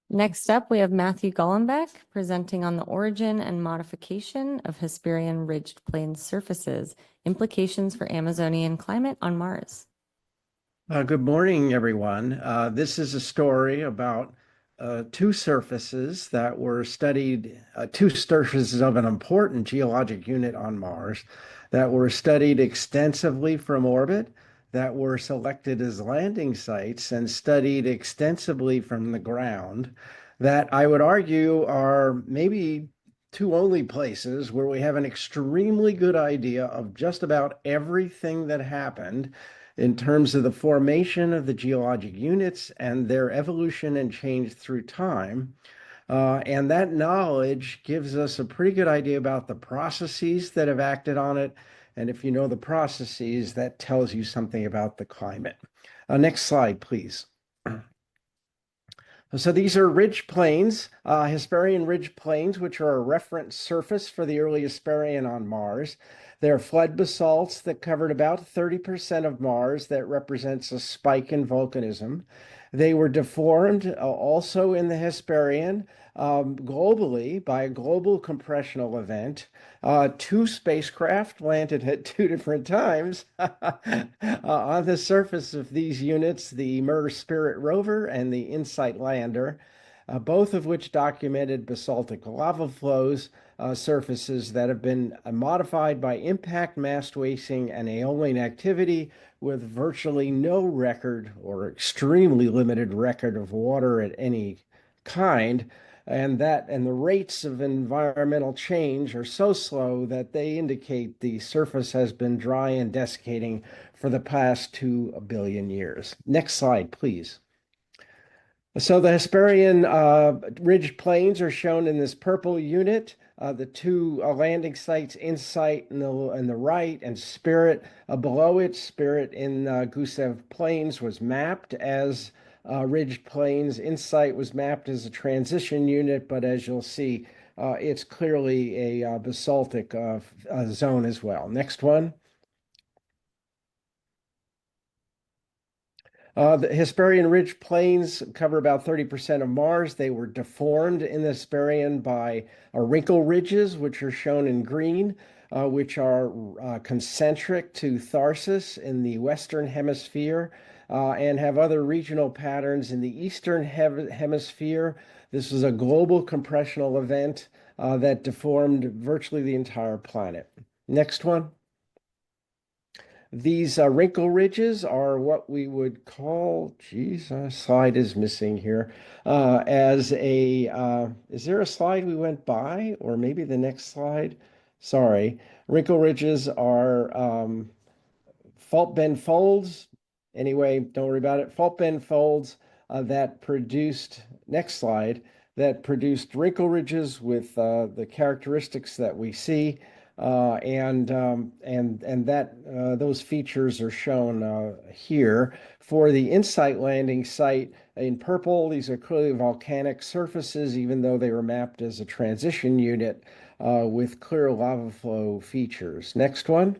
Next up, we have Matthew Gullenbeck presenting on the origin and modification of Hesperian ridged plain surfaces, implications for Amazonian climate on Mars. Good morning, everyone. This is a story about two surfaces that were studied, two surfaces of an important geologic unit on Mars that were studied extensively from orbit, that were selected as landing sites and studied extensively from the ground, that I would argue are maybe two only places where we have an extremely good idea of just about everything that happened in terms of the formation of the geologic units and their evolution and change through time. And that knowledge gives us a pretty good idea about the processes that have acted on it. And if you know the processes, that tells you something about the climate. Next slide, please. So these are ridge plains, Hesperian ridge plains, which are a reference surface for the early Hesperian on Mars. They're flood basalts that covered about 30% of Mars. That represents a spike in volcanism. They were deformed also in the Hesperian globally by a global compressional event. Two spacecraft landed at two different times on the surface of these units, the MER Spirit rover and the InSight lander. both of which documented basaltic lava flows, surfaces that have been modified by impact, mass wasting, and aeolian activity, with virtually no record or extremely limited record of water at any kind. And the rates of environmental change are so slow that they indicate the surface has been dry and desiccating for the past 2 billion years. Next slide, please. So the Hesperian ridge plains are shown in this purple unit. The two landing sites, Insight in the right and Spirit below it. Spirit in Gusev Plains was mapped as ridge plains. Insight was mapped as a transition unit, but as you'll see, it's clearly a basaltic zone as well. Next one. The Hesperian ridge plains cover about 30% of Mars. They were deformed in the Hesperian by wrinkle ridges, which are shown in green, which are concentric to Tharsis in the Western Hemisphere, and have other regional patterns in the Eastern Hemisphere. This was a global compressional event that deformed virtually the entire planet. Next one. These wrinkle ridges are what we would call, geez, a slide is missing here, as a, is there a slide we went by, or maybe the next slide? Sorry. Wrinkle ridges are fault bend folds. Anyway, don't worry about it. Fault bend folds that produced, next slide, that produced wrinkle ridges with the characteristics that we see. And that those features are shown here. For the Insight landing site in purple, these are clearly volcanic surfaces, even though they were mapped as a transition unit with clear lava flow features. Next one.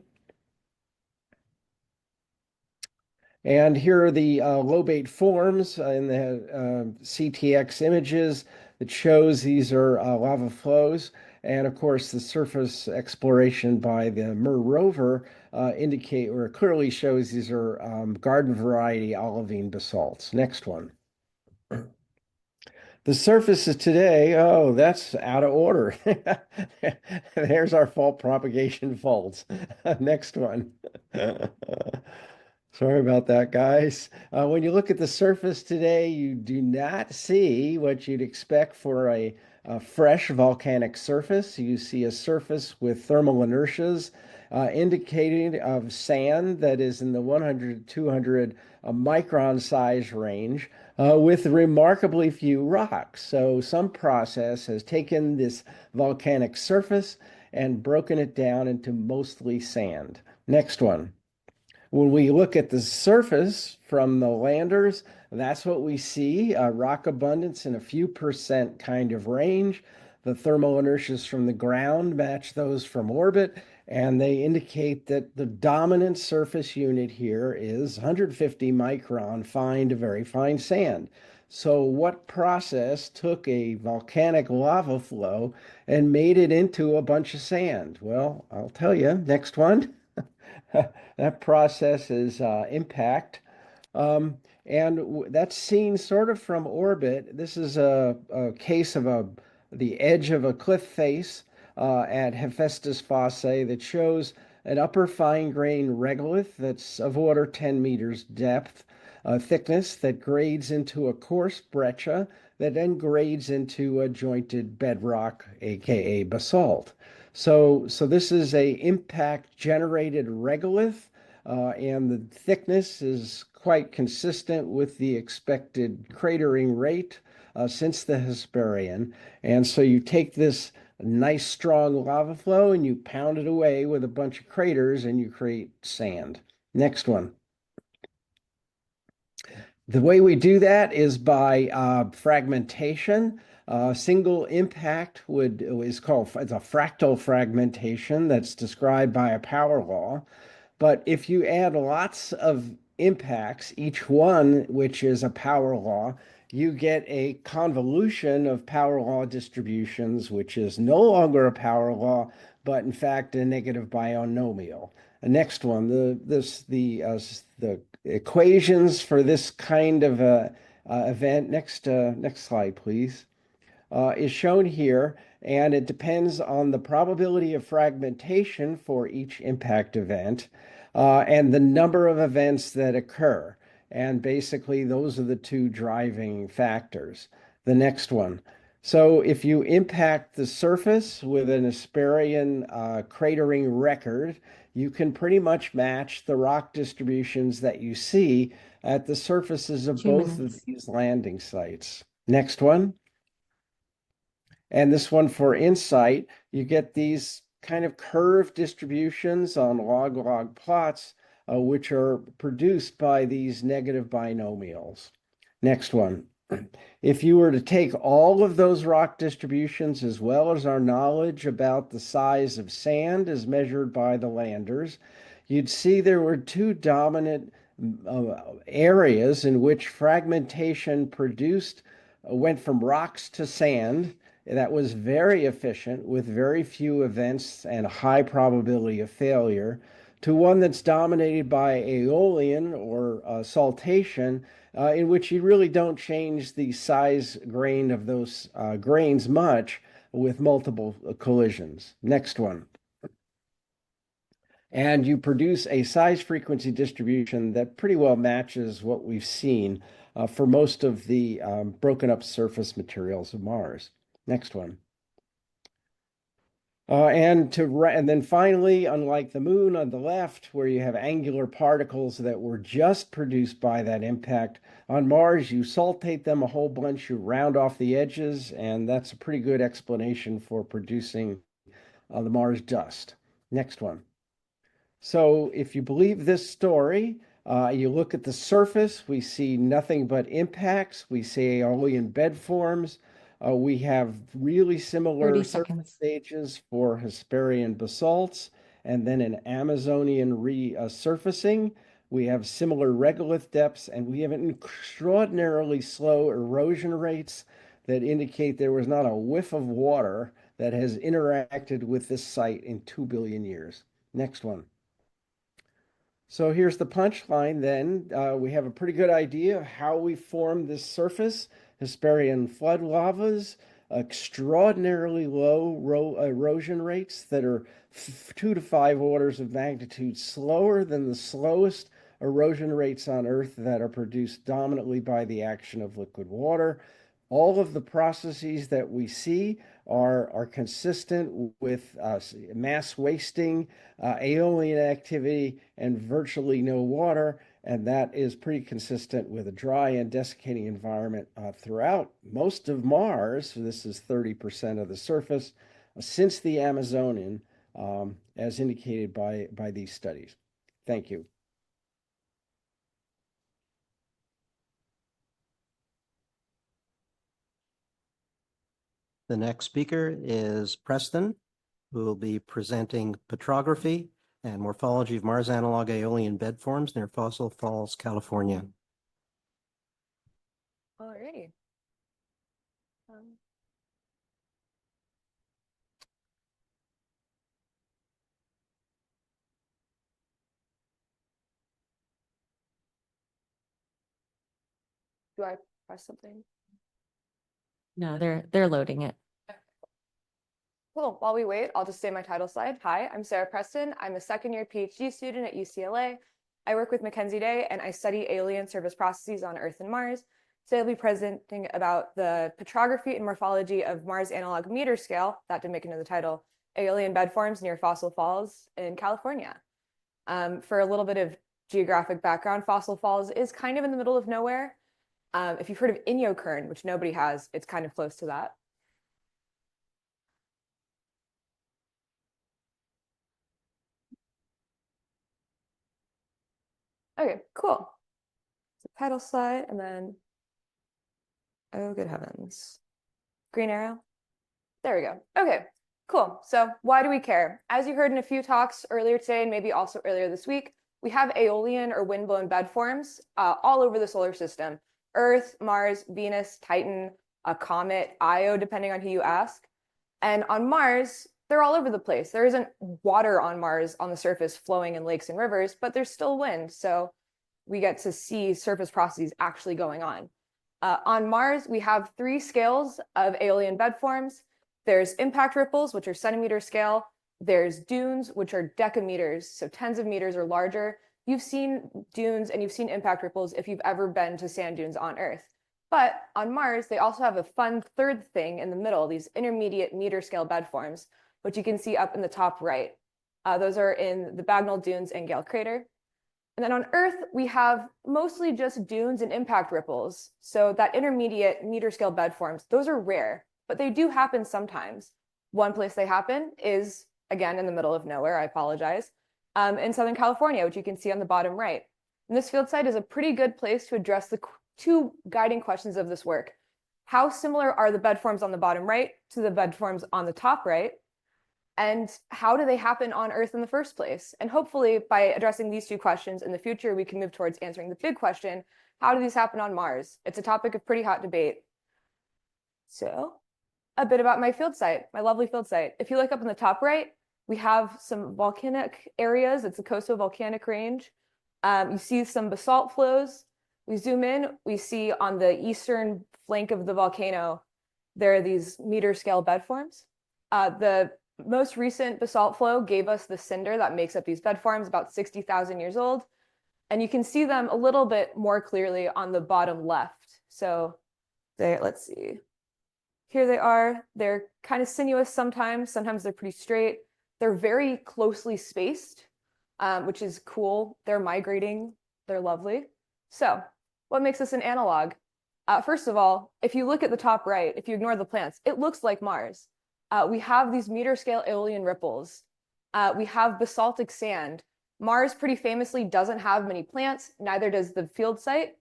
And here are the lobate forms in the CTX images that shows these are lava flows. And of course, the surface exploration by the MER rover indicate or clearly shows these are garden variety olivine basalts. Next one. The surfaces today, oh, that's out of order. There's our fault propagation faults. Next one. Sorry about that, guys. When you look at the surface today, you do not see what you'd expect for a fresh volcanic surface. You see a surface with thermal inertias indicating of sand that is in the 100 to 200 micron size range with remarkably few rocks. So some process has taken this volcanic surface and broken it down into mostly sand. Next one. When we look at the surface from the landers, that's what we see, rock abundance in a few percent kind of range. The thermal inertias from the ground match those from orbit, and they indicate that the dominant surface unit here is 150 micron fine to very fine sand. So what process took a volcanic lava flow and made it into a bunch of sand? Well, I'll tell you, next one. That process is impact. And that's seen sort of from orbit. This is a case of the edge of a cliff face at Hephaestus Fossae that shows an upper fine grain regolith that's of order 10 meters depth, thickness that grades into a coarse breccia that then grades into a jointed bedrock, aka basalt. So this is a impact generated regolith, and the thickness is quite consistent with the expected cratering rate since the Hesperian. And so you take this nice strong lava flow and you pound it away with a bunch of craters and you create sand. Next one. The way we do that is by fragmentation. Single impact is called, it's a fractal fragmentation that's described by a power law. But if you add lots of impacts, each one which is a power law, you get a convolution of power law distributions, which is no longer a power law, but in fact a negative binomial. The next one, the equations for this kind of event. Next slide, please. Is shown here, and it depends on the probability of fragmentation for each impact event and the number of events that occur. And basically, those are the two driving factors. The next one. So if you impact the surface with an Hesperian cratering record, you can pretty much match the rock distributions that you see at the surfaces of both of these landing sites. Next one. And this one for insight, you get these kind of curved distributions on log-log plots, which are produced by these negative binomials. Next one. If you were to take all of those rock distributions as well as our knowledge about the size of sand as measured by the landers, you'd see there were two dominant areas in which fragmentation went from rocks to sand. That was very efficient with very few events and a high probability of failure, to one that's dominated by aeolian or saltation, in which you really don't change the size grain of those grains much with multiple collisions. Next one. And you produce a size frequency distribution that pretty well matches what we've seen for most of the broken up surface materials of Mars. Next one. And then finally, unlike the moon on the left, where you have angular particles that were just produced by that impact, on Mars, you saltate them a whole bunch, you round off the edges, and that's a pretty good explanation for producing the Mars dust. Next one. So if you believe this story, you look at the surface, we see nothing but impacts. We see aeolian bed forms. We have really similar surface stages for Hesperian basalts, and then an Amazonian resurfacing. We have similar regolith depths, and we have extraordinarily slow erosion rates that indicate there was not a whiff of water that has interacted with this site in 2 billion years. Next one. So here's the punchline then. We have a pretty good idea of how we formed this surface. Hesperian flood lavas, extraordinarily low erosion rates that are 2 to 5 orders of magnitude slower than the slowest erosion rates on Earth that are produced dominantly by the action of liquid water. All of the processes that we see are consistent with mass wasting, aeolian activity, and virtually no water. And that is pretty consistent with a dry and desiccating environment throughout most of Mars. This is 30% of the surface since the Amazonian, as indicated by these studies. Thank you. The next speaker is Preston, who will be presenting petrography and morphology of Mars analog aeolian bed forms near Fossil Falls, California. All right. Do I press something? No, they're loading it. Cool. While we wait, I'll just say my title slide. Hi, I'm Sarah Preston. I'm a second-year PhD student at UCLA. I work with Mackenzie Day, and I study aeolian surface processes on Earth and Mars. Today I'll be presenting about the petrography and morphology of Mars analog meter scale, that didn't make it into the title, aeolian bed forms near Fossil Falls in California. For a little bit of geographic background, Fossil Falls is kind of in the middle of nowhere. If you've heard of Inyokern, which nobody has, it's kind of close to that. Okay, cool. So title slide, and then, oh, good heavens. Green arrow. There we go. Okay, cool. So why do we care? As you heard in a few talks earlier today, and maybe also earlier this week, we have aeolian or wind-blown bed forms all over the solar system. Earth, Mars, Venus, Titan, a comet, Io, depending on who you ask. And on Mars, they're all over the place. There isn't water on Mars on the surface flowing in lakes and rivers, but there's still wind. So we get to see surface processes actually going on. On Mars, we have 3 scales of alien bed forms. There's impact ripples, which are centimeter scale. There's dunes, which are decameters, so tens of meters or larger. You've seen dunes and you've seen impact ripples if you've ever been to sand dunes on Earth. But on Mars, they also have a fun third thing in the middle, these intermediate meter scale bed forms, which you can see up in the top right. Those are in the Bagnall Dunes and Gale Crater. And then on Earth, we have mostly just dunes and impact ripples. So that intermediate meter scale bed forms, those are rare, but they do happen sometimes. One place they happen is, again, in the middle of nowhere, I apologize, in Southern California, which you can see on the bottom right. And this field site is a pretty good place to address the 2 guiding questions of this work. How similar are the bed forms on the bottom right to the bed forms on the top right? And how do they happen on Earth in the first place? And hopefully by addressing these 2 questions in the future, we can move towards answering the big question, how do these happen on Mars? It's a topic of pretty hot debate. So a bit about my field site, my lovely field site. If you look up in the top right, we have some volcanic areas. It's a coastal volcanic range. You see some basalt flows. We zoom in, we see on the eastern flank of the volcano, there are these meter scale bed forms. The most recent basalt flow gave us the cinder that makes up these bed forms, about 60,000 years old. And you can see them a little bit more clearly on the bottom left. So let's see. Here they are. They're kind of sinuous sometimes. Sometimes they're pretty straight. They're very closely spaced, which is cool. They're migrating. They're lovely. So what makes this an analog? First of all, if you look at the top right, if you ignore the plants, it looks like Mars. We have these meter scale aeolian ripples. We have basaltic sand. Mars pretty famously doesn't have many plants, neither does the field site.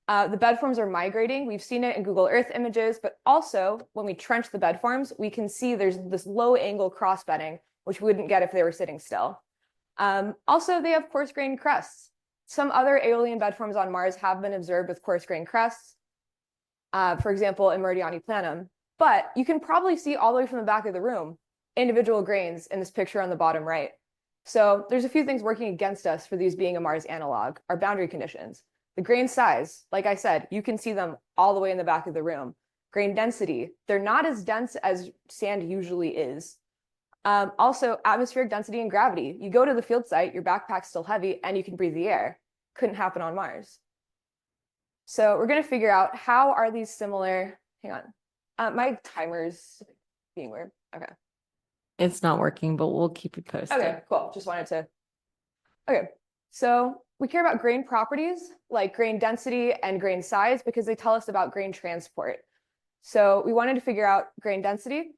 The bed forms are migrating. We've seen it in Google Earth images, but also when we trench the bed forms, we can see there's this low angle cross bedding, which we wouldn't get if they were sitting still. Also, they have coarse-grained crests. Some other aeolian bed forms on Mars have been observed with coarse-grained crests, for example, in Meridiani Planum. But you can probably see all the way from the back of the room individual grains in this picture on the bottom right. So there's a few things working against us for these being a Mars analog, our boundary conditions. The grain size, like I said, you can see them all the way in the back of the room. Grain density, they're not as dense as sand usually is. Also, atmospheric density and gravity. You go to the field site, your backpack's still heavy, and you can breathe the air. Couldn't happen on Mars. So we're going to figure out how are these similar. Hang on. My timer's being weird. Okay. It's not working, but we'll keep you posted. Okay, cool. Just wanted to. Okay, so we care about grain properties like grain density and grain size because they tell us about grain transport. So we wanted to figure out grain density.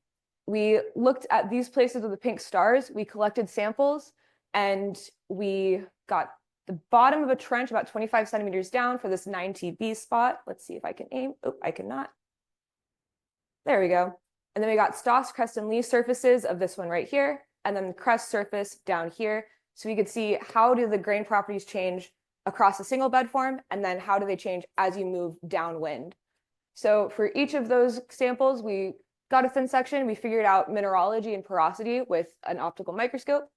We looked at these places with the pink stars. We collected samples and we got the bottom of a trench about 25 centimeters down for this 9TB spot. Let's see if I can aim. Oh, I cannot. There we go. And then we got Stoss, crest, and lee surfaces of this one right here, and then the crest surface down here. So we could see how do the grain properties change across a single bed form, and then how do they change as you move downwind. So for each of those samples, we got a thin section. We figured out mineralogy and porosity with an optical microscope.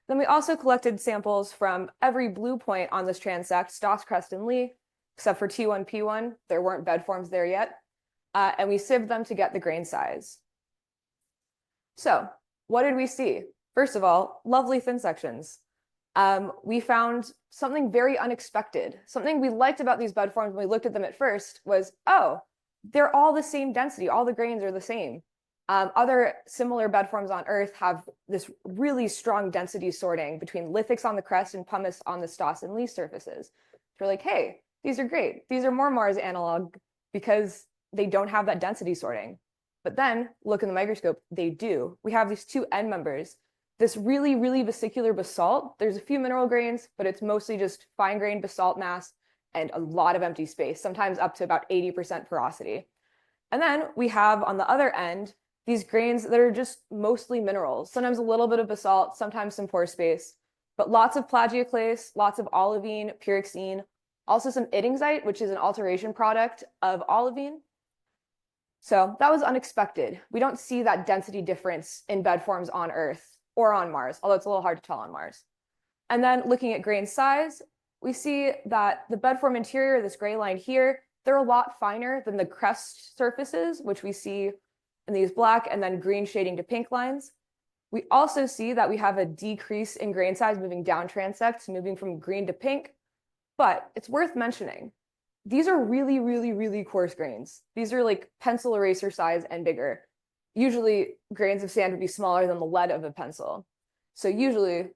Then we also collected samples from every blue point on this transect, Stoss, crest, and lee, except for T1, P1. There weren't bed forms there yet. And we sieved them to get the grain size. So what did we see? First of all, lovely thin sections. We found something very unexpected. Something we liked about these bed forms when we looked at them at first was, oh, they're all the same density. All the grains are the same. Other similar bed forms on Earth have this really strong density sorting between lithics on the crest and pumice on the Stoss and lee surfaces. We're like, hey, these are great. These are more Mars analog because they don't have that density sorting. But then look in the microscope, they do. We have these 2 end members. This really, really vesicular basalt, there's a few mineral grains, but it's mostly just fine-grained basalt mass and a lot of empty space, sometimes up to about 80% porosity. And then we have on the other end, these grains that are just mostly minerals, sometimes a little bit of basalt, sometimes some pore space, but lots of plagioclase, lots of olivine, pyroxene, also some iddingite, which is an alteration product of olivine. So that was unexpected. We don't see that density difference in bed forms on Earth or on Mars, although it's a little hard to tell on Mars. And then looking at grain size, we see that the bed form interior, this gray line here, they're a lot finer than the crest surfaces, which we see in these black and then green shading to pink lines. We also see that we have a decrease in grain size moving down transects, moving from green to pink. But it's worth mentioning, these are really, really, really coarse grains. These are like pencil eraser size and bigger. Usually grains of sand would be smaller than the lead of a pencil. So usually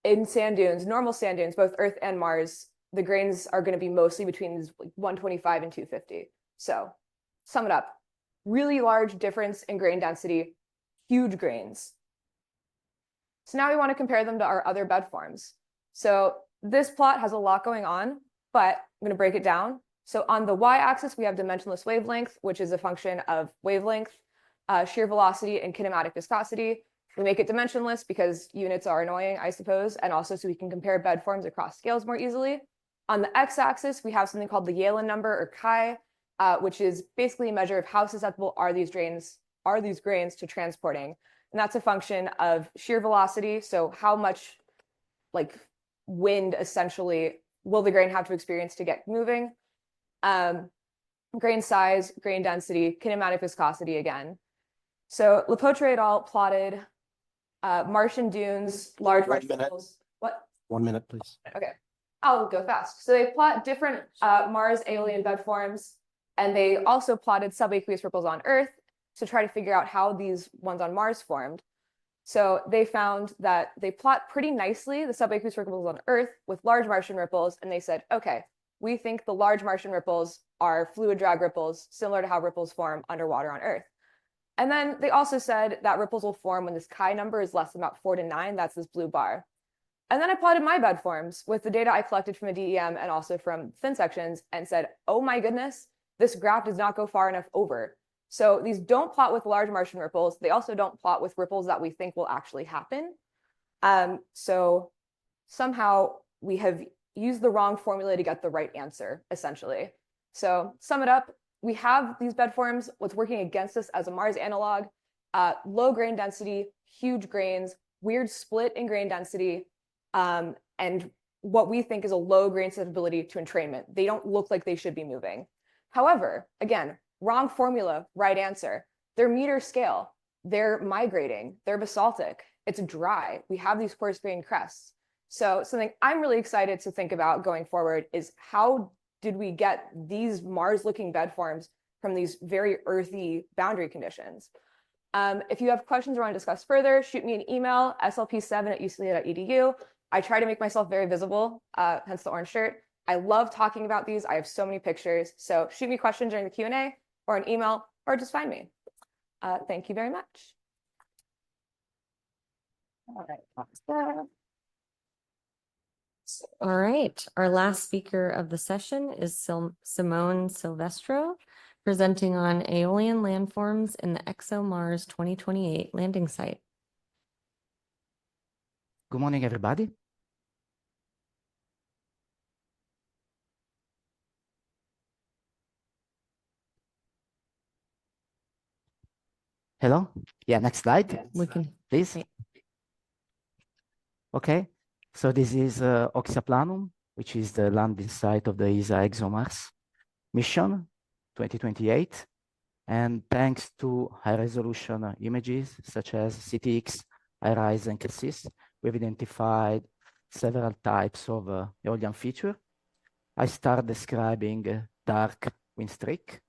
in sand dunes, normal sand dunes, both Earth and Mars, the grains are going to be mostly between these 125 and 250. So sum it up, really large difference in grain density, huge grains. So now we want to compare them to our other bed forms. So this plot has a lot going on, but I'm going to break it down. So on the y-axis, we have dimensionless wavelength, which is a function of wavelength, shear velocity, and kinematic viscosity. We make it dimensionless because units are annoying, I suppose, and also so we can compare bed forms across scales more easily. On the x-axis, we have something called the Yalin number, or chi, which is basically a measure of how susceptible are these grains to transporting. And that's a function of shear velocity, so how much like wind essentially will the grain have to experience to get moving. Grain size, grain density, kinematic viscosity again. So Lepotre et al. Plotted Martian dunes, large Martian pools. What? 1 minute, please. Okay, I'll go fast. So they plot different Mars alien bed forms, and they also plotted subaqueous ripples on Earth to try to figure out how these ones on Mars formed. So they found that they plot pretty nicely the subaqueous ripples on Earth with large Martian ripples, and they said, okay, we think the large Martian ripples are fluid drag ripples, similar to how ripples form underwater on Earth. And then they also said that ripples will form when this chi number is less than about 4 to 9. That's this blue bar. And then I plotted my bed forms with the data I collected from a DEM and also from thin sections and said, oh my goodness, this graph does not go far enough over. So these don't plot with large Martian ripples. They also don't plot with ripples that we think will actually happen. So somehow we have used the wrong formula to get the right answer, essentially. So sum it up, we have these bed forms. What's working against us as a Mars analog, low grain density, huge grains, weird split in grain density, and what we think is a low grain susceptibility to entrainment. They don't look like they should be moving. However, again, wrong formula, right answer. They're meter scale. They're migrating. They're basaltic. It's dry. We have these coarse grain crests. So something I'm really excited to think about going forward is how did we get these Mars-looking bed forms from these very earthy boundary conditions? If you have questions or want to discuss further, shoot me an email, slp7@ucla.edu. I try to make myself very visible, hence the orange shirt. I love talking about these. I have so many pictures. So shoot me questions during the Q&A or an email, or just find me. Thank you very much. All right. All right, our last speaker of the session is Simone Silvestro, presenting on aeolian landforms in the ExoMars 2028 landing site. Good morning, everybody. Hello? Yeah, next slide, please. Okay, so this is Oxyaplanum, which is the landing site of the ESA ExoMars mission 2028. And thanks to high-resolution images such as CTX, IRISE, and CASIS, we've identified several types of aeolian feature. I start describing a dark wind streak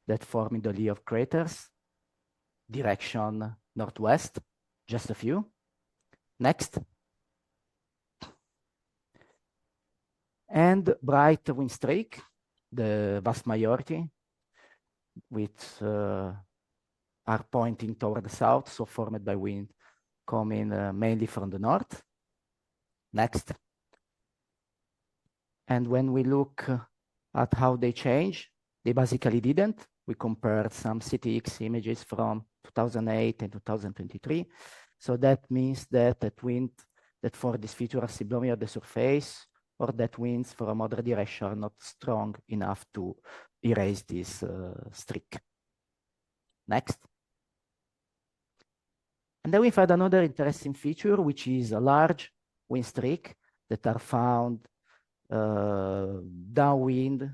that form in the lee of craters, direction northwest, just a few. Next. And bright wind streak, the vast majority, which are pointing toward the south, so formed by wind coming mainly from the north. Next. And when we look at how they change, they basically didn't. We compared some CTX images from 2008 and 2023. So that means that wind that for this feature are subluminal at the surface, or that winds from other direction are not strong enough to erase this streak. Next. And then we found another interesting feature, which is a large wind streak that are found downwind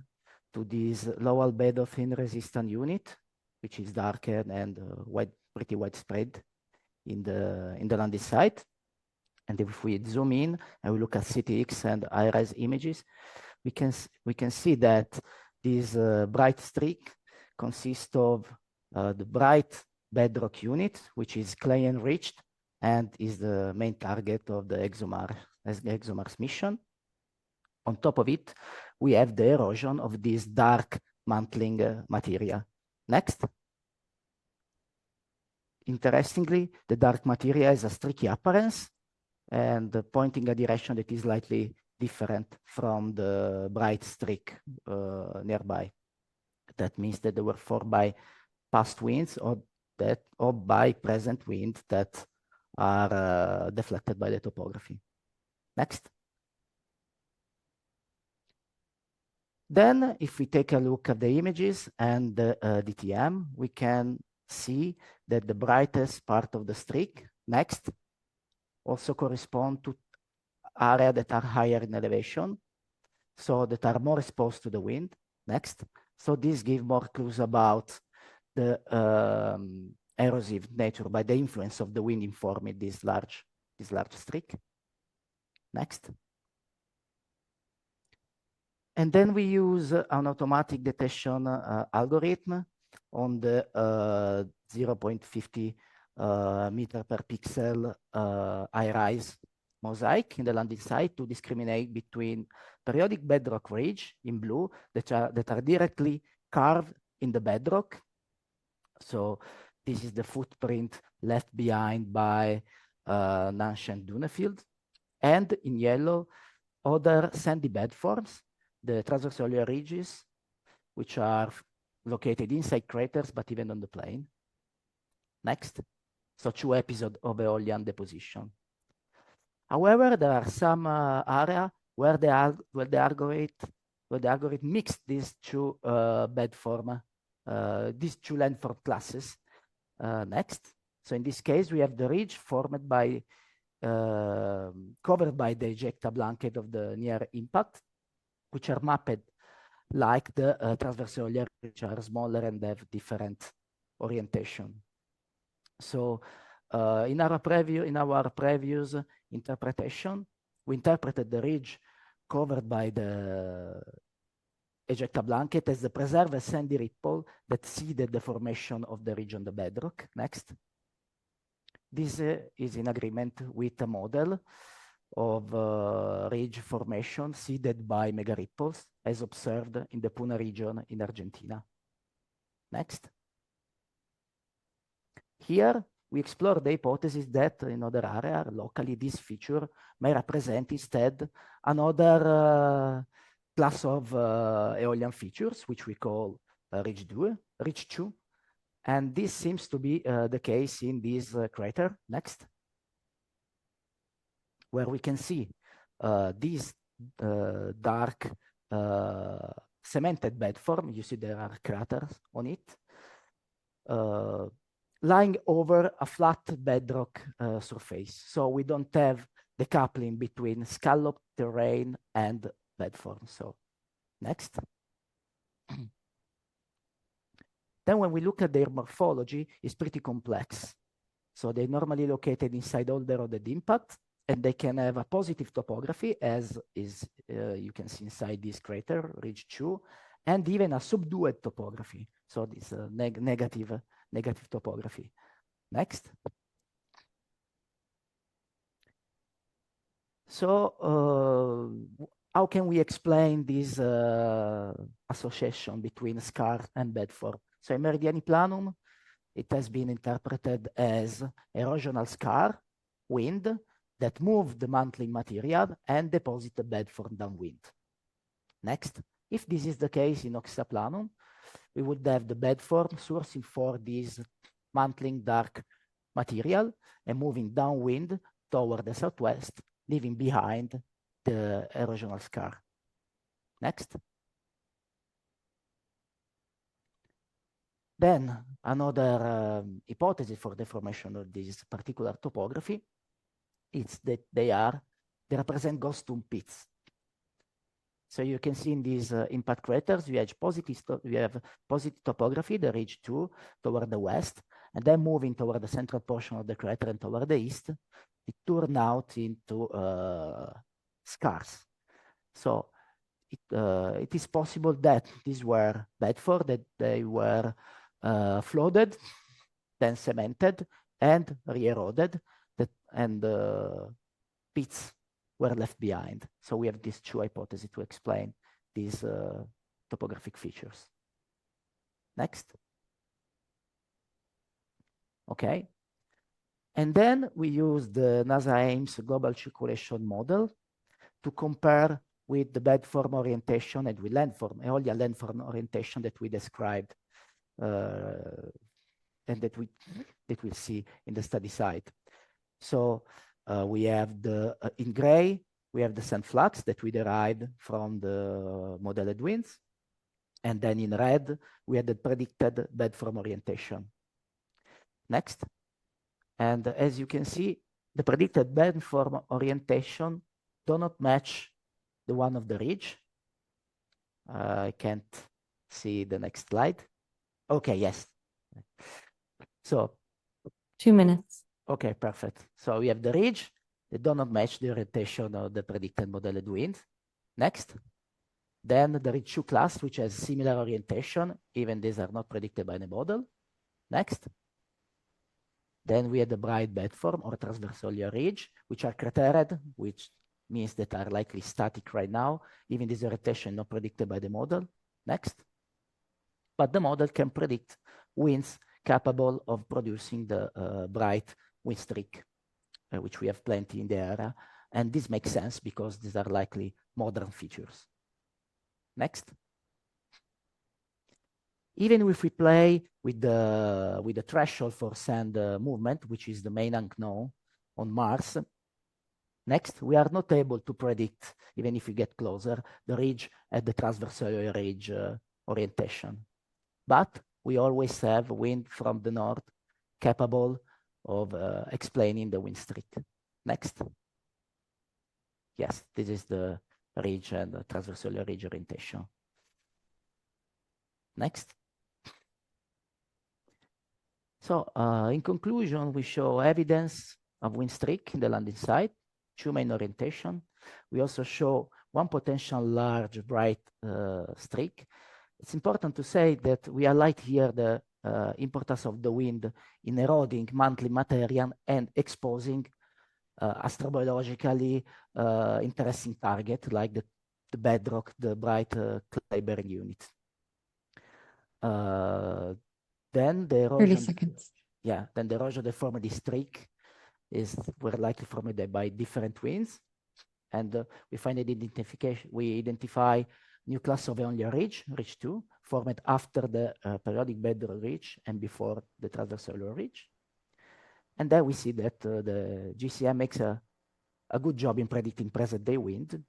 to this low albedo thin resistant unit, which is darker and pretty widespread in the landing site. And if we zoom in and we look at CTX and high-res images, we can see that this bright streak consists of the bright bedrock unit, which is clay enriched and is the main target of the ExoMars mission. On top of it, we have the erosion of this dark mantling material. Next. Interestingly, the dark material has a streaky appearance and pointing a direction that is slightly different from the bright streak nearby. That means that they were formed by past winds or by present winds that are deflected by the topography. Next. Then, if we take a look at the images and the DTM, we can see that the brightest part of the streak, next, also correspond to areas that are higher in elevation, so that are more exposed to the wind. Next. So this gives more clues about the erosive nature by the influence of the wind in forming this large streak. Next. And then we use an automatic detection algorithm on the 0.50 meter per pixel high-rise mosaic in the landing site to discriminate between periodic bedrock ridge in blue that are directly carved in the bedrock. So this is the footprint left behind by an ancient dune field. And in yellow, other sandy bed forms, the transversal ridges, which are located inside craters, but even on the plain. Next. So 2 episodes of aeolian deposition. However, there are some areas where the algorithm mixed these 2 bed form, these 2 landform classes. Next. So in this case, we have the ridge formed by covered by the ejecta blanket of the near impact, which are mapped like the transversal layers, which are smaller and have different orientation. So in our previous interpretation, we interpreted the ridge covered by the ejecta blanket as the preserved sandy ripple that seeded the formation of the ridge on the bedrock. Next. This is in agreement with a model of ridge formation seeded by megaripples as observed in the Puna region in Argentina. Next. Here, we explore the hypothesis that in other areas, locally, this feature may represent instead another class of aeolian features, which we call ridge 2. And this seems to be the case in this crater. Next. Where we can see this dark cemented bed form. You see there are craters on it, lying over a flat bedrock surface. So we don't have the coupling between scallop terrain and bed form. So next. Then when we look at their morphology, it's pretty complex. So they're normally located inside all the eroded impact, and they can have a positive topography, as is you can see inside this crater, ridge 2, and even a subdued topography. So this negative topography. Next. So how can we explain this association between scar and bed form? So in Meridiani Planum, it has been interpreted as erosional scar, wind, that move the mantling material and deposit the bed form downwind. Next, if this is the case in Oxyplanum, we would have the bed form sourcing for this mantling dark material and moving downwind toward the southwest, leaving behind the erosional scar. Next. Then another hypothesis for the formation of this particular topography is that they represent ghost tomb pits. So you can see in these impact craters, we have positive topography, the ridge 2 toward the west, and then moving toward the central portion of the crater and toward the east, it turned out into scars. So it is possible that these were bedford, that they were flooded, then cemented, and re-eroded, and pits were left behind. So we have these two hypotheses to explain these topographic features. Next. Okay. And then we use the NASA Ames global circulation model to compare with the bed form orientation and with landform, Eolia landform orientation that we described and that we'll see in the study site. So we have the, in gray, we have the sand flux that we derived from the modeled winds. And then in red, we had the predicted bed form orientation. Next. And as you can see, the predicted bed form orientation do not match the one of the ridge. I can't see the next slide. Okay, yes. So 2 minutes. Okay, perfect. So we have the ridge. They do not match the orientation of the predicted modeled wind. Next. Then the ridge 2 class, which has similar orientation, even these are not predicted by the model. Next. Then we have the bright bed form or transversal ridge, which are cratered, which means that are likely static right now, even this orientation not predicted by the model. Next. But the model can predict winds capable of producing the bright wind streak, which we have plenty in the area. And this makes sense because these are likely modern features. Next. Even if we play with the threshold for sand movement, which is the main unknown on Mars, next, we are not able to predict, even if we get closer, the ridge at the transversal ridge orientation. But we always have wind from the north capable of explaining the wind streak. Next. Yes, this is the ridge and the transversal ridge orientation. Next. So in conclusion, we show evidence of wind streak in the landing site, two main orientation. We also show one potential large bright streak. It's important to say that we highlight here the importance of the wind in eroding mantle material and exposing astrobiologically interesting target like the bedrock, the bright clay-bearing unit. Then the erosion. 30 seconds. Yeah, then the erosion that formed this streak were likely formed by different winds. And we find identification, we identify new class of Eolia ridge, ridge 2, formed after the periodic bedrock ridge and before the transversal ridge. And then we see that the GCM makes a good job in predicting present day wind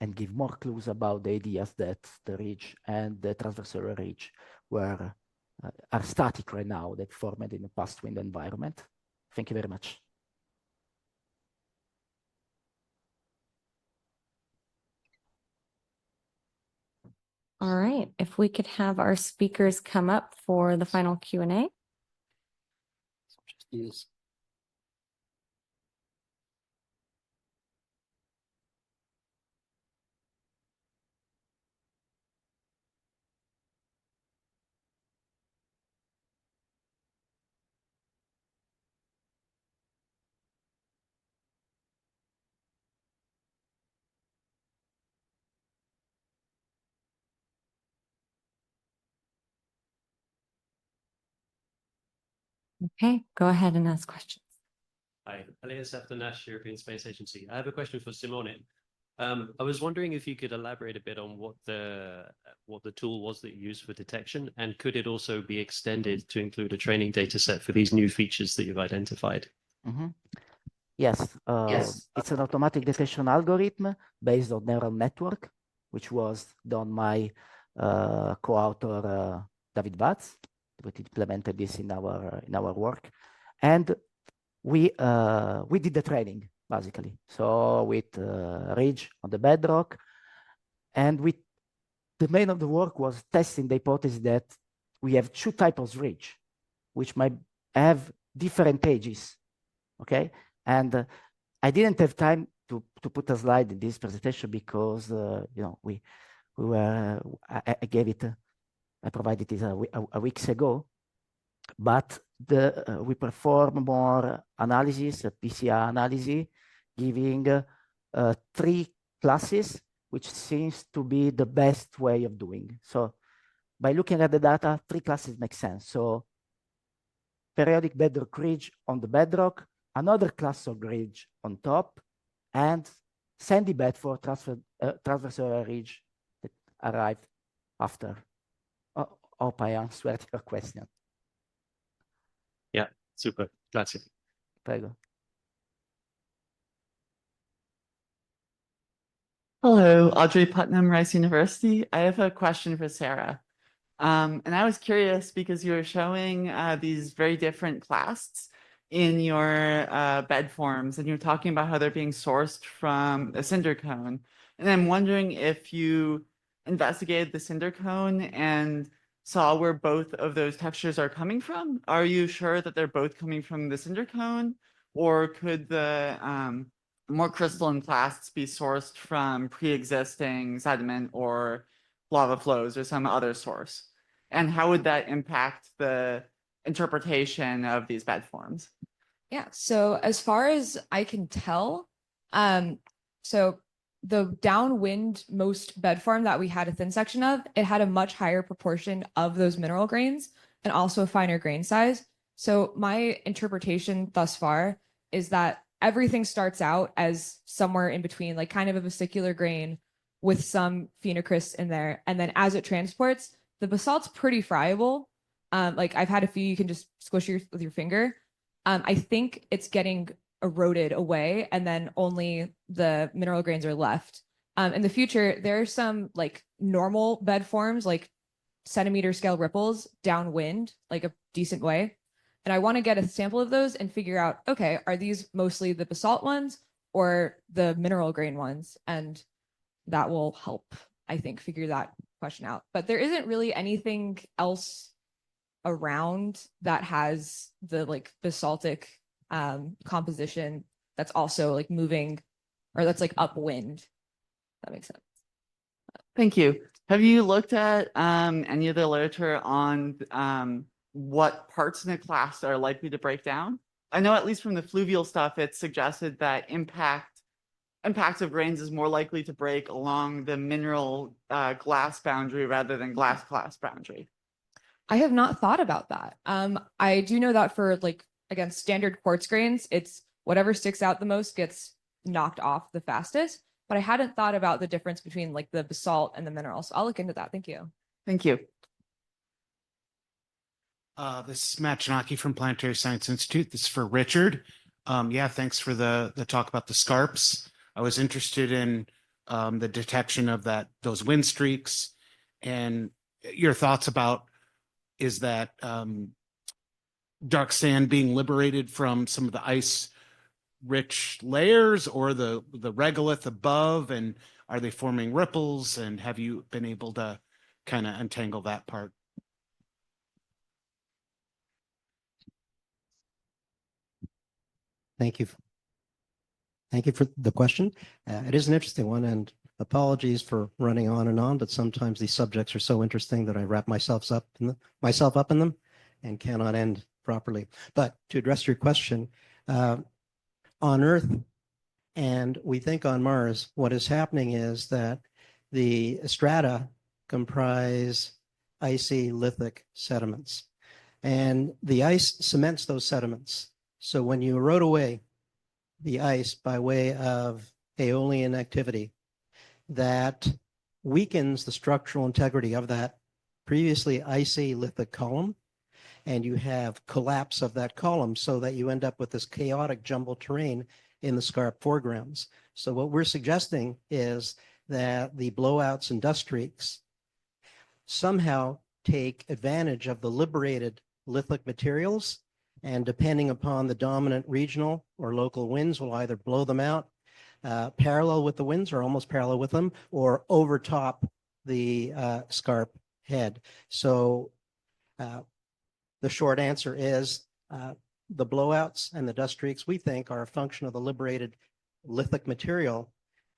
and give more clues about the ideas that the ridge and the transversal ridge are static right now, that formed in the past wind environment. Thank you very much. All right, if we could have our speakers come up for the final Q&A. Yes. Okay, go ahead and ask questions. Hi, Elias Nash, European Space Agency. I have a question for Simone. I was wondering if you could elaborate a bit on what the tool was that you used for detection, and could it also be extended to include a training data set for these new features that you've identified? Mm-hmm. Yes, it's an automatic detection algorithm based on neural network, which was done by co-author David Batz. We implemented this in our work, and we did the training basically. So with ridge on the bedrock, And the main of the work was testing the hypothesis that we have two types of ridge, which might have different ages, okay? And I didn't have time to put a slide in this presentation because, you know, we were, I gave it, I provided it a weeks ago, but we perform more analysis, PCR analysis, giving 3 classes, which seems to be the best way of doing. So by looking at the data, 3 classes make sense. So periodic bedrock ridge on the bedrock, another class of ridge on top, and sandy bed for transversal ridge that arrived after. Hope I answered your question. Yeah, super. Grazie. Prego. Hello, Audrey Putnam, Rice University. I have a question for Sarah. And I was curious because you were showing these very different clasts in your bed forms, and you're talking about how they're being sourced from a cinder cone. And I'm wondering if you investigated the cinder cone and saw where both of those textures are coming from. Are you sure that they're both coming from the cinder cone, or could the more crystalline clasts be sourced from pre-existing sediment or lava flows or some other source? And how would that impact the interpretation of these bed forms? Yeah, so as far as I can tell, so the downwind most bed form that we had a thin section of, it had a much higher proportion of those mineral grains and also a finer grain size. So my interpretation thus far is that everything starts out as somewhere in between, like kind of a vesicular grain with some phenocryst in there. And then as it transports, the basalt's pretty friable. Like I've had a few you can just squish with your finger. I think it's getting eroded away and then only the mineral grains are left. In the future, there are some like normal bed forms, like centimeter scale ripples downwind, like a decent way. And I want to get a sample of those and figure out, okay, are these mostly the basalt ones or the mineral grain ones? And that will help, I think, figure that question out. But there isn't really anything else around that has the like basaltic composition that's also like moving or that's like upwind. That makes sense. Thank you. Have you looked at any of the literature on what parts in a clast are likely to break down? I know at least from the fluvial stuff, it suggested that impact of grains is more likely to break along the mineral glass boundary rather than glass boundary. I have not thought about that. I do know that for like, again, standard quartz grains, it's whatever sticks out the most gets knocked off the fastest. But I hadn't thought about the difference between like the basalt and the minerals. So I'll look into that. Thank you. Thank you. This is Matt Janaki from Planetary Science Institute. This is for Richard. Yeah, thanks for the talk about the scarps. I was interested in the detection of those wind streaks and your thoughts about is that dark sand being liberated from some of the ice rich layers or the regolith above, and are they forming ripples, and have you been able to kind of untangle that part? Thank you. Thank you for the question. It is an interesting one, and apologies for running on and on, but sometimes these subjects are so interesting that I wrap myself up in them and cannot end properly. But to address your question, on Earth, and we think on Mars, what is happening is that the strata comprise icy lithic sediments, and the ice cements those sediments. So when you erode away the ice by way of aeolian activity, that weakens the structural integrity of that previously icy lithic column, and you have collapse of that column so that you end up with this chaotic jumbled terrain in the scarp foregrounds. So what we're suggesting is that the blowouts and dust streaks somehow take advantage of the liberated lithic materials, and depending upon the dominant regional or local winds will either blow them out, parallel with the winds or almost parallel with them, or over top the scarp head. So the short answer is the blowouts and the dust streaks, we think, are a function of the liberated lithic material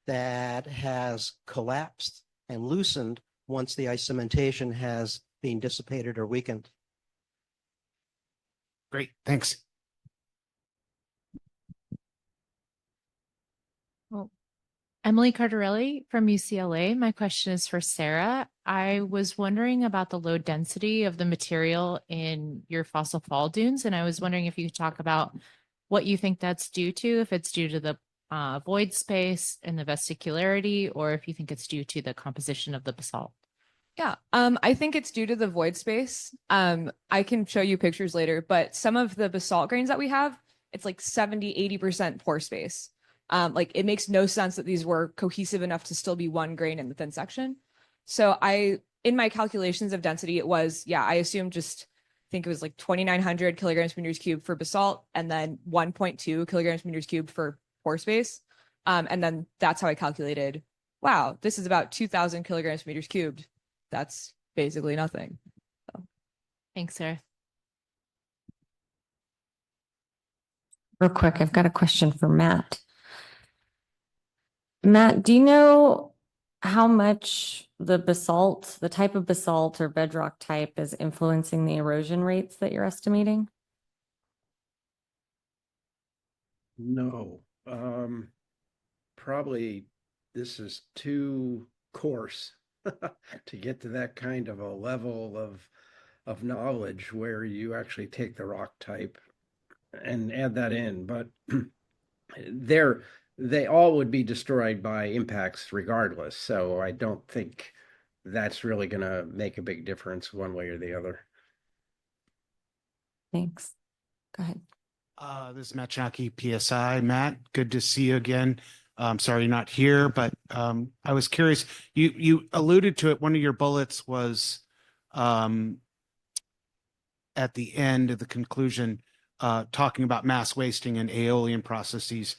that has collapsed and loosened once the ice cementation has been dissipated or weakened. Great, thanks. Well, Emily Cardarelli from UCLA. My question is for Sarah. I was wondering about the low density of the material in your fossil fall dunes, and I was wondering if you could talk about what you think that's due to, if it's due to the void space and the vesicularity, or if you think it's due to the composition of the basalt. Yeah, I think it's due to the void space. I can show you pictures later, but some of the basalt grains that we have, it's like 70-80% pore space. Like it makes no sense that these were cohesive enough to still be one grain in the thin section. So in my calculations of density, it was, yeah, I assumed I think it was like 2,900 kilograms per meters cubed for basalt, and then 1.2 kilograms per meters cubed for pore space. And then that's how I calculated, wow, this is about 2,000 kilograms per meters cubed. That's basically nothing. So. Thanks, Sarah. Real quick, I've got a question for Matt. Matt, do you know how much the type of basalt or bedrock type is influencing the erosion rates that you're estimating? No, probably this is too coarse to get to that kind of a level of knowledge where you actually take the rock type and add that in. But they all would be destroyed by impacts regardless. So I don't think that's really going to make a big difference one way or the other. Thanks. Go ahead. This is Matt Chalky, PSI. Matt, good to see you again. Sorry you're not here, but I was curious. You alluded to it. One of your bullets was at the end of the conclusion, talking about mass wasting and aeolian processes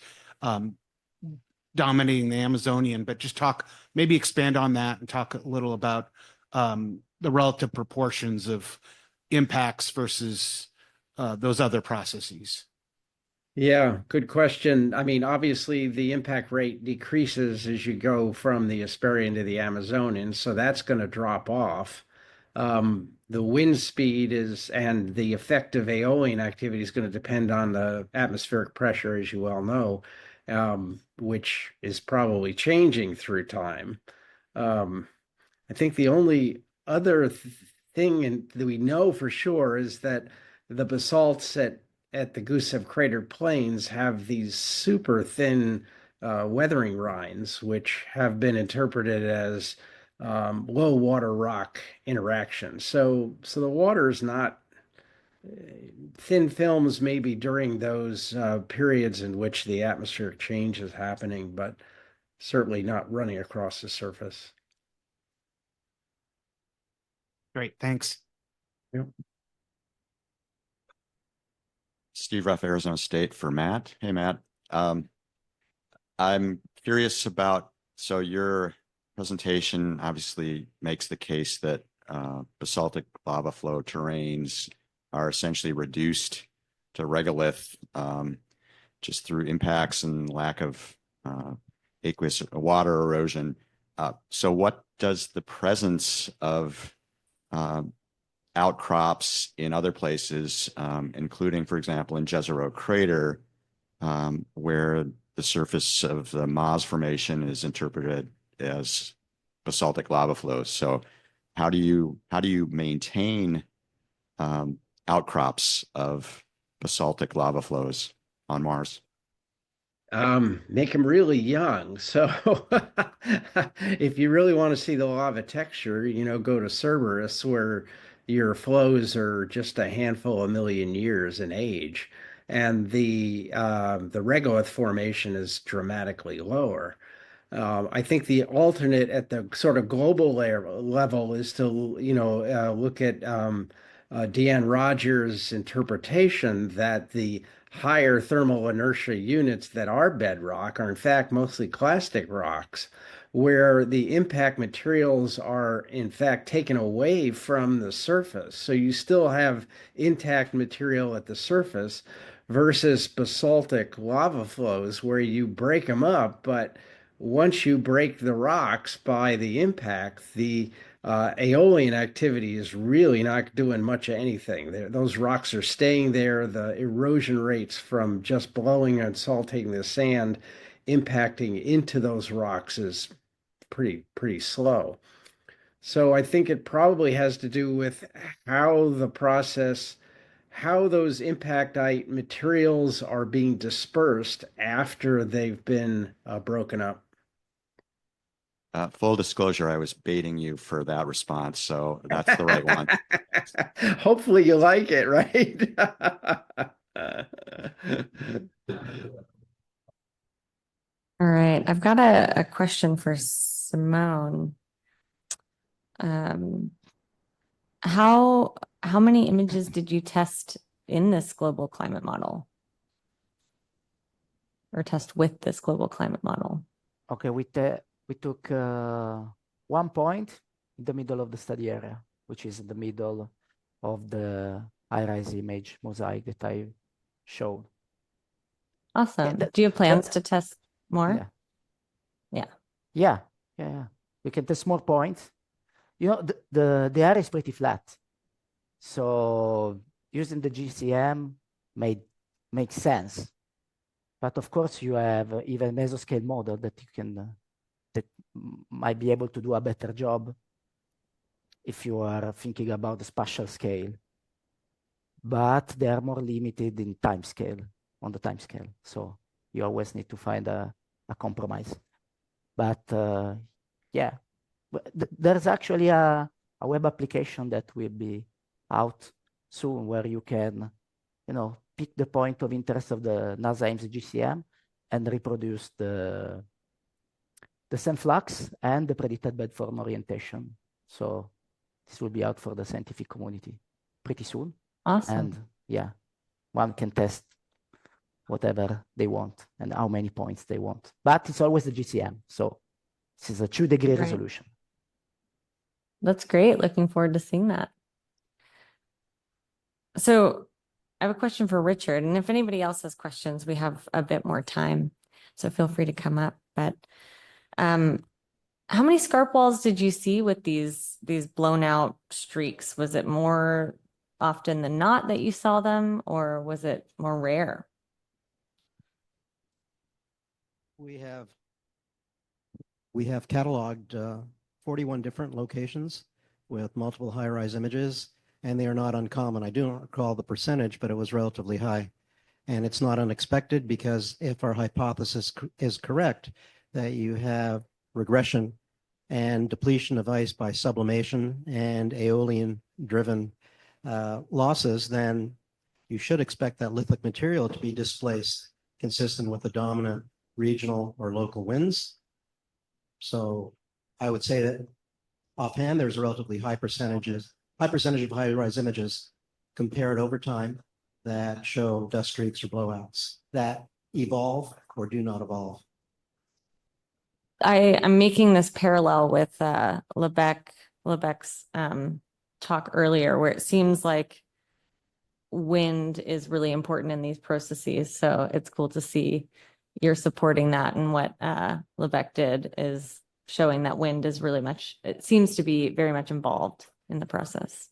dominating the Amazonian. But just maybe expand on that and talk a little about the relative proportions of impacts versus those other processes. Yeah, good question. I mean, obviously the impact rate decreases as you go from the Hesperian to the Amazonian, so that's going to drop off. The wind speed and the effect of aeolian activity is going to depend on the atmospheric pressure, as you well know, which is probably changing through time. I think the only other thing that we know for sure is that the basalts at the Gusev crater plains have these super thin weathering rinds, which have been interpreted as low water rock interactions. So the water is not thin films maybe during those periods in which the atmospheric change is happening, but certainly not running across the surface. Great, thanks. Yep. Steve Ruff, Arizona State for Matt. Hey, Matt. I'm curious about, so your presentation obviously makes the case that basaltic lava flow terrains are essentially reduced to regolith just through impacts and lack of aqueous water erosion. So what does the presence of outcrops in other places, including, for example, in Jezero Crater, where the surface of the Maz Formation is interpreted as basaltic lava flows. So how do you maintain outcrops of basaltic lava flows on Mars? Make them really young. So if you really want to see the lava texture, go to Cerberus, where your flows are just a handful of million years in age, and the regolith formation is dramatically lower. I think the alternate at the sort of global level is to look at Deanne Rogers' interpretation that the higher thermal inertia units that are bedrock are in fact mostly clastic rocks, where the impact materials are in fact taken away from the surface. So you still have intact material at the surface versus basaltic lava flows where you break them up, but once you break the rocks by the impact, the aeolian activity is really not doing much of anything. Those rocks are staying there. The erosion rates from just blowing and saltating the sand impacting into those rocks is pretty slow. So I think it probably has to do with how the process, how those impactite materials are being dispersed after they've been broken up. Full disclosure, I was baiting you for that response, so that's the right one. Hopefully you like it, right? All right, I've got a question for Simone. How many images did you test in this global climate model? Or test with this global climate model? Okay, we took 1 point in the middle of the study area, which is in the middle of the high-rise image mosaic that I showed. Awesome. Do you have plans to test more? Yeah. We can test more points. You know, the area is pretty flat. So using the GCM makes sense. But of course, you have even mesoscale model that you can that might be able to do a better job if you are thinking about the spatial scale. But they are more limited in time scale, on the time scale. So you always need to find a compromise. But yeah, there's actually a web application that will be out soon where you can, pick the point of interest of the NASA Ames GCM and reproduce the same flux and the predicted bed form orientation. So this will be out for the scientific community pretty soon. Awesome. And yeah, one can test whatever they want and how many points they want. But it's always the GCM. So this is a 2-degree resolution. That's great. Looking forward to seeing that. So I have a question for Richard, and if anybody else has questions, we have a bit more time, so feel free to come up. But how many scarp walls did you see with these blown out streaks? Was it more often than not that you saw them, or was it more rare? We have cataloged 41 different locations with multiple high-rise images, and they are not uncommon. I do not recall the percentage, but it was relatively high. And it's not unexpected because if our hypothesis is correct, that you have regression and depletion of ice by sublimation and aeolian-driven losses, then you should expect that lithic material to be displaced consistent with the dominant regional or local winds. So I would say that offhand, there's a relatively high percentage of high-rise images compared over time that show dust streaks or blowouts that evolve or do not evolve. I'm making this parallel with Lebec's talk earlier, where it seems like wind is really important in these processes. So it's cool to see you're supporting that, and what Lebec did is showing that wind is really much, it seems to be very much involved in the process.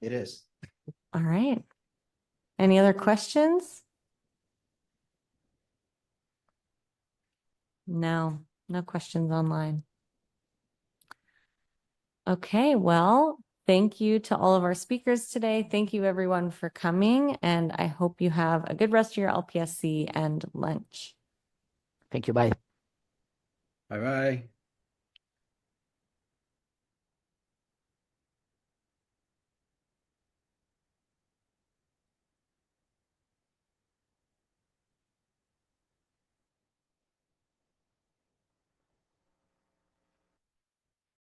It is. All right. Any other questions? No questions online. Okay, well, thank you to all of our speakers today. Thank you everyone for coming, and I hope you have a good rest of your LPSC and lunch. Thank you. Bye. Bye-bye.